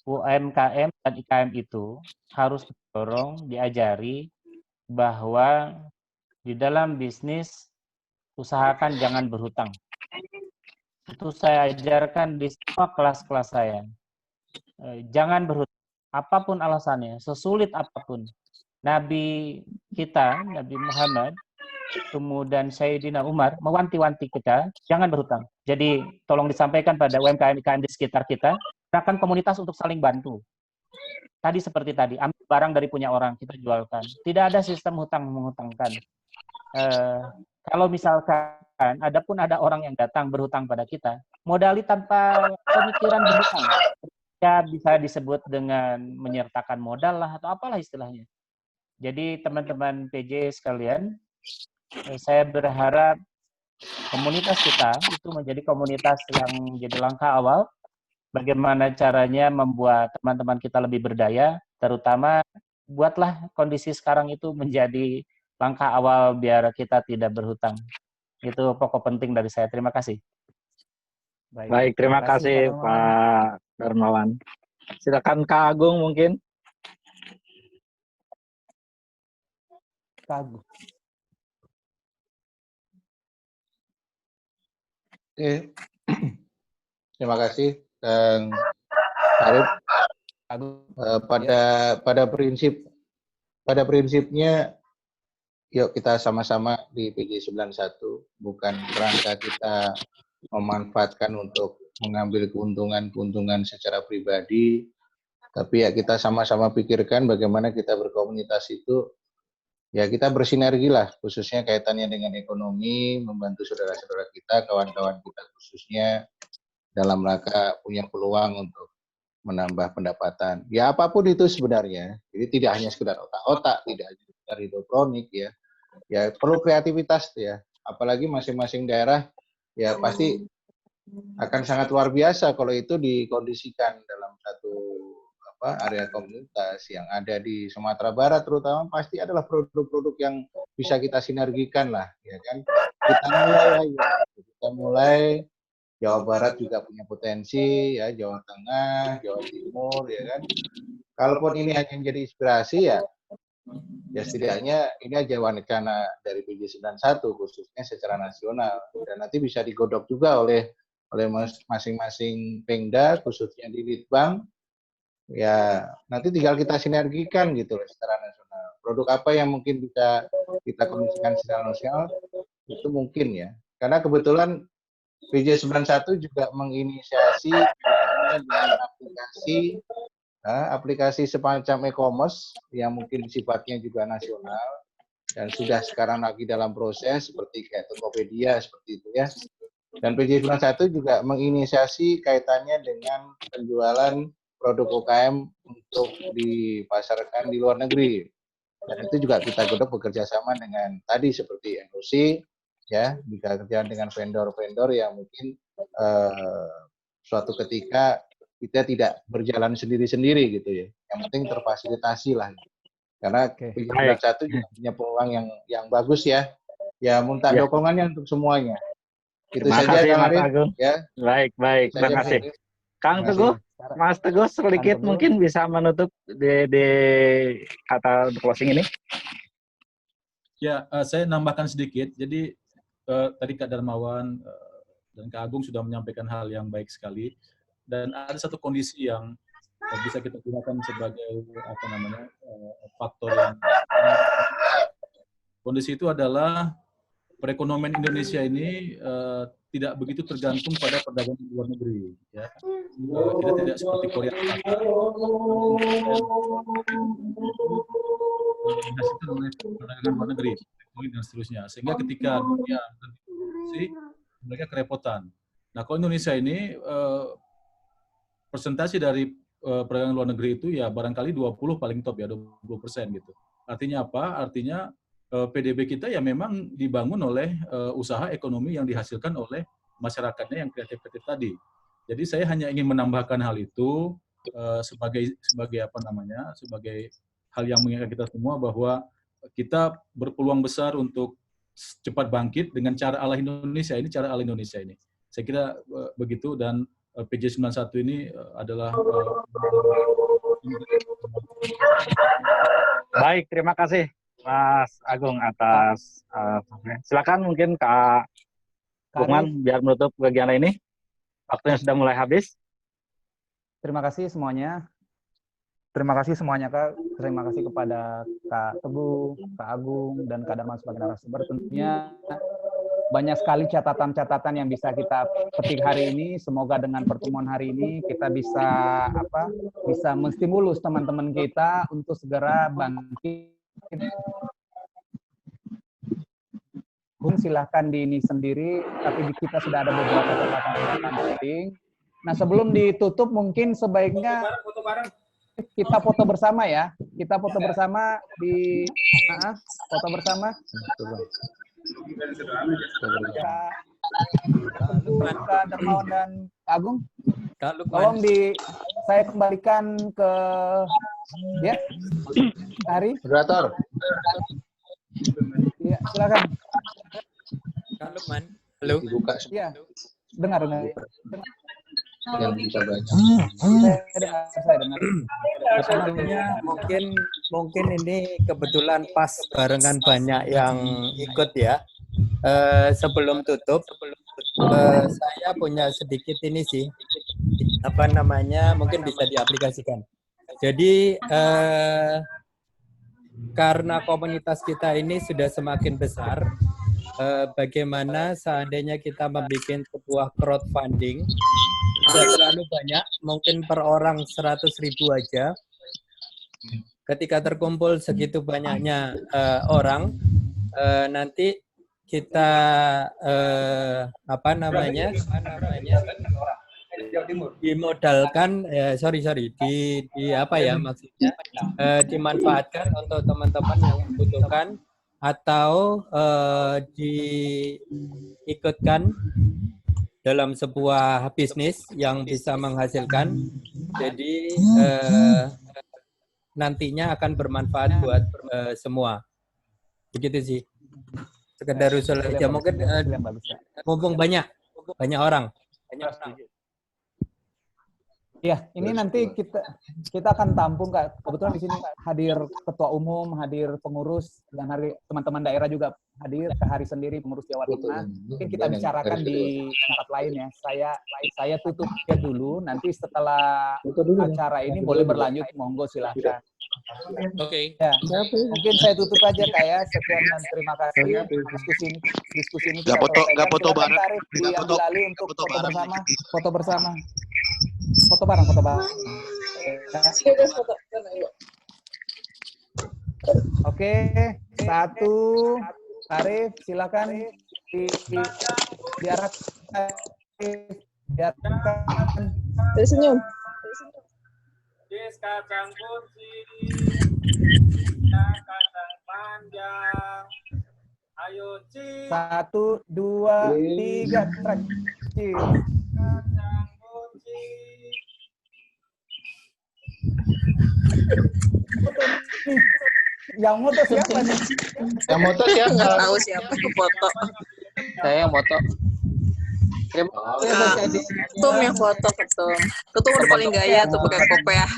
[SPEAKER 4] UMKM dan IKM itu harus didorong, diajari bahwa di dalam bisnis usahakan jangan berhutang. Itu saya ajarkan di semua kelas-kelas saya. Jangan berhutang, apapun alasannya, sesulit apapun. Nabi kita, Nabi Muhammad, kemudian Sayyidina Umar mewanti-wanti kita, jangan berhutang. Jadi tolong disampaikan pada UMKM-IKM di sekitar kita, gerakan komunitas untuk saling bantu. Tadi seperti tadi, ambil barang dari punya orang, kita jualkan. Tidak ada sistem hutang-menghutangkan. Kalau misalkan ada orang yang datang berhutang pada kita, modali tanpa pemikiran berhutang, ya bisa disebut dengan menyertakan modal lah atau apalah istilahnya. Jadi teman-teman PJ sekalian, saya berharap komunitas kita itu menjadi komunitas yang menjadi langkah awal bagaimana caranya membuat teman-teman kita lebih berdaya, terutama buatlah kondisi sekarang itu menjadi langkah awal biar kita tidak berhutang. Itu pokok penting dari saya. Terima kasih.
[SPEAKER 11] Baik, terima kasih Pak Darmawan. Silakan Kak Agung mungkin.
[SPEAKER 1] Kak Agung.
[SPEAKER 6] Oke. Terima kasih Kang Arif. Pada prinsipnya yuk kita sama-sama di PJ 91, bukan kerangka kita memanfaatkan untuk mengambil keuntungan secara pribadi, tapi ya kita sama-sama pikirkan bagaimana kita berkomunitas itu, ya kita bersinergi lah, khususnya kaitannya dengan ekonomi, membantu saudara-saudara kita, kawan-kawan kita khususnya, dalam rangka punya peluang untuk menambah pendapatan. Ya apapun itu sebenarnya, jadi tidak hanya sekedar otak-otak, tidak hanya sekedar hidroponik ya. Ya perlu kreativitas ya, apalagi masing-masing daerah ya pasti akan sangat luar biasa kalau itu dikondisikan dalam satu area komunitas yang ada di Sumatera Barat terutama, pasti adalah produk-produk yang bisa kita sinergikan lah, ya kan. Kita mulai Jawa Barat juga punya potensi ya, Jawa Tengah, Jawa Timur ya kan. Kalaupun ini hanya menjadi inspirasi ya setidaknya ini aja wacana dari PJ 91 khususnya secara nasional, dan nanti bisa digodok juga oleh masing-masing Pemda khususnya di Litbang. Ya nanti tinggal kita sinergikan gitu loh secara nasional. Produk apa yang mungkin bisa kita kondisikan secara nasional itu mungkin ya. Karena kebetulan PJ 91 juga menginisiasi dengan aplikasi semacam e-commerce yang mungkin sifatnya juga nasional dan sudah sekarang lagi dalam proses seperti kayak Tokopedia seperti itu ya. Dan PJ 91 juga menginisiasi kaitannya dengan penjualan produk UKM untuk dipasarkan di luar negeri. Dan itu juga kita godok bekerja sama dengan tadi seperti NOC, ya, bekerja dengan vendor-vendor yang mungkin suatu ketika kita tidak berjalan sendiri-sendiri gitu ya. Yang penting terfasilitasi lah. Karena PJ 91 juga punya peluang yang bagus ya. Ya minta dukungannya untuk semuanya. Itu saja Kang Arif. Ya.
[SPEAKER 11] Baik. Terima kasih. Kang Teguh, Mas Teguh sedikit mungkin bisa menutup di kata closing ini.
[SPEAKER 8] Ya, saya nambahkan sedikit. Jadi tadi Kak Darmawan dan Kak Agung sudah menyampaikan hal yang baik sekali. Dan ada satu kondisi yang bisa kita gunakan sebagai faktor yang kondisi itu adalah perekonomian Indonesia ini tidak begitu tergantung pada perdagangan di luar negeri, ya. Kita tidak seperti Korea Selatan dihasilkan oleh perdagangan luar negeri dan seterusnya, sehingga ketika dunia berproduksi mereka kerepotan. Nah, kalau Indonesia ini presentasi dari perdagangan luar negeri itu ya barangkali 20 paling top ya, 20% gitu. Artinya apa? Artinya PDB kita ya memang dibangun oleh usaha ekonomi yang dihasilkan oleh masyarakatnya yang kreatif-kreatif tadi. Jadi saya hanya ingin menambahkan hal itu sebagai apa namanya, sebagai hal yang mengingatkan kita semua bahwa kita berpeluang besar untuk cepat bangkit dengan cara ala Indonesia ini, cara ala Indonesia ini. Saya kira begitu, dan PJ 91 ini adalah
[SPEAKER 11] Baik, terima kasih Mas Agung atas silakan mungkin Kak Bukman biar menutup kegiatan ini. Waktunya sudah mulai habis.
[SPEAKER 1] Terima kasih semuanya. Terima kasih semuanya Kak. Terima kasih kepada Kak Teguh, Kak Agung, dan Kak Darman sebagai narasumber. Tentunya banyak sekali catatan-catatan yang bisa kita petik hari ini. Semoga dengan pertemuan hari ini kita bisa bisa menstimulus teman-teman kita untuk segera bangkit. Silahkan di ini sendiri, tapi di kita sudah ada beberapa catatan penting. Nah, sebelum ditutup mungkin sebaiknya kita foto bersama ya. Kita foto bersama di foto bersama. Kak Darmawan dan Kak Agung, tolong saya kembalikan ke Hari.
[SPEAKER 6] Moderator.
[SPEAKER 1] Ya, silakan.
[SPEAKER 13] Kak Lukman. Halo.
[SPEAKER 6] Dibuka.
[SPEAKER 1] Iya. Dengar.
[SPEAKER 6] Yang bisa baca.
[SPEAKER 1] Saya dengar.
[SPEAKER 13] Sebelumnya mungkin ini kebetulan pas barengan banyak yang ikut ya. Sebelum tutup, saya punya sedikit ini sih, mungkin bisa diaplikasikan. Jadi karena komunitas kita ini sudah semakin besar, bagaimana seandainya kita membuat sebuah crowdfunding, tidak terlalu banyak, mungkin per orang 100.000 aja. Ketika terkumpul segitu banyaknya orang, nanti kita dimodalkan, dimanfaatkan untuk teman-teman yang membutuhkan atau diikutkan dalam sebuah bisnis yang bisa menghasilkan. Jadi nantinya akan bermanfaat buat semua. Begitu sih. Sekedar usul aja, mungkin mumpung banyak orang.
[SPEAKER 1] Ya, ini nanti kita akan tampung Kak. Kebetulan di sini hadir ketua umum, hadir pengurus, dan hari teman-teman daerah juga hadir. Kak Hari sendiri pengurus Jawa Tengah. Mungkin kita bicarakan di tempat lain ya. Saya tutup ya dulu. Nanti setelah acara ini boleh berlanjut, monggo silakan.
[SPEAKER 13] Oke.
[SPEAKER 1] Ya, mungkin saya tutup aja Kak ya. Sekian dan terima kasih. Diskusi ini.
[SPEAKER 14] Nggak foto bareng.
[SPEAKER 1] Diambil alih untuk foto bersama. Foto bareng. Oke, 1, Arif, silakan diarahkan.
[SPEAKER 15] Tersenyum.
[SPEAKER 12] Jis kacang kunci, kacang panjang. Ayo Ci.
[SPEAKER 1] 1, 2, 3, track. Ci.
[SPEAKER 12] Kacang kunci.
[SPEAKER 1] Yang moto siapa nih?
[SPEAKER 6] Yang moto siapa?
[SPEAKER 15] Nggak tahu siapa yang foto.
[SPEAKER 2] Saya yang foto.
[SPEAKER 15] Ketum yang foto, Ketum. Ketum udah paling gaya tuh pakai kopiah.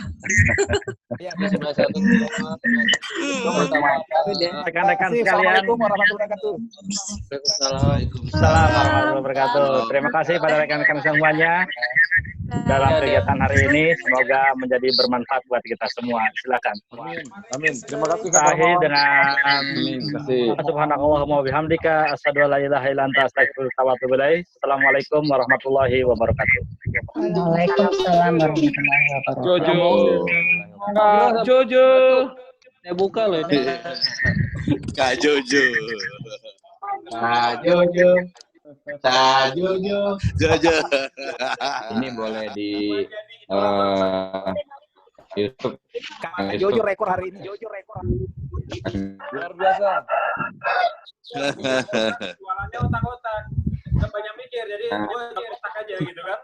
[SPEAKER 11] Rekan-rekan sekalian.
[SPEAKER 1] Assalamualaikum warahmatullahi wabarakatuh.
[SPEAKER 11] Assalamualaikum warahmatullahi wabarakatuh. Terima kasih pada rekan-rekan semuanya dalam kegiatan hari ini. Semoga menjadi bermanfaat buat kita semua. Silakan.
[SPEAKER 14] Amin. Terima kasih
[SPEAKER 11] Akhir dengan subhanakallahumma wabihamdika asyhadu an la ilaha illa anta astaghfiruka wa atubu ilaik. Assalamualaikum warahmatullahi wabarakatuh.
[SPEAKER 15] Waalaikumsalam warahmatullahi wabarakatuh.
[SPEAKER 2] Jojo. Saya buka loh ini.
[SPEAKER 14] Kak Jojo.
[SPEAKER 6] Jojo.
[SPEAKER 14] Jojo.
[SPEAKER 16] Ini boleh di
[SPEAKER 6] Yusuf.
[SPEAKER 1] Kak Jojo rekor hari ini.
[SPEAKER 14] Luar biasa.
[SPEAKER 12] Jualannya otak-otak. Gak banyak mikir, jadi gue otak aja gitu kan.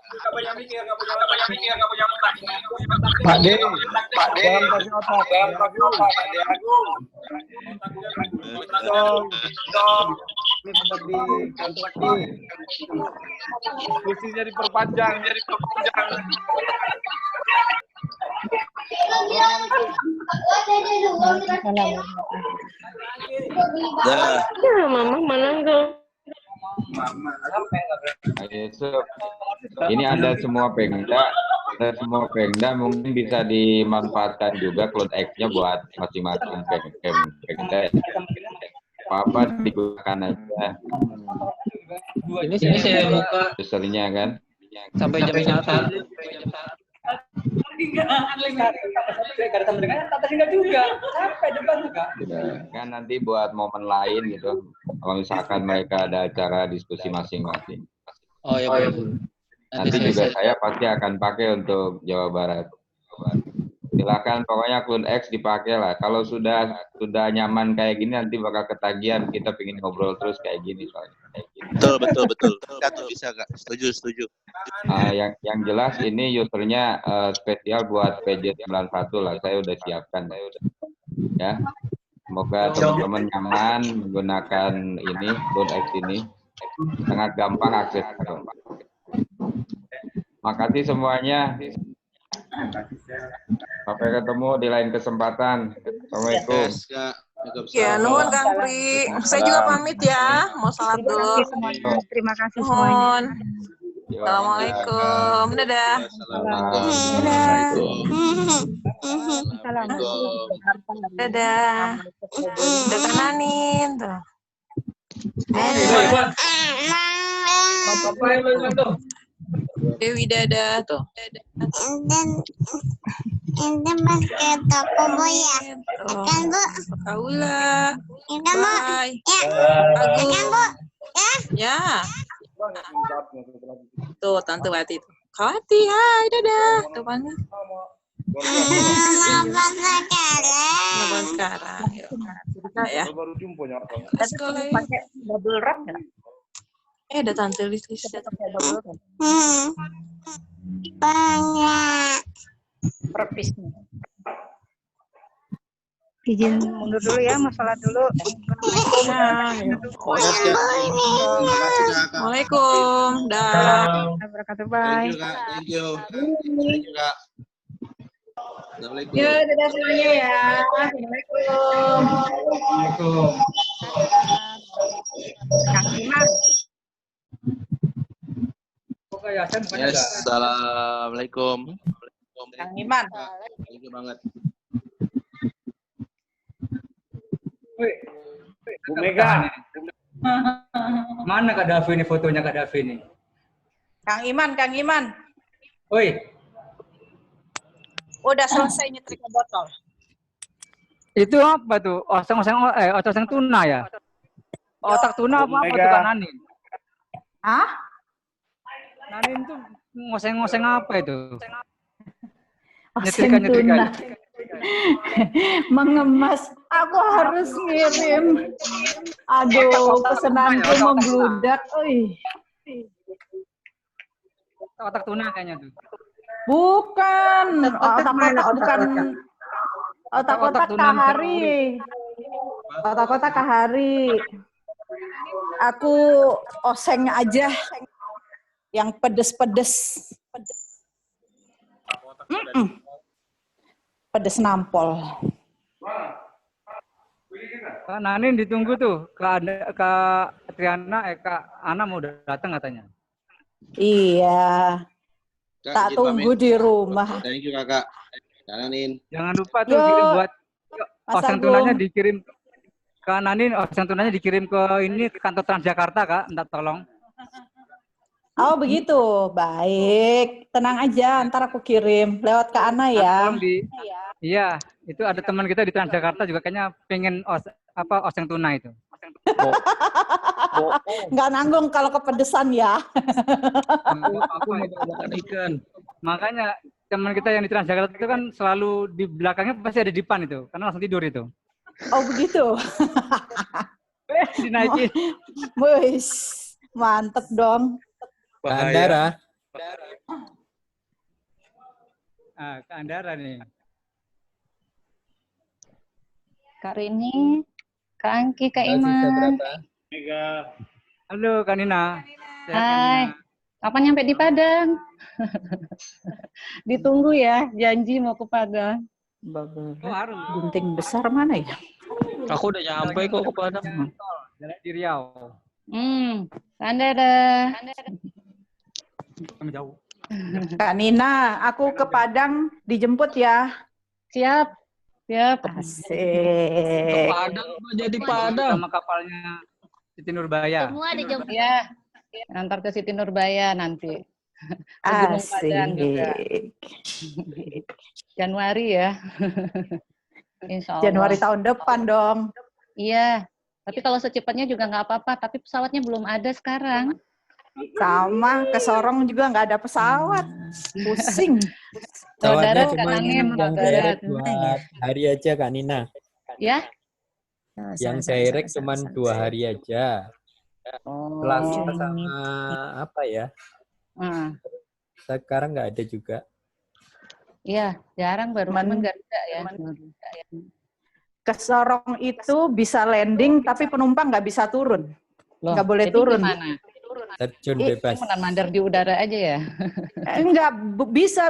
[SPEAKER 12] Gak banyak mikir, gak punya otak.
[SPEAKER 14] Pak D, jangan pakai otak. Ini seperti kontrak visinya diperpanjang.
[SPEAKER 15] Ya, mama mana enggak?
[SPEAKER 16] Yusuf, ini ada semua Pemda mungkin bisa dimanfaatkan juga Cloud X-nya buat masing-masing Pemda. Apa digunakan aja.
[SPEAKER 2] Ini saya buka
[SPEAKER 16] usernya kan.
[SPEAKER 2] sampai jam 1.
[SPEAKER 16] Kan nanti buat momen lain gitu. Kalau misalkan mereka ada acara diskusi masing-masing.
[SPEAKER 2] Oh iya Pak.
[SPEAKER 16] Nanti juga saya pasti akan pakai untuk Jawa Barat. Silakan pokoknya Cloud X dipakai lah. Kalau sudah nyaman kayak gini nanti bakal ketagihan kita pengen ngobrol terus kayak gini soalnya.
[SPEAKER 14] Betul. Kak, bisa Kak. Setuju.
[SPEAKER 16] Yang jelas ini usernya spesial buat PJ91 lah. Saya udah siapkan. Ya. Semoga teman-teman nyaman menggunakan ini Cloud X ini. Sangat gampang akses. Makasih semuanya. Sampai ketemu di lain kesempatan. Assalamualaikum.
[SPEAKER 15] Ya, nuhun Kang Pri. Saya juga pamit ya. Mau salat dulu.
[SPEAKER 17] Terima kasih semuanya.
[SPEAKER 15] Assalamualaikum. Dadah. Dadah. Dadah Nanin tuh. Dewi dadah tuh.
[SPEAKER 17] Ente basket apa Bu ya? Kan Bu.
[SPEAKER 15] Kaula.
[SPEAKER 17] Ente Bu. Ya. Kan Bu. Ya.
[SPEAKER 15] Tuh Tante Wati tuh. Kawati, hai dadah. Tuh mana? Lepas sekarang. Ya.
[SPEAKER 14] Baru jumpa ya.
[SPEAKER 15] Sekolah ya.
[SPEAKER 17] Pakai double wrap enggak?
[SPEAKER 15] Ada Tante Lis.
[SPEAKER 17] Banyak. Perpisnya. Izin mundur dulu ya, masalah dulu.
[SPEAKER 15] Assalamualaikum. Dah.
[SPEAKER 17] Wabarakatuh. Bye.
[SPEAKER 14] Thank you. Kak. Assalamualaikum.
[SPEAKER 17] Ya, dadah semuanya ya. Assalamualaikum. Kang Dimas.
[SPEAKER 14] Yes, assalamualaikum.
[SPEAKER 17] Kang Iman.
[SPEAKER 14] Thank you banget.
[SPEAKER 10] Bu Mega. Mana Kak Davi ini fotonya Kak Davi ini?
[SPEAKER 17] Kang Iman.
[SPEAKER 10] Oi.
[SPEAKER 17] Udah selesai nyetrika botol.
[SPEAKER 10] Itu apa tuh? Oseng tuna ya? Otak tuna apa tuh Kak Nanin?
[SPEAKER 17] Hah?
[SPEAKER 10] Nanin tuh ngoseng-ngoseng apa itu?
[SPEAKER 17] Oseng tuna. Mengemas. Aku harus ngirim. Aduh, pesananku membludak.
[SPEAKER 10] Otak tuna kayaknya tuh.
[SPEAKER 17] Bukan. Otak-otak Kahari. Otak-otak Kahari. Aku oseng aja. Yang pedes-pedes. Pedes nampol.
[SPEAKER 10] Kak Nanin ditunggu tuh. Kak Triana, Kak Ana mau datang katanya.
[SPEAKER 17] Iya.
[SPEAKER 14] Kak,
[SPEAKER 17] Tak tunggu di rumah.
[SPEAKER 14] Thank you Kakak. Kak Nanin.
[SPEAKER 10] Jangan lupa tuh kirim buat oseng tunanya dikirim. Kak Nanin, oseng tunanya dikirim ke ini ke kantor Transjakarta Kak. Minta tolong.
[SPEAKER 17] Oh begitu, baik. Tenang aja, ntar aku kirim lewat ke Ana ya.
[SPEAKER 10] Iya, itu ada teman kita di Transjakarta juga kayaknya pengen oseng tuna itu.
[SPEAKER 17] Nggak nanggung kalau kepedesan ya.
[SPEAKER 10] Aku mau makan ikan. Makanya teman kita yang di Transjakarta itu kan selalu di belakangnya pasti ada Dipan itu, karena langsung tidur itu.
[SPEAKER 17] Oh begitu.
[SPEAKER 10] Dinaikin.
[SPEAKER 17] Wis, mantep dong.
[SPEAKER 13] Kak Andara.
[SPEAKER 10] Kak Andara nih.
[SPEAKER 18] Kak Rini, Kak Angki, Kak
[SPEAKER 13] Tinggal sisa
[SPEAKER 18] Iman.
[SPEAKER 13] berapa?
[SPEAKER 10] Halo Kak Nina. Sehat, Kak
[SPEAKER 18] Hai,
[SPEAKER 10] Nina?
[SPEAKER 18] kapan nyampe di Padang? Ditunggu ya, janji mau ke Padang.
[SPEAKER 17] Gunting besar mana ya?
[SPEAKER 2] Aku udah nyampe kok ke Padang.
[SPEAKER 10] Di Riau.
[SPEAKER 18] Kak Andara.
[SPEAKER 10] Jauh.
[SPEAKER 17] Kak Nina, aku ke Padang dijemput ya.
[SPEAKER 18] Siap. Siap.
[SPEAKER 17] Asik.
[SPEAKER 2] Padang jadi Padang.
[SPEAKER 10] Sama kapalnya Siti Nurbaya.
[SPEAKER 18] Semua dijemput. Ya, antar ke Siti Nurbaya nanti. Ke Gunung Padang juga. Januari ya. Insya Allah.
[SPEAKER 17] Januari tahun depan dong.
[SPEAKER 18] Iya, tapi kalau secepatnya juga nggak apa-apa. Tapi pesawatnya belum ada sekarang.
[SPEAKER 17] Sama, ke Sorong juga nggak ada pesawat. Pusing.
[SPEAKER 13] Pesawatnya
[SPEAKER 18] Saudara,
[SPEAKER 13] cuma
[SPEAKER 18] Kak Nanim,
[SPEAKER 13] yang
[SPEAKER 18] saudara.
[SPEAKER 13] direct buat hari aja Kak Nina.
[SPEAKER 18] Ya?
[SPEAKER 13] Yang direct cuma 2 hari aja. Plaza sama apa ya? Sekarang nggak ada juga.
[SPEAKER 18] Iya, jarang baru cuman Garuda ya.
[SPEAKER 17] Ke Sorong itu bisa landing, tapi penumpang nggak bisa turun.
[SPEAKER 18] Loh,
[SPEAKER 17] Nggak boleh
[SPEAKER 18] jadi
[SPEAKER 17] turun.
[SPEAKER 18] gimana?
[SPEAKER 13] Terjun bebas.
[SPEAKER 18] Mandar di udara aja ya?
[SPEAKER 17] Enggak,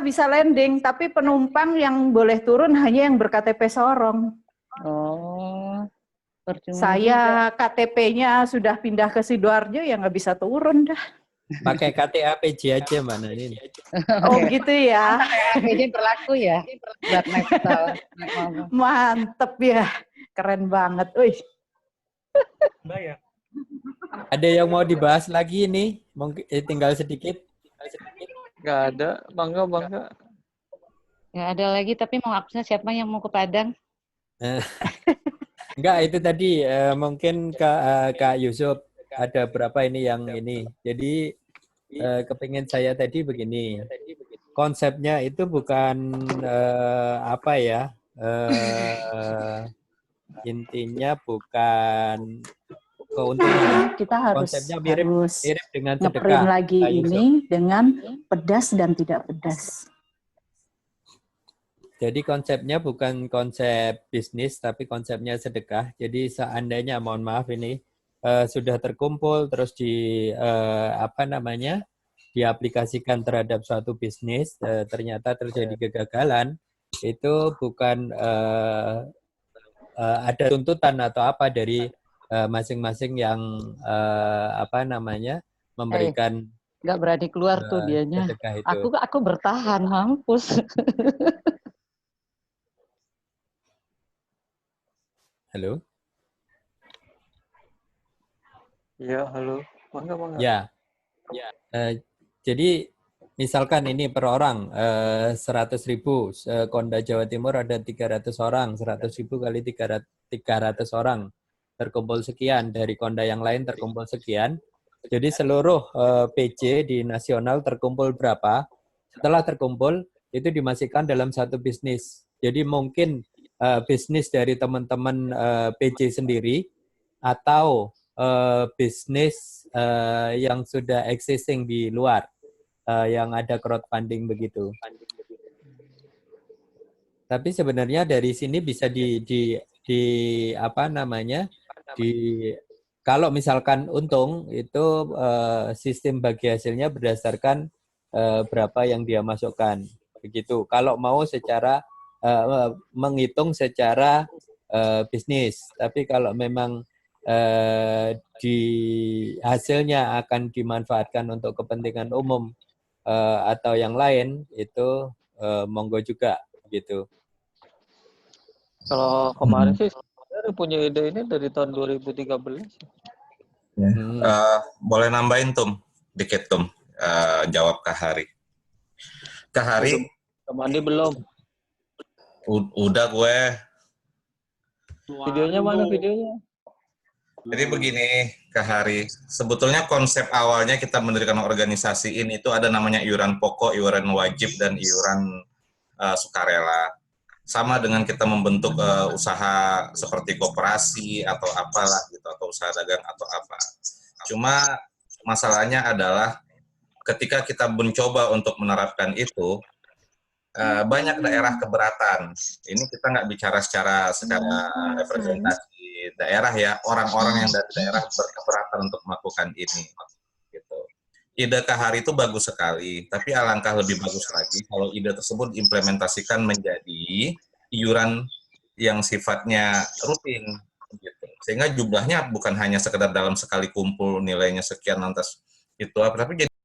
[SPEAKER 17] bisa landing, tapi penumpang yang boleh turun hanya yang ber-KTP Sorong.
[SPEAKER 18] Oh, percuma
[SPEAKER 17] Saya
[SPEAKER 18] juga.
[SPEAKER 17] KTP-nya sudah pindah ke Sidoarjo, ya nggak bisa turun dah.
[SPEAKER 13] Pakai KTA PJ aja mana ini.
[SPEAKER 17] Oh gitu ya.
[SPEAKER 18] PJ berlaku ya? Buat naik pesawat.
[SPEAKER 17] Mantep ya. Keren banget. Wih.
[SPEAKER 10] Bayar.
[SPEAKER 13] Ada yang mau dibahas lagi ini? Mungkin tinggal sedikit.
[SPEAKER 2] Nggak ada. Bangga.
[SPEAKER 18] Nggak ada lagi, tapi mau absen siapa yang mau ke Padang?
[SPEAKER 13] Enggak, itu tadi mungkin Kak Yusuf ada berapa ini yang ini. Jadi kepingin saya tadi begini. Konsepnya itu bukan apa ya? Intinya bukan keuntungan.
[SPEAKER 17] Kita harus
[SPEAKER 13] Konsepnya mirip dengan sedekah.
[SPEAKER 17] ngeprint lagi
[SPEAKER 13] Kak Yusuf.
[SPEAKER 17] ini dengan pedas dan tidak pedas.
[SPEAKER 13] Jadi konsepnya bukan konsep bisnis, tapi konsepnya sedekah. Jadi seandainya, mohon maaf ini, sudah terkumpul, terus diaplikasikan terhadap suatu bisnis, ternyata terjadi kegagalan, itu bukan ada tuntutan atau apa dari masing-masing yang memberikan
[SPEAKER 18] Nggak berani keluar tuh dianya.
[SPEAKER 13] sedekah itu.
[SPEAKER 18] Aku bertahan, mampus.
[SPEAKER 13] Halo?
[SPEAKER 2] Iya, halo. Bangga.
[SPEAKER 13] Ya. Jadi misalkan ini per orang 100.000, Konda Jawa Timur ada 300 orang, 100.000 kali 300 orang, terkumpul sekian, dari Konda yang lain terkumpul sekian. Jadi seluruh PJ di nasional terkumpul berapa? Setelah terkumpul, itu dimasukkan dalam satu bisnis. Jadi mungkin bisnis dari teman-teman PJ sendiri, atau bisnis yang sudah existing di luar, yang ada crowdfunding begitu. Tapi sebenarnya dari sini bisa kalau misalkan untung itu sistem bagi hasilnya berdasarkan berapa yang dia masukkan begitu. Kalau mau secara menghitung secara bisnis, tapi kalau memang di hasilnya akan dimanfaatkan untuk kepentingan umum atau yang lain, itu monggo juga gitu.
[SPEAKER 2] Kalau kemarin sih saya punya ide ini dari tahun 2013.
[SPEAKER 19] Boleh nambahin Tum, dikit Tum, jawab Kak Hari. Kak Hari?
[SPEAKER 2] Mandi belum?
[SPEAKER 19] Udah gue.
[SPEAKER 2] Videonya mana videonya?
[SPEAKER 19] Jadi begini, Kak Hari, sebetulnya konsep awalnya kita mendirikan organisasi ini itu ada namanya iuran pokok, iuran wajib, dan iuran sukarela. Sama dengan kita membentuk usaha seperti koperasi atau apalah gitu, atau usaha dagang atau apa. Cuma masalahnya adalah ketika kita mencoba untuk menerapkan itu, banyak daerah keberatan. Ini kita nggak bicara secara representasi daerah ya, orang-orang yang dari daerah berkeberatan untuk melakukan ini. Gitu. Ide Kak Hari itu bagus sekali, tapi alangkah lebih bagus lagi kalau ide tersebut diimplementasikan menjadi iuran yang sifatnya rutin, gitu. Sehingga jumlahnya bukan hanya sekedar dalam sekali kumpul nilainya sekian lantas itu, tapi jadi